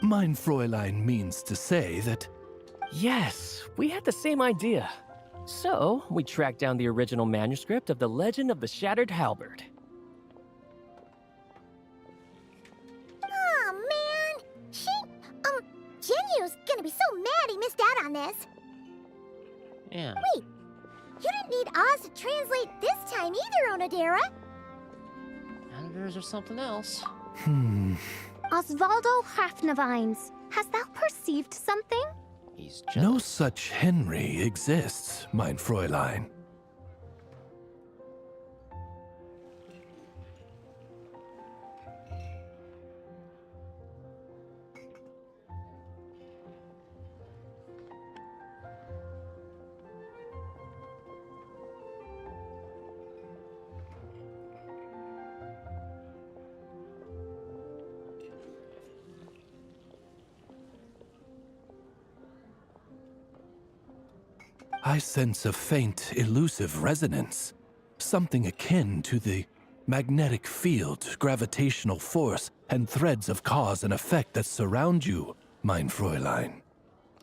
Mein Fräulein means to say that... Yes, we had the same idea. So, we tracked down the original manuscript of The Legend of the Shattered Halberd. Aw, man! Jinyu's gonna be so mad he missed out on this. Yeah. Wait, you didn't need Oz to translate this time either, Onodera. Editors or something else. Osvaldo Hafnavines, hast thou perceived something? He's No such Henry exists, mein Fräulein. I sense a faint, elusive resonance. Something akin to the magnetic field, gravitational force, and threads of cause and effect that surround you, mein Fräulein.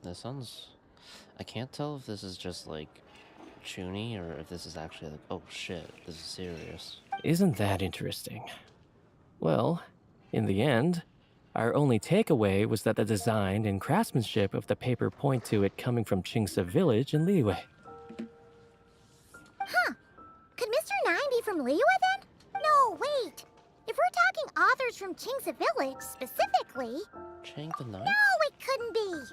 This sounds... I can't tell if this is just, like, Chuny, or if this is actually like, oh shit, this is serious. Isn't that interesting? Well, in the end, our only takeaway was that the design and craftsmanship of the paper point to it coming from Chingsa village in Liyue. Huh. Could Mr. Nine be from Liyue then? No, wait. If we're talking authors from Chingsa village specifically... Chang the Ninth? No, it couldn't be.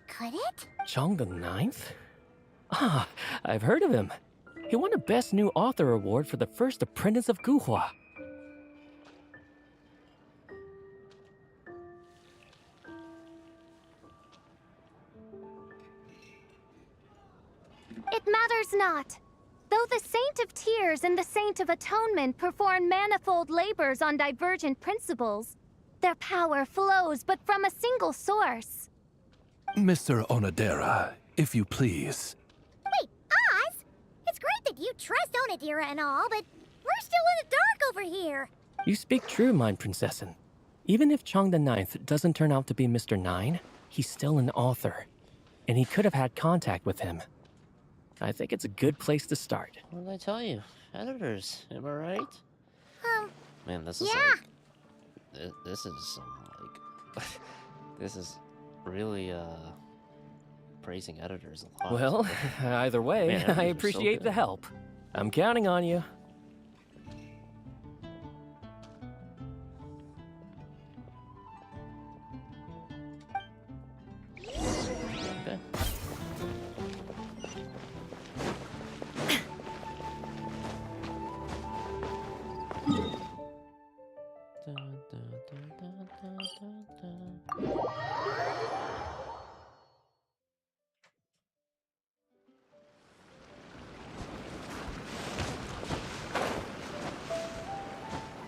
Could it? Chong the Ninth? Ah, I've heard of him. He won a Best New Author award for the first apprentice of Guhua. It matters not. Though the Saint of Tears and the Saint of Atonement perform manifold labors on divergent principles, their power flows but from a single source. Mr. Onodera, if you please. Wait, Oz? It's great that you trust Onodera and all, but we're still in the dark over here. You speak true, mine princessin. Even if Chong the Ninth doesn't turn out to be Mr. Nine, he's still an author. And he could have had contact with him. I think it's a good place to start. What did I tell you? Editors, am I right? Man, this is yeah. this is some, like... this is really, praising editors a lot. Well, either way, Man, editors I are so appreciate the good. help. I'm counting on you. Okay.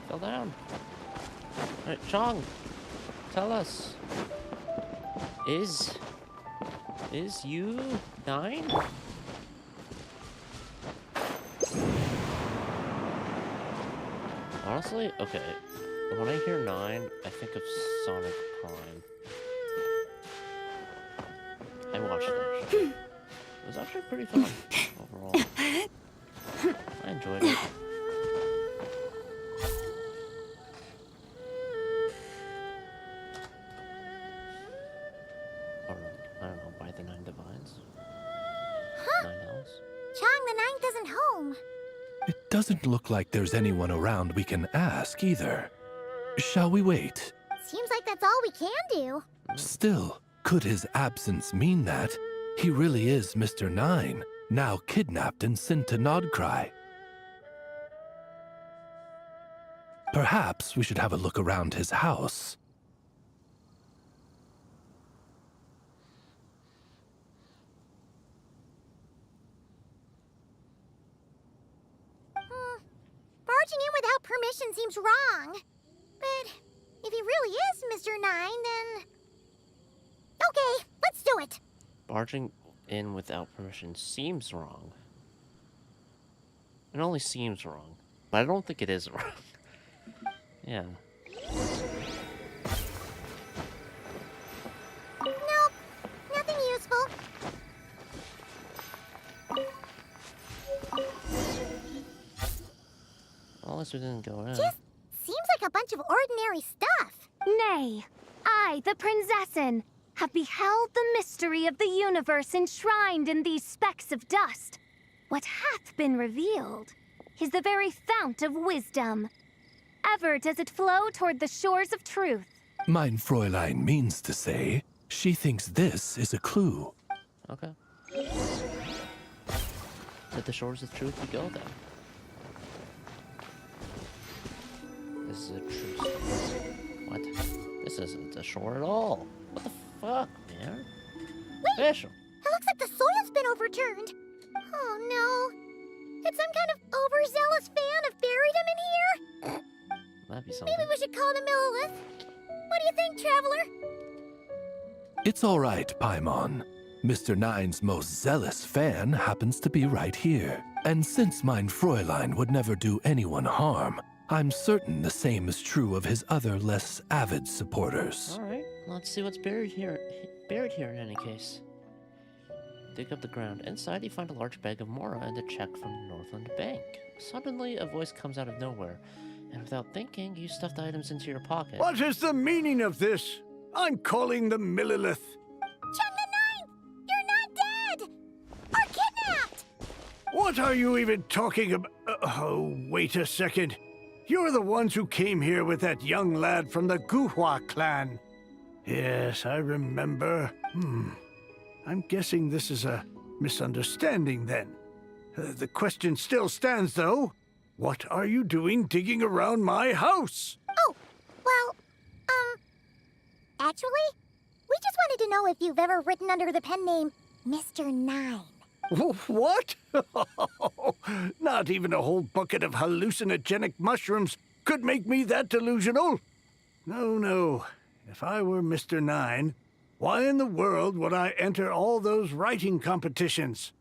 Fell down. Alright, Chong, tell us. Is you 9? Honestly, okay. When I hear 9, I think of Sonic Prime. I watched that show. It was actually pretty fun overall. I enjoyed it. Or, I don't know, by the 9 Divines? Huh? 9 Hells? Chong the Ninth isn't home. It doesn't look like there's anyone around we can ask either. Shall we wait? Seems like that's all we can do. Still, could his absence mean that he really is Mr. Nine, now kidnapped and sent to Nodcry? Perhaps we should have a look around his house. Barging in without permission seems wrong. But if he really is Mr. Nine, then... Okay, let's do it. Barging in without permission seems wrong. It only seems wrong, but I don't think it is wrong. Yeah. Nope, nothing useful. unless we didn't go in. Just seems like a bunch of ordinary stuff. Nay, I, the Princessin, have beheld the mystery of the universe enshrined in these specks of dust. What hath been revealed is the very fount of wisdom. Ever does it flow toward the shores of truth. Mein Fräulein means to say, she thinks this is a clue. Okay. To the shores of truth we go then. This is a truth. What? This isn't a shore at all. What the fuck, man? Wait! Fish. It looks like the soil's been overturned. Oh no. Did some kind of overzealous fan have buried him in here? That'd be something. Maybe we should call the Millilith. What do you think, Traveler? It's all right, Paimon. Mr. Nine's most zealous fan happens to be right here. And since Mein Fräulein would never do anyone harm, I'm certain the same is true of his other less avid supporters. Alright, let's see what's buried here. Buried here in any case. Dig up the ground. Inside you find a large bag of mora and a check from the Northland Bank. Suddenly, a voice comes out of nowhere, and without thinking, you stuff the items into your pocket. What is the meaning of this? I'm calling the Millilith. Chung the Ninth! You're not dead! Or kidnapped! What are you even talking about? Oh, wait a second. You're the ones who came here with that young lad from the Guhua clan. Yes, I remember. I'm guessing this is a misunderstanding then. The question still stands, though. What are you doing digging around my house? Oh, well, actually, we just wanted to know if you've ever written under the pen name Mr. Nine. What? Not even a whole bucket of hallucinogenic mushrooms could make me that delusional. No. If I were Mr. Nine, why in the world would I enter all those writing competitions?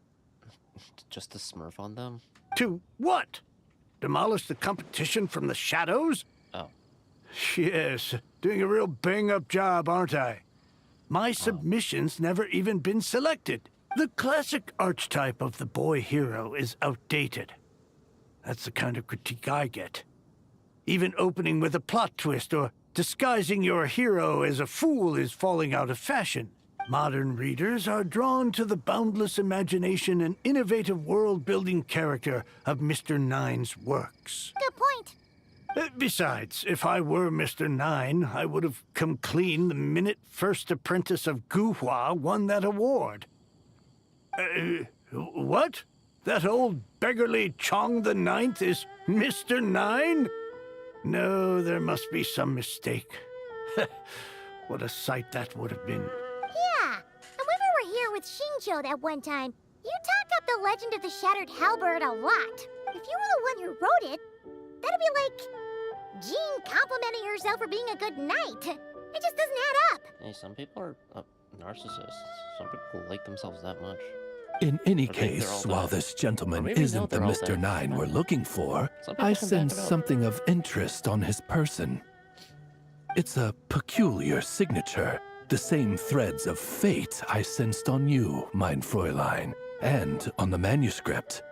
Just to smurf on them? To what? Demolish the competition from the shadows? Oh. Yes, doing a real bang-up job, aren't I? My submission's never even been selected. The classic archetype of the boy hero is outdated. That's the kind of critique I get. Even opening with a plot twist or disguising your hero as a fool is falling out of fashion. Modern readers are drawn to the boundless imagination and innovative world-building character of Mr. Nine's works. Good point. Besides, if I were Mr. Nine, I would have come clean the minute First Apprentice of Guhua won that award. What? That old beggarly Chong the Ninth is Mr. Nine? No, there must be some mistake. What a sight that would have been. Yeah, and when we were here with Shinjo that one time, you talked up the legend of the Shattered Halberd a lot. If you were the one who wrote it, that'd be like Jean complimenting herself for being a good knight. It just doesn't add up. Hey, some people are narcissists. Some people like themselves that much. In any case, while this gentleman isn't the Mr. Nine we're looking for, I sense something of interest on his person. It's a peculiar signature, the same threads of fate I sensed on you, Mein Fräulein, and on the manuscript.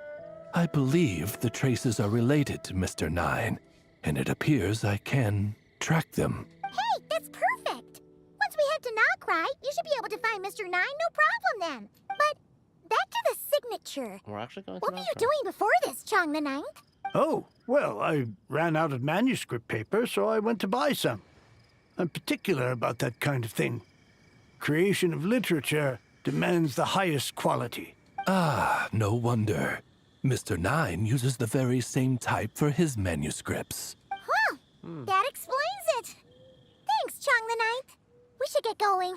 I believe the traces are related to Mr. Nine, and it appears I can track them. Hey, that's perfect! Once we head to Nokrai, you should be able to find Mr. Nine, no problem then. But back to the signature. We're actually going to What were you doing before this, Chong the Ninth? Oh, well, I ran out of manuscript paper, so I went to buy some. I'm particular about that kind of thing. Creation of literature demands the highest quality. Ah, no wonder. Mr. Nine uses the very same type for his manuscripts. Huh, that explains it. Thanks, Chong the Ninth. We should get going.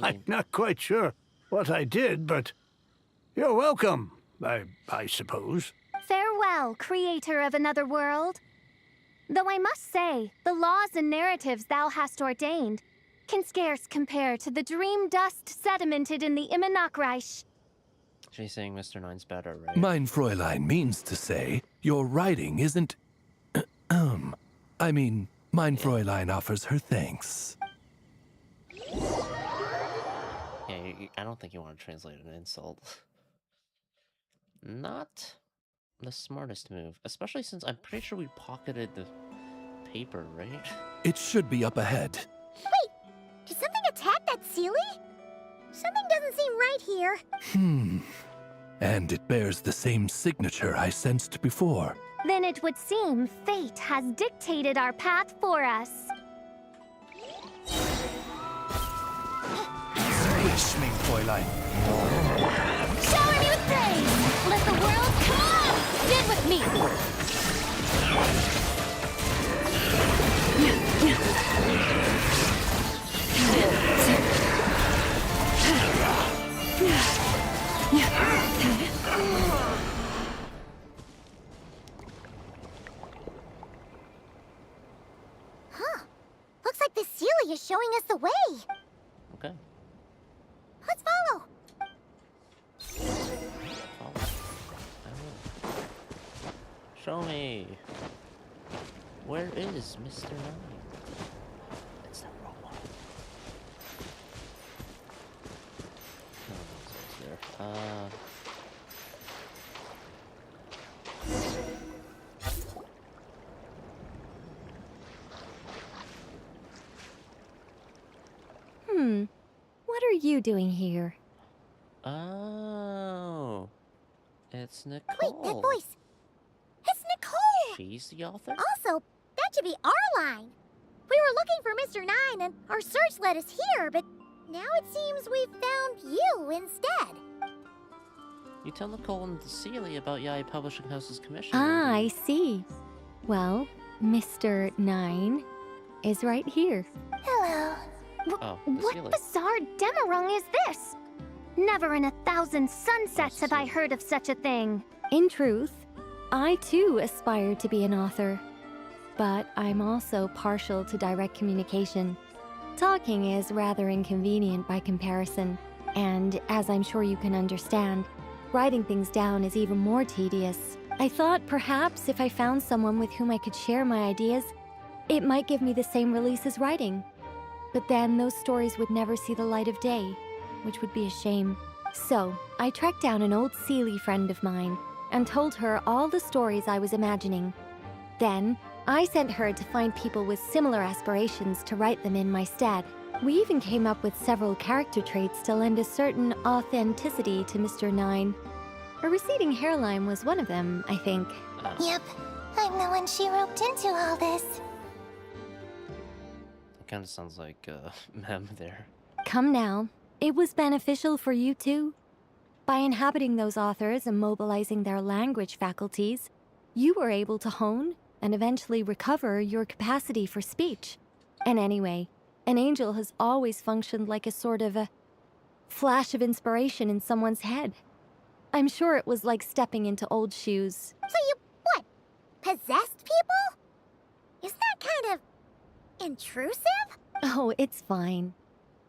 I'm not quite sure what I did, but you're welcome, I suppose. Farewell, creator of another world. Though I must say, the laws and narratives thou hast ordained can scarce compare to the dream dust sedimented in the Immanakreich. She's saying Mr. Nine's better, right? Mein Fräulein means to say, your writing isn't... I mean, Mein Fräulein offers her thanks. Yeah, I don't think you want to translate an insult. Not the smartest move, especially since I'm pretty sure we pocketed the paper, right? It should be up ahead. Wait, did something attack that Sealy? Something doesn't seem right here. And it bears the same signature I sensed before. Then it would seem fate has dictated our path for us. Squish me, Fräulein. Shower me with praise! Let the world come on! Get with me! Huh. Looks like the Sealy is showing us the way. Okay. Let's follow. Show me. Where is Mr. 9? It's that robot. No, it's there. What are you doing here? Oh. It's Nicole. Wait, that voice. It's Nicole! She's the author? Also, that should be our line. We were looking for Mr. 9 and our search led us here, but now it seems we've found you instead. You tell Nicole and the Sealy about Yai Publishing House's commission. Ah, I see. Well, Mr. 9 is right here. Hello. Oh, What bizarre demarung is this? Never in 1,000 sunsets have I heard of such a thing. In truth, I too aspire to be an author. But I'm also partial to direct communication. Talking is rather inconvenient by comparison. And as I'm sure you can understand, writing things down is even more tedious. I thought perhaps if I found someone with whom I could share my ideas, it might give me the same release as writing. But then those stories would never see the light of day, which would be a shame. So, I tracked down an old Sealy friend of mine and told her all the stories I was imagining. Then, I sent her to find people with similar aspirations to write them in my stead. We even came up with several character traits to lend a certain authenticity to Mr. 9. A receding hairline was one of them, I think. Yep, I'm the one she roped into all this. It kind of sounds like Mem there. Come now. It was beneficial for you too. By inhabiting those authors and mobilizing their language faculties, you were able to hone and eventually recover your capacity for speech. And anyway, an angel has always functioned like a sort of a flash of inspiration in someone's head. I'm sure it was like stepping into old shoes. So you, what, possessed people? Isn't that kind of intrusive? Oh, it's fine.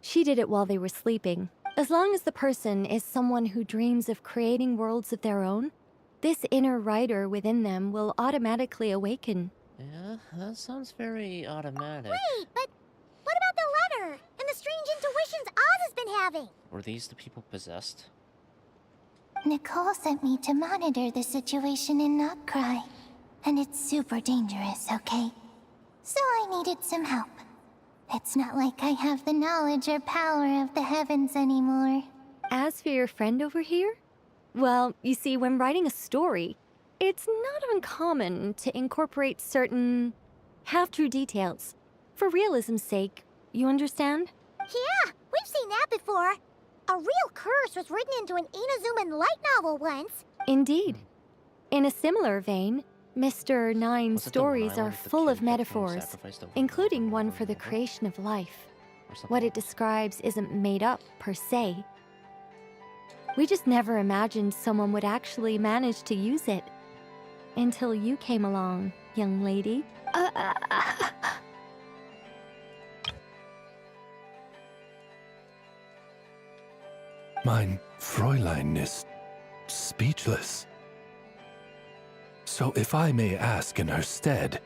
She did it while they were sleeping. As long as the person is someone who dreams of creating worlds of their own, this inner writer within them will automatically awaken. Yeah, that sounds very automatic. Wait, but what about the letter and the strange intuitions Oz has been having? Were these the people possessed? Nicole sent me to monitor the situation in Notcry. And it's super dangerous, okay? So I needed some help. It's not like I have the knowledge or power of the heavens anymore. As for your friend over here? Well, you see, when writing a story, it's not uncommon to incorporate certain half-true details. For realism's sake, you understand? Yeah, we've seen that before. A real curse was written into an Inazuman light novel once. Indeed. In a similar vein, Mr. 9's stories are full of metaphors, including one for the creation of life. What it describes isn't made up, per se. We just never imagined someone would actually manage to use it. Until you came along, young lady. Mein Fräulein is speechless. So if I may ask in her stead,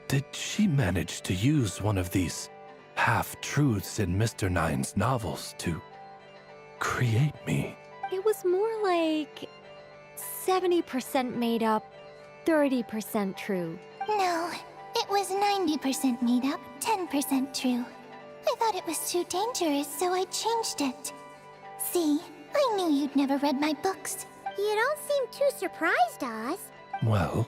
did she manage to use one of these half-truths in Mr. 9's novels to create me? It was more like 70% made up, 30% true. No, it was 90% made up, 10% true. I thought it was too dangerous, so I changed it. See, I knew you'd never read my books. You don't seem too surprised, Oz. Well,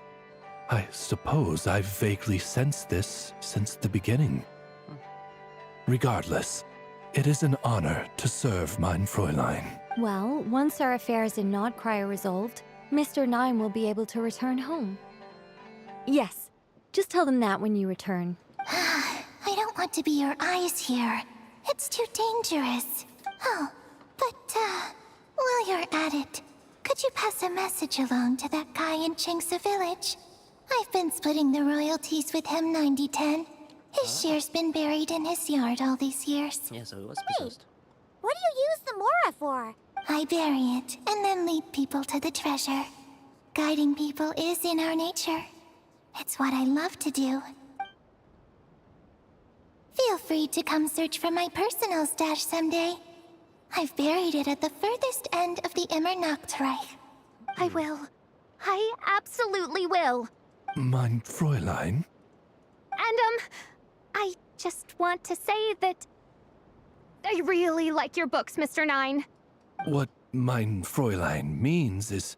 I suppose I've vaguely sensed this since the beginning. Regardless, it is an honor to serve mein Fräulein. Well, once our affairs in Nodcry are resolved, Mr. Nine will be able to return home. Yes, just tell them that when you return. I don't want to be your eyes here. It's too dangerous. Oh, but, while you're at it, could you pass a message along to that guy in Chengsa village? I've been splitting the royalties with him 90-10. His share's been buried in his yard all these years. Yeah, so he was possessed. What do you use the Mora for? I bury it, and then lead people to the treasure. Guiding people is in our nature. It's what I love to do. Feel free to come search for my personal stash someday. I've buried it at the furthest end of the Immernachtreich. I will. I absolutely will. Mein Fräulein? And, I just want to say that I really like your books, Mr. Nine. What mein Fräulein means is,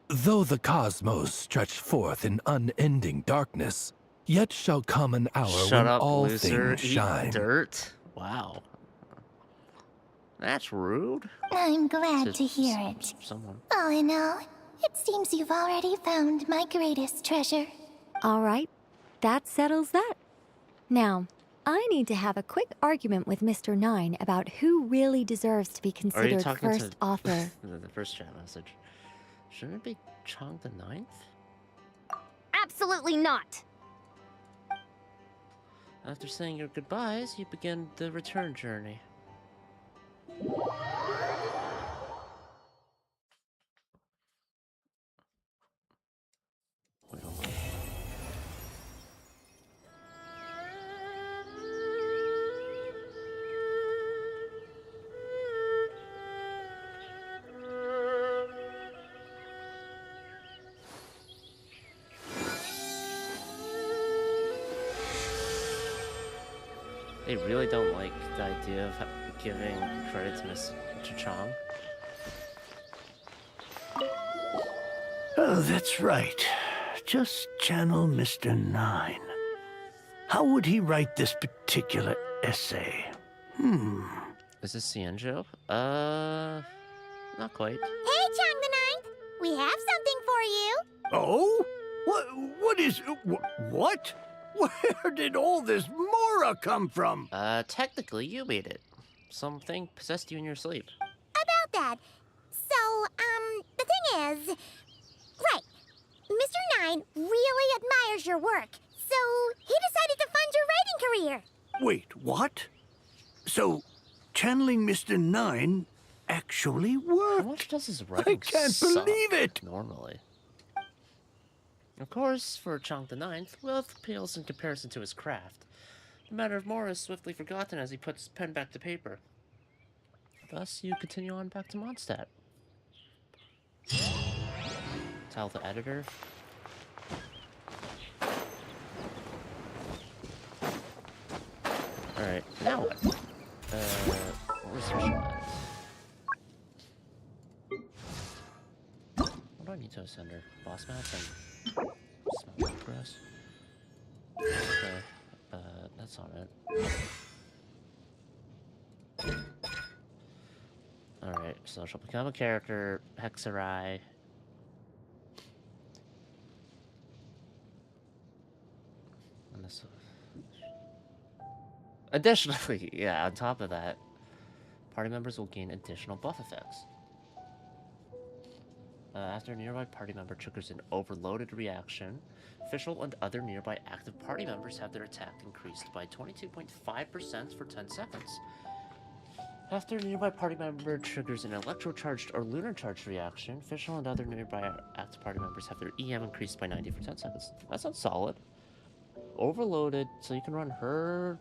though the cosmos stretch forth in unending darkness, yet shall come an hour Shut when up, all loser. things Eat shine. dirt? Wow. That's rude. I'm glad to hear it. Someone. All in all, it seems you've already found my greatest treasure. All right, that settles that. Now, I need to have a quick argument with Mr. Nine about who really deserves to be Are you considered talking first to author. the first chat message? Shouldn't it be Chong the Ninth? Absolutely not. After saying your goodbyes, you begin the return journey. They really don't like the idea of giving credit to Mr. Chong. Oh, that's right. Just channel Mr. Nine. How would he write this particular essay? Is this Cienjo? Not quite. Hey, Chang the Ninth! We have something for you! Oh? What is... What? Where did all this Mora come from? Technically, you made it. Something possessed you in your sleep. About that. So, the thing is... Right. Mr. Nine really admires your work, so he decided to fund your writing career. Wait, what? So, channeling Mr. Nine actually worked? How much does his writing I can't suck believe it! normally? Of course, for Chong the Ninth, wealth pales in comparison to his craft. The matter of Mora is swiftly forgotten as he puts his pen back to paper. Thus, you continue on back to Mondstadt. Tell the editor. Alright, now what? Where's your shot? What do I need to ascend her? Boss mats and smell progress? Okay, that's not it. Alright, so she'll become a character, Hexarai. And this... Additionally, yeah, on top of that, party members will gain additional buff effects. After a nearby party member triggers an overloaded reaction, official and other nearby active party members have their attack increased by 22.5% for 10 seconds. After a nearby party member triggers an electro-charged or lunar-charged reaction, official and other nearby active party members have their EM increased by 90 for 10 seconds. That sounds solid. Overloaded, so you can run her,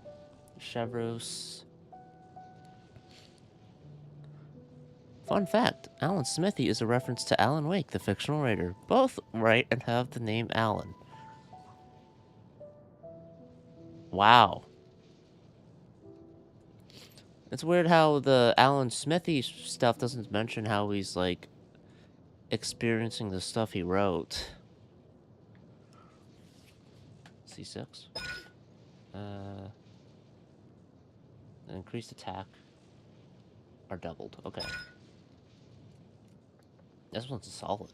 Chevros. Fun fact, Alan Smithy is a reference to Alan Wake, the fictional writer. Both write and have the name Alan. Wow. It's weird how the Alan Smithy stuff doesn't mention how he's, like, experiencing the stuff he wrote. C6. Increased attack are doubled. Okay. This one's solid.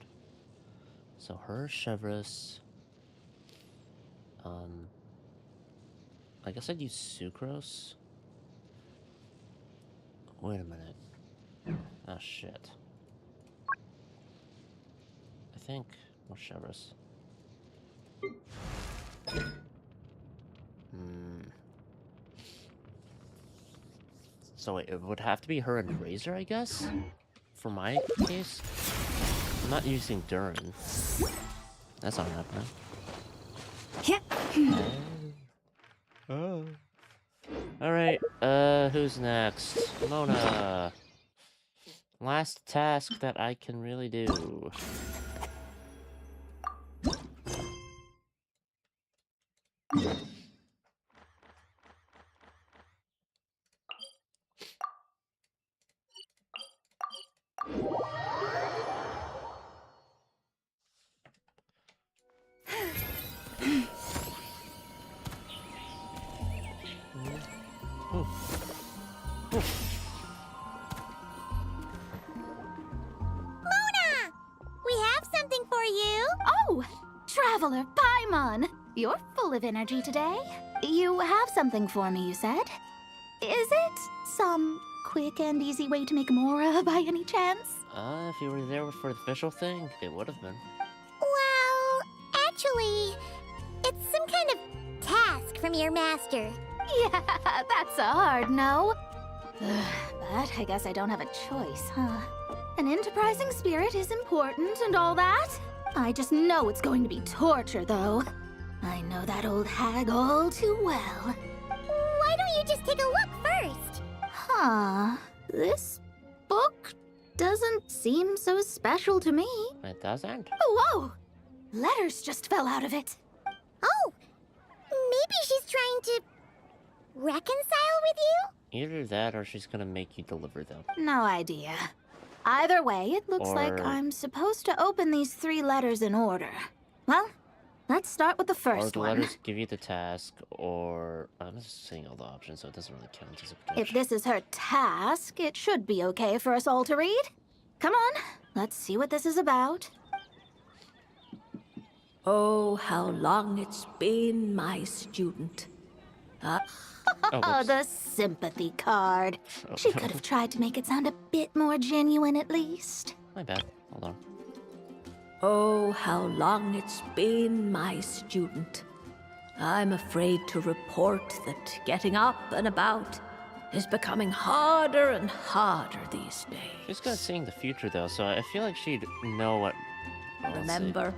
So her Chevrolet. I guess I'd use sucrose. Wait a minute. Oh shit. I think more Chevrolet. So wait, it would have to be her and Razor, I guess? For my case? I'm not using Durin. That's not happening. Oh. Alright, who's next? Mona. Last task that I can really do. Mona! We have something for you! Oh! Traveler Paimon! You're full of energy today. You have something for me, you said? Is it some quick and easy way to make Mora by any chance? If you were there for the official thing, it would have been. Well, actually, it's some kind of task from your master. Yeah, that's a hard no. But I guess I don't have a choice, huh? An enterprising spirit is important and all that. I just know it's going to be torture, though. I know that old hag all too well. Why don't you just take a look first? Huh. This book doesn't seem so special to me. It doesn't? Oh, whoa! Letters just fell out of it. Oh, maybe she's trying to reconcile with you? Either that or she's gonna make you deliver them. No idea. Either way, it looks like Or- I'm supposed to open these 3 letters in order. Well, let's start with the Or first the one. letters give you the task, or... I'm just saying all the options, so it doesn't really count as a If prediction. this is her task, it should be okay for us all to read. Come on, let's see what this is about. Oh, how long it's been, my student. Oh, the sympathy card. She could have tried to make it sound a bit more genuine at least. My bad. Hold on. Oh, how long it's been, my student. I'm afraid to report that getting up and about is becoming harder and harder these days. She's good at seeing the future, though, so I feel like she'd know what... Well, let's see. Remember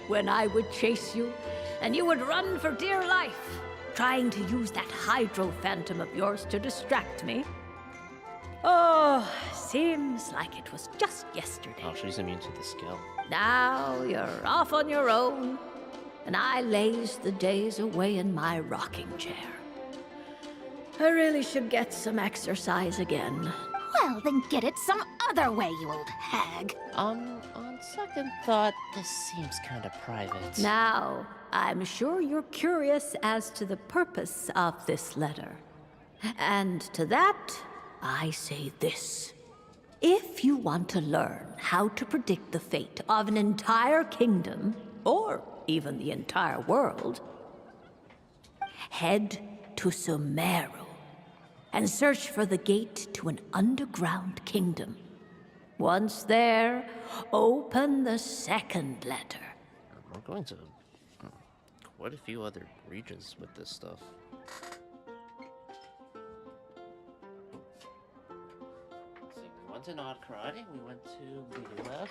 when I would chase you and you would run for dear life, trying to use that hydro phantom of yours to distract me? Oh, seems like it was just yesterday. Oh, she's immune to the skill. Now you're off on your own, and I laze the days away in my rocking chair. I really should get some exercise again. Well, then get it some other way, you old hag. On second thought, this seems kind of private. Now, I'm sure you're curious as to the purpose of this letter. And to that, I say this. If you want to learn how to predict the fate of an entire kingdom, or even the entire world, head to Sumeru and search for the gate to an underground kingdom. Once there, open the second letter. We're going to quite a few other regions with this stuff. Let's see, we went to Nodcry, we went to Lula,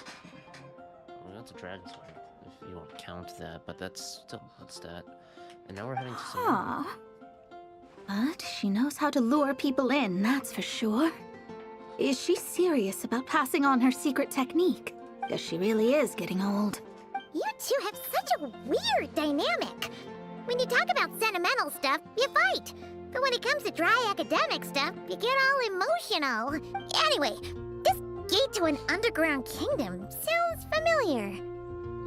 we went to Dragon's Way, if you want to count that, but that's still not stat. And now we're heading to some... Huh. But she knows how to lure people in, that's for sure. Is she serious about passing on her secret technique? Because she really is getting old. You two have such a weird dynamic. When you talk about sentimental stuff, you fight. But when it comes to dry academic stuff, you get all emotional. Anyway, this gate to an underground kingdom sounds familiar.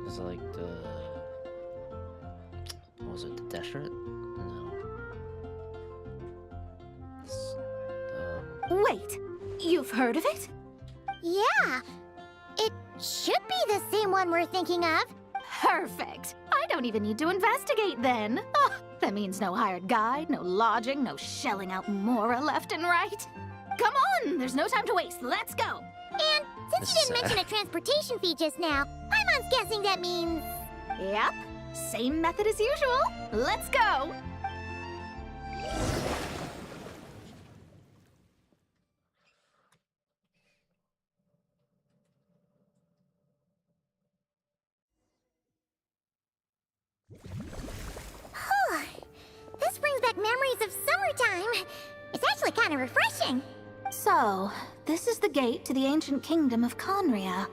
Is it like the... What was it, the Desert? No. Wait, you've heard of it? Yeah, it should be the same one we're thinking of. Perfect. I don't even need to investigate then. Oh, that means no hired guide, no lodging, no shelling out Mora left and right. Come on, there's no time to waste. Let's go. And since you didn't mention a transportation fee just now, I'm guessing that means... Yep, same method as usual. Let's go. This brings back memories of summertime. It's actually kind of refreshing. So, this is the gate to the ancient kingdom of Conria.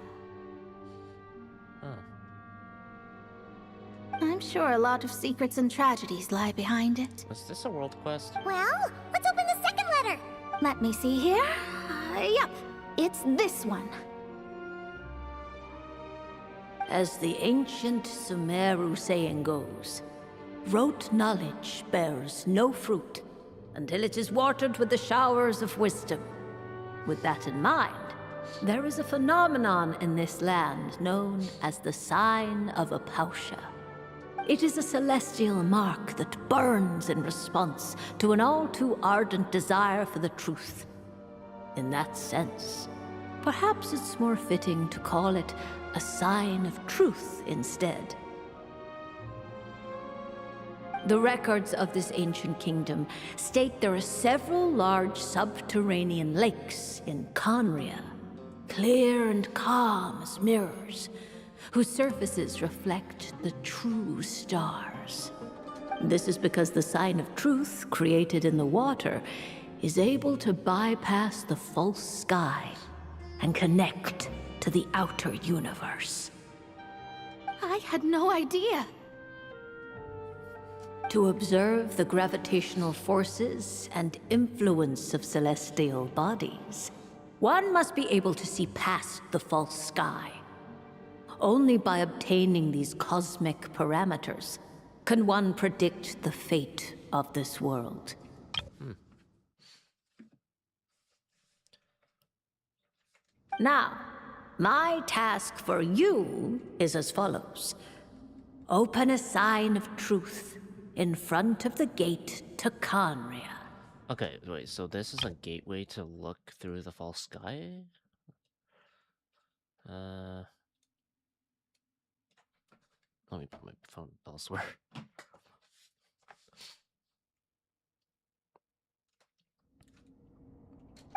I'm sure a lot of secrets and tragedies lie behind it. Was this a world quest? Well, let's open the second letter. Let me see here. Yep, it's this one. As the ancient Sumeru saying goes, rote knowledge bears no fruit until it is watered with the showers of wisdom. With that in mind, there is a phenomenon in this land known as the Sign of Apausha. It is a celestial mark that burns in response to an all-too-ardent desire for the truth. In that sense, perhaps it's more fitting to call it a sign of truth instead. The records of this ancient kingdom state there are several large subterranean lakes in Conria, clear and calm as mirrors, whose surfaces reflect the true stars. This is because the sign of truth created in the water is able to bypass the false sky and connect to the outer universe. I had no idea. To observe the gravitational forces and influence of celestial bodies, one must be able to see past the false sky. Only by obtaining these cosmic parameters can one predict the fate of this world. Now, my task for you is as follows. Open a sign of truth in front of the gate to Conria. Okay, wait, so this is a gateway to look through the false sky? Let me put my phone elsewhere.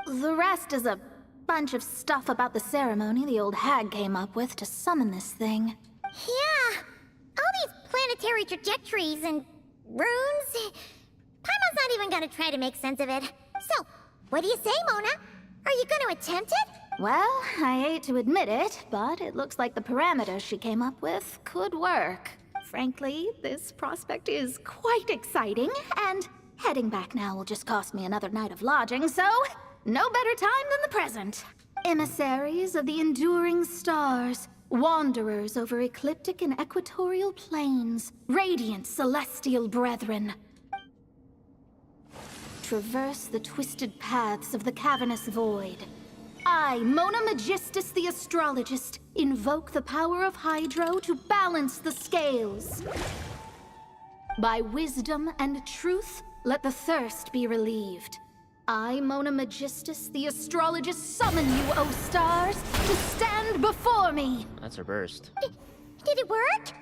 The rest is a bunch of stuff about the ceremony the old hag came up with to summon this thing. Yeah, all these planetary trajectories and runes. Paimon's not even gonna try to make sense of it. So, what do you say, Mona? Are you gonna attempt it? Well, I hate to admit it, but it looks like the parameters she came up with could work. Frankly, this prospect is quite exciting, and heading back now will just cost me another night of lodging, so no better time than the present. Emissaries of the enduring stars, wanderers over ecliptic and equatorial planes, radiant celestial brethren. Traverse the twisted paths of the cavernous void. I, Mona Magistus the Astrologist, invoke the power of Hydro to balance the scales. By wisdom and truth, let the thirst be relieved. I, Mona Magistus the Astrologist, summon you, O stars, to stand before me! That's her burst. Did it work?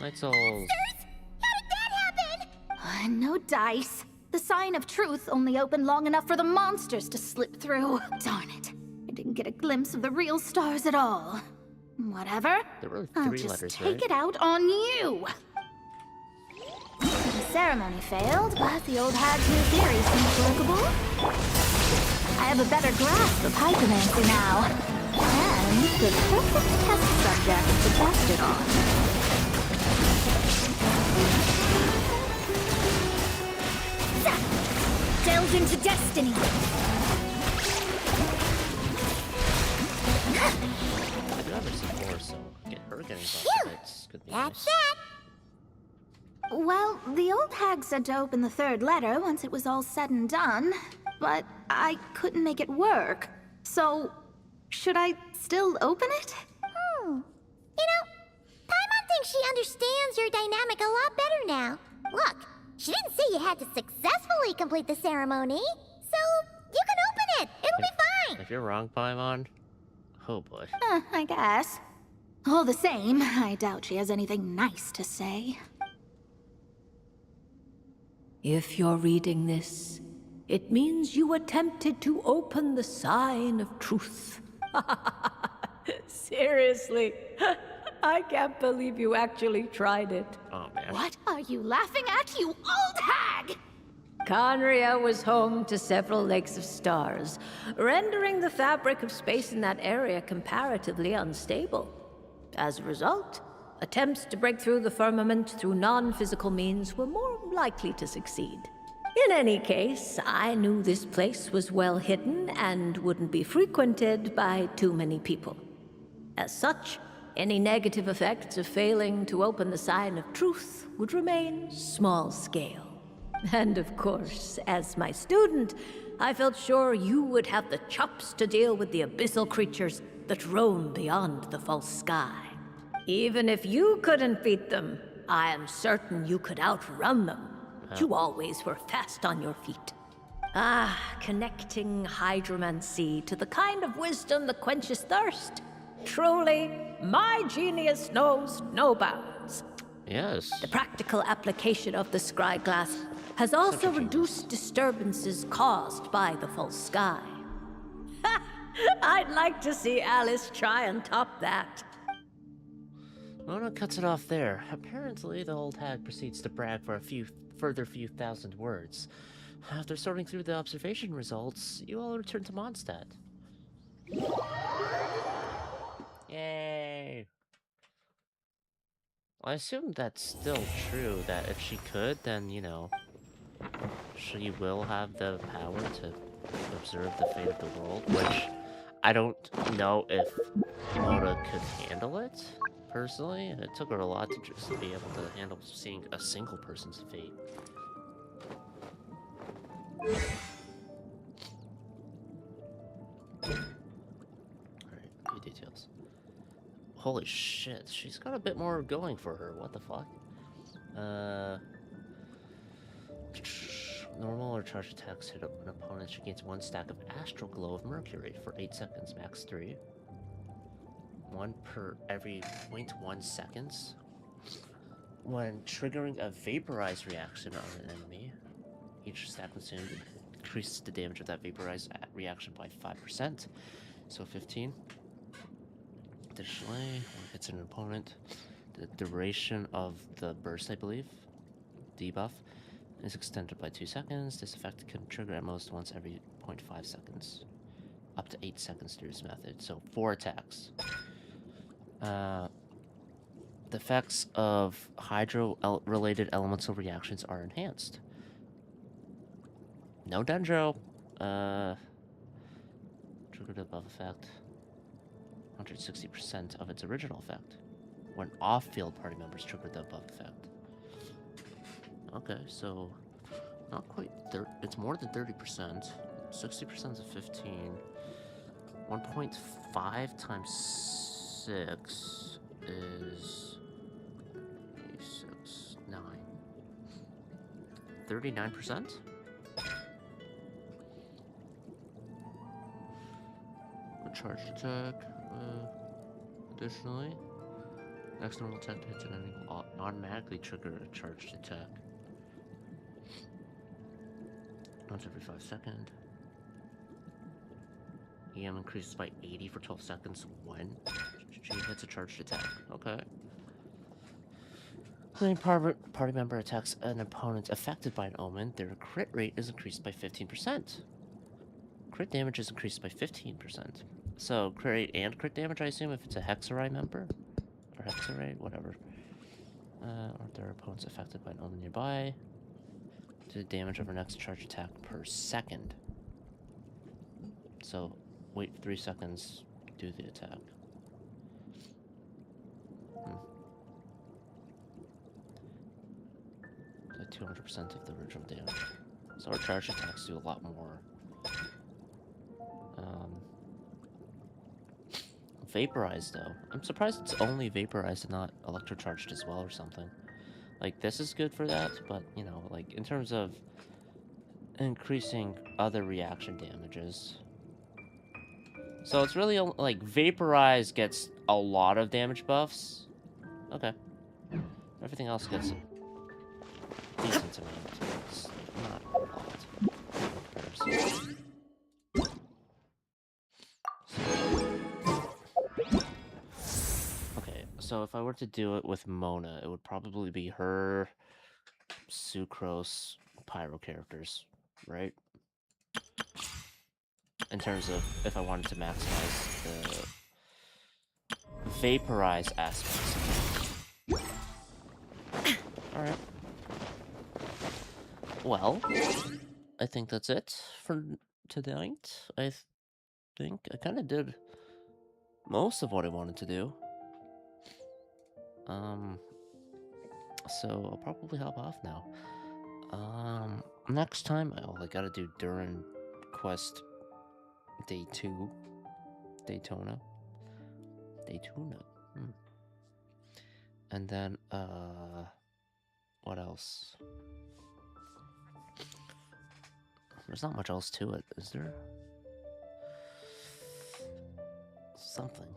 Night Souls. How did that happen? No dice. The sign of truth only opened long enough for the monsters to slip through. Darn it. I didn't get a glimpse of the real stars at all. Whatever. There were I'll three just letters, take right? it out on you. The ceremony failed, but the old hag's new theory seems workable. I have a better grasp of hydromancy now. And the perfect test subject to test it on. Delve into destiny! I do have her support, so get her getting buffs could be That's nice. it! Well, the old hag said to open the third letter once it was all said and done, but I couldn't make it work. So, should I still open it? You know, Paimon thinks she understands your dynamic a lot better now. Look, she didn't say you had to successfully complete the ceremony, so you can open it. It'll be fine. If you're wrong, Paimon, oh boy. I guess. All the same, I doubt she has anything nice to say. If you're reading this, it means you attempted to open the sign of truth. Seriously, I can't believe you actually tried it. Oh man. What are you laughing at, you old hag? Conria was home to several lakes of stars, rendering the fabric of space in that area comparatively unstable. As a result, attempts to break through the firmament through non-physical means were more likely to succeed. In any case, I knew this place was well hidden and wouldn't be frequented by too many people. As such, any negative effects of failing to open the sign of truth would remain small scale. And of course, as my student, I felt sure you would have the chops to deal with the abyssal creatures that roam beyond the false sky. Even if you couldn't beat them, I am certain you could outrun them. You always were fast on your feet. Ah, connecting hydromancy to the kind of wisdom that quenches thirst. Truly, my genius knows no bounds. Yes. The practical application of the scry glass has also reduced disturbances caused by the false sky. I'd like to see Alice try and top that. Mona cuts it off there. Apparently, the old hag proceeds to brag for a few thousand words. After sorting through the observation results, you all return to Mondstadt. Yay! I assume that's still true, that if she could, then, you know, she will have the power to observe the fate of the world, which I don't know if Mona could handle it, personally. It took her a lot to just be able to handle seeing a single person's fate. Alright, few details. Holy shit, she's got a bit more going for her, what the fuck? Normal or charged attacks hit an opponent, she gains 1 stack of Astral Glow of Mercury for 8 seconds, max 3. 1 per every 0.1 seconds. When triggering a vaporized reaction on an enemy, each stack consumed increases the damage of that vaporized reaction by 5%, so 15. Additionally, when it hits an opponent, the duration of the burst, I believe, debuff, is extended by 2 seconds. This effect can trigger at most once every 0.5 seconds. Up to 8 seconds through this method, so 4 attacks. The effects of hydro-related elemental reactions are enhanced. No Dendro. Triggered above effect. 160% of its original effect. When off-field party members trigger the above effect. Okay, so not quite it's more than 30%. 60% of 15. 1.5 times 6 is 6, 9. 39%? A charged attack. Additionally, next normal attack hits an enemy will automatically trigger a charged attack. Once every 5 seconds. EM increases by 80 for 12 seconds when she hits a charged attack. Okay. When a party member attacks an opponent affected by an omen, their crit rate is increased by 15%. Crit damage is increased by 15%. So, crit rate and crit damage, I assume, if it's a Hexarai member? Or Hexarai, whatever. Or their opponents affected by an omen nearby. Do the damage of our next charge attack per second. So, wait 3 seconds, do the attack. 200% of the original damage. So our charge attacks do a lot more. Vaporized, though. I'm surprised it's only vaporized and not electrocharged as well or something. Like, this is good for that, but, you know, like, in terms of increasing other reaction damages. So it's really, like, vaporized gets a lot of damage buffs. Okay. Everything else gets a decent amount. It's not a lot. Okay, so if I were to do it with Mona, it would probably be her, Sucrose, Pyro characters, right? In terms of if I wanted to maximize the vaporize aspects. Alright. Well, I think that's it for tonight. I think I kind of did most of what I wanted to do. So I'll probably hop off now. Next time, I gotta do Durin Quest Day 2. Daytona. And then, what else? There's not much else to it, is there? Something.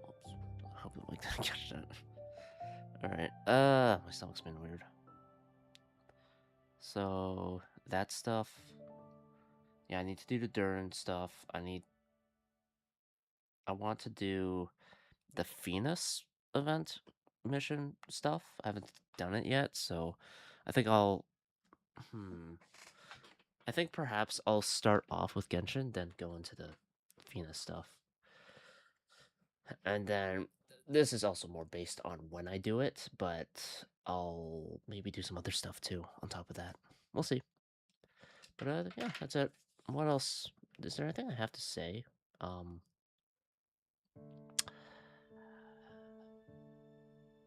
Oops. I hope the mic didn't catch that. Alright, my stomach's been weird. So, that stuff. Yeah, I need to do the Durin stuff. I want to do the Venus event mission stuff. I haven't done it yet, so I think I think perhaps I'll start off with Genshin, then go into the Venus stuff. And then this is also more based on when I do it, but I'll maybe do some other stuff too on top of that. We'll see. But yeah, that's it. What else? Is there anything I have to say?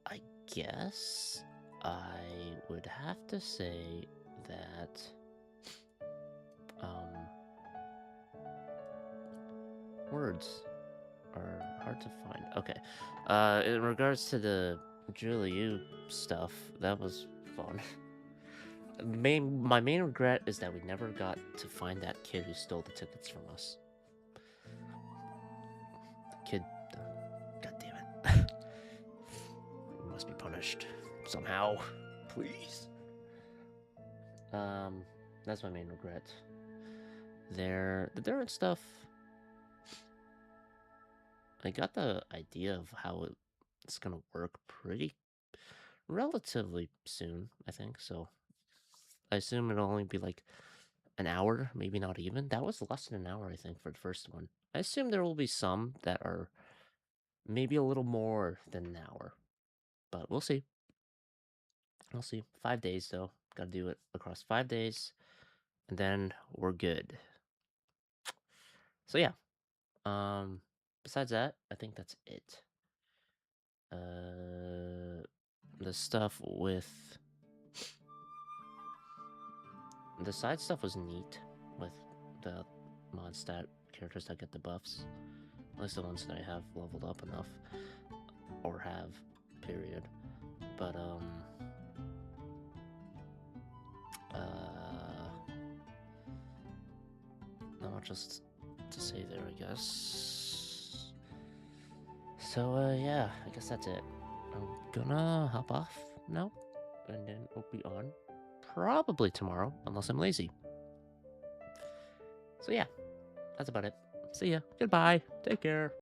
I guess I would have to say that words are hard to find. Okay. In regards to the Julie stuff, that was fun. My main regret is that we never got to find that kid who stole the tickets from us. Kid, god damn it. He must be punished somehow. Please. That's my main regret. The Durin stuff, I got the idea of how it's gonna work pretty relatively soon, I think. So I assume it'll only be like an hour, maybe not even. That was less than an hour, I think, for the first one. I assume there will be some that are maybe a little more than an hour, but we'll see. We'll see. 5 days though. Gotta do it across 5 days, and then we're good. So yeah. Besides that, I think that's it. The stuff with the side stuff was neat with the mod stat characters that get the buffs. At least the ones that I have leveled up enough. Or have, period. But, not much else to say there, I guess. So, yeah, I guess that's it. I'm gonna hop off now, and then I'll be on probably tomorrow, unless I'm lazy. So yeah, that's about it. See ya. Goodbye. Take care.